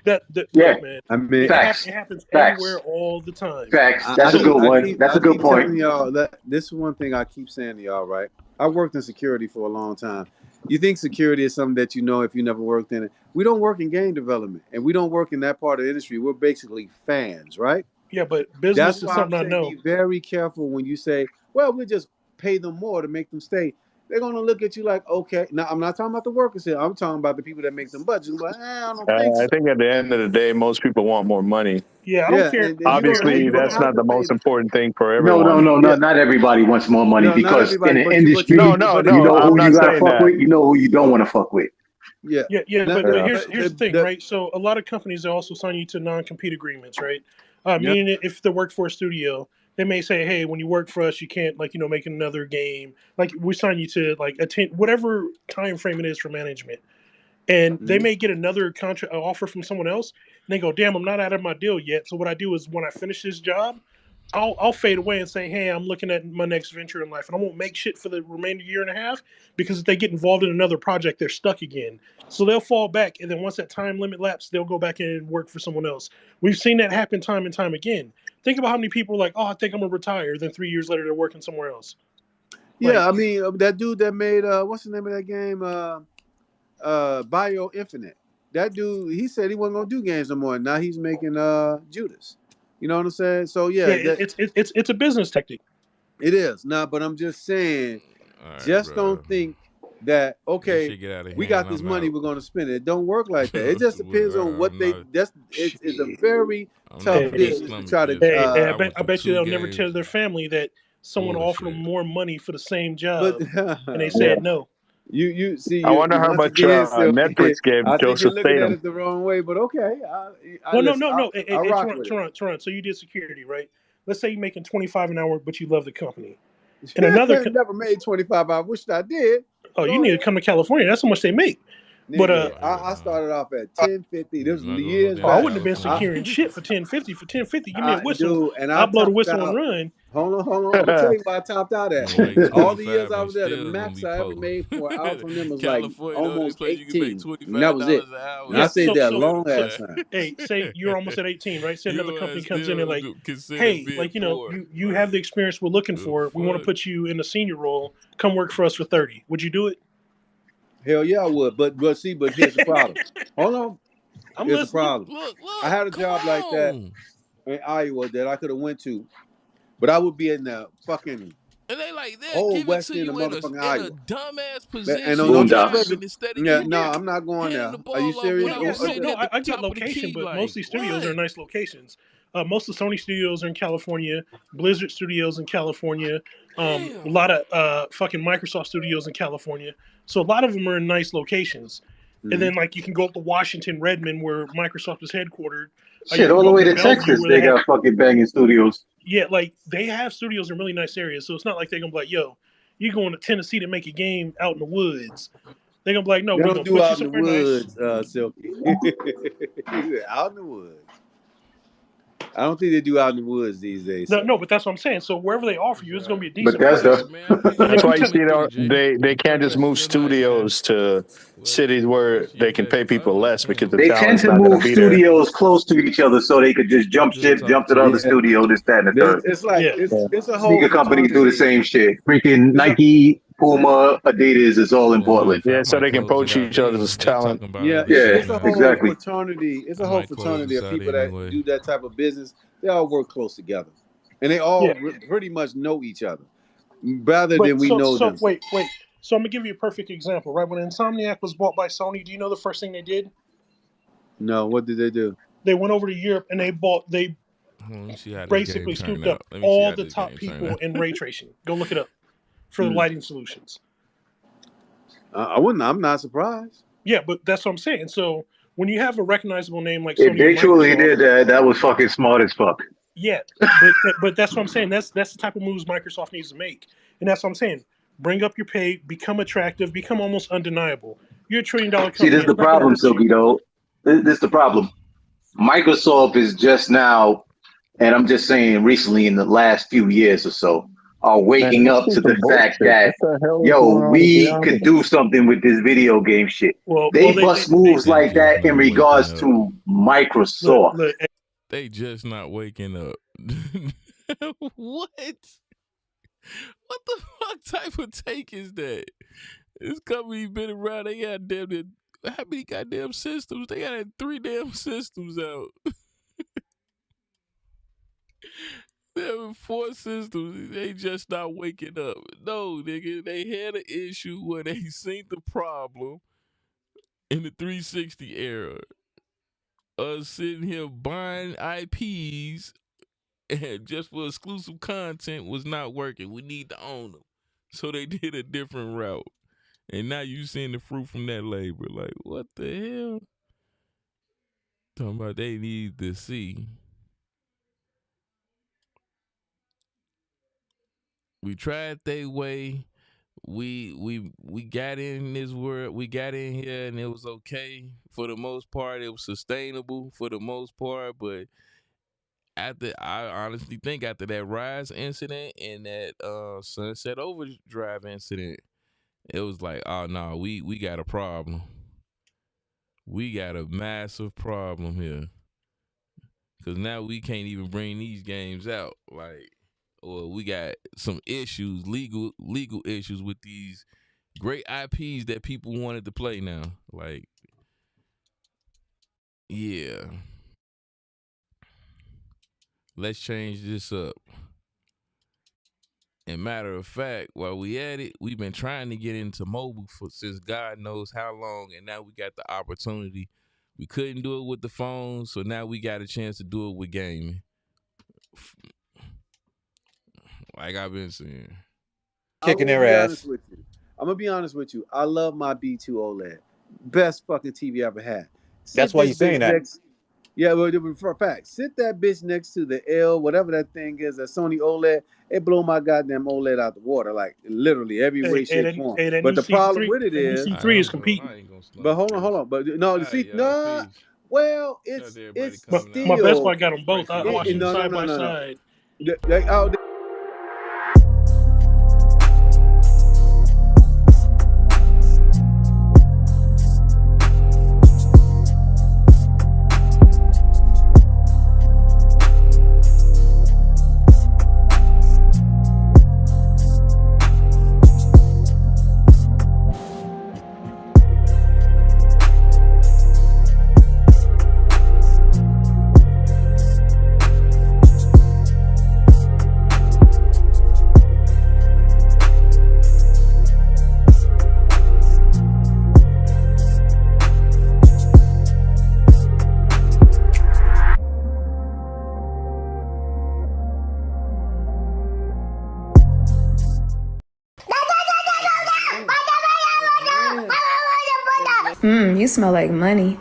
Look, man. I mean, facts. It happens Facts. everywhere all the time. Facts. That's a good one. That's a good point. Telling y'all that this is one thing I keep saying to y'all, right? I worked in security for a long time. You think security is something that you know if you never worked in it. We don't work in game development, and we don't work in that part of the industry. We're basically fans, right? Yeah, but business is something I know. Be very careful when you say, well, we'll just pay them more to make them stay. They're going to look at you like, okay. Now, I'm not talking about the workers here. I'm talking about the people that make them budgets. Like, I don't think so. I think at the end of the day, most people want more money. Yeah, I don't care. And obviously, that's not the most important thing for everyone. No. Not everybody wants more money because in the industry, you know who you got to fuck with, you know who you don't want to fuck with. Yeah. But here's the thing, right? So a lot of companies also sign you to non-compete agreements, right? Meaning if they work for a studio, they may say, hey, when you work for us, you can't make another game. Like we sign you to attend whatever time frame it is for management. And they may get another contract offer from someone else, and they go, damn, I'm not out of my deal yet. So what I do is when I finish this job, I'll fade away and say, hey, I'm looking at my next venture in life, and I won't make shit for the remainder year and a half, because if they get involved in another project, they're stuck again. So they'll fall back, and then once that time limit lapses, they'll go back in and work for someone else. We've seen that happen time and time again. Think about how many people are like, oh, I think I'm gonna retire. Then 3 years later, they're working somewhere else. Yeah, I mean that dude that made what's the name of that game? Bio Infinite. That dude, he said he wasn't gonna do games no more. Now he's making Judas. You know what I'm saying? So it's a business tactic. It is. But I'm just saying, don't think that we got this money, we're gonna spend it. It don't work like that. It just depends on what it's a very tough business to try to I bet you they'll never tell their family that someone offered them more money for the same job and they said no. You see. I wonder how much Netflix gave I think Joseph you're looking at Statham. it the wrong way, but okay. No. Toronto. So you did security, right? Let's say you're making $25 an hour, but you love the company. And another never made 25. I wish I did. Oh, you need to come to California. That's how much they make. But I started off at $10.50. This was years back. I wouldn't have been securing shit for $10.50. For $10.50, give me a whistle. Dude, and I'll blow the whistle and run. Hold on. I'm gonna tell you why I topped out at. All the years I was there, the max I ever made for an hour from them was like almost 18. And that was it. And I stayed there a long ass time. Hey, say you're almost at 18, right? Say another company comes in and like, hey, you have the experience we're looking for. We want to put you in a senior role. Come work for us for 30. Would you do it? Hell yeah, I would. But here's the problem. Hold on. Here's the problem. Look, I had a job like that in Iowa that I could have went to, but I would be in the fucking and they like old give it west to end of you motherfucking in Iowa. a dumbass position. And don't you expect instead of of no, I'm not going there. the Are you ball off serious? when I was sitting at the I get top of the location, key, but like, most of these studios what? are nice locations. Most of the Sony studios are in California, Blizzard studios in California, a lot of fucking Microsoft studios in California. So a lot of them are in nice locations. And then like you can go up to Washington, Redmond, where Microsoft is headquartered. Shit, all the way to Texas, they got fucking banging studios. Yeah, like they have studios in really nice areas. So it's not like they're gonna be like, yo, you're going to Tennessee to make a game out in the woods. They're gonna be like, no, they we're don't gonna do put out you in the somewhere woods, nice. Silky. Out in the woods. I don't think they do out in the woods these days. No, but that's what I'm saying. So wherever they offer you, it's going to be a decent Bethesda. price. That's why you see they can't just move studios to cities where they can pay people less because the They tend talent's to not going to move be there. studios close to each other so they could just jump ship, jump to the other studio, this, that, and the third. It's like it's a whole Sneaker companies do the same shit. Freaking Nike, Puma, Adidas is all in Portland. Yeah, so they can poach each other's talent. Yeah, it's a whole fraternity. It's a whole fraternity of people that do that type of business. They all work close together, and they all pretty much know each other, rather than we know them. Wait. So I'm gonna give you a perfect example. Right when Insomniac was bought by Sony, do you know the first thing they did? No, what did they do? They went over to Europe and they basically scooped up all the top people in ray tracing. Go look it up for the lighting solutions. I'm not surprised. Yeah, but that's what I'm saying. So when you have a recognizable name like If Sony, they truly did that, that was fucking smart as fuck. Yeah, but that's what I'm saying. That's the type of moves Microsoft needs to make, and that's what I'm saying. Bring up your pay, become attractive, become almost undeniable. You're $1 trillion company. See, this is the problem, Silky, though. This is the problem. Microsoft is just now, and I'm just saying recently in the last few years or so, are waking up to the fact that, yo, we could do something with this video game shit. They bust moves like that in regards to Microsoft. Look, they just not waking up. What? What the fuck type of take is that? This company been around. They got how many goddamn systems? They got 3 damn systems out. They have 4 systems. They just not waking up. No, nigga, they had an issue where they seen the problem in the 360 era. Us sitting here buying IPs and just for exclusive content was not working. We need to own them. So they did a different route. And now you seeing the fruit from that labor. Like, what the hell? Talking about they need to see. We tried their way. We got in this world. We got in here and it was okay. For the most part, it was sustainable for the most part. But I honestly think after that Rise incident and that Sunset Overdrive incident, it was like, oh no, we got a problem. We got a massive problem here. Cause now we can't even bring these games out. Like, or we got some issues, legal issues with these great IPs that people wanted to play now. Like, yeah. Let's change this up. And matter of fact, while we at it, we've been trying to get into mobile since God knows how long, and now we got the opportunity. We couldn't do it with the phone, so now we got a chance to do it with gaming. Like I've been saying. Kicking their ass. I'm gonna be honest with you. I love my B2 OLED. Best fucking TV I ever had. That's why you're saying that. Yeah, well, for a fact, sit that bitch next to the L, whatever that thing is, that Sony OLED. It blew my goddamn OLED out the water, like literally every way, shape, form. But the problem with it is, C3 is competing. But hold on. But no, well, it's still. My Best Buy got them both. I watched them side by side. You smell like money.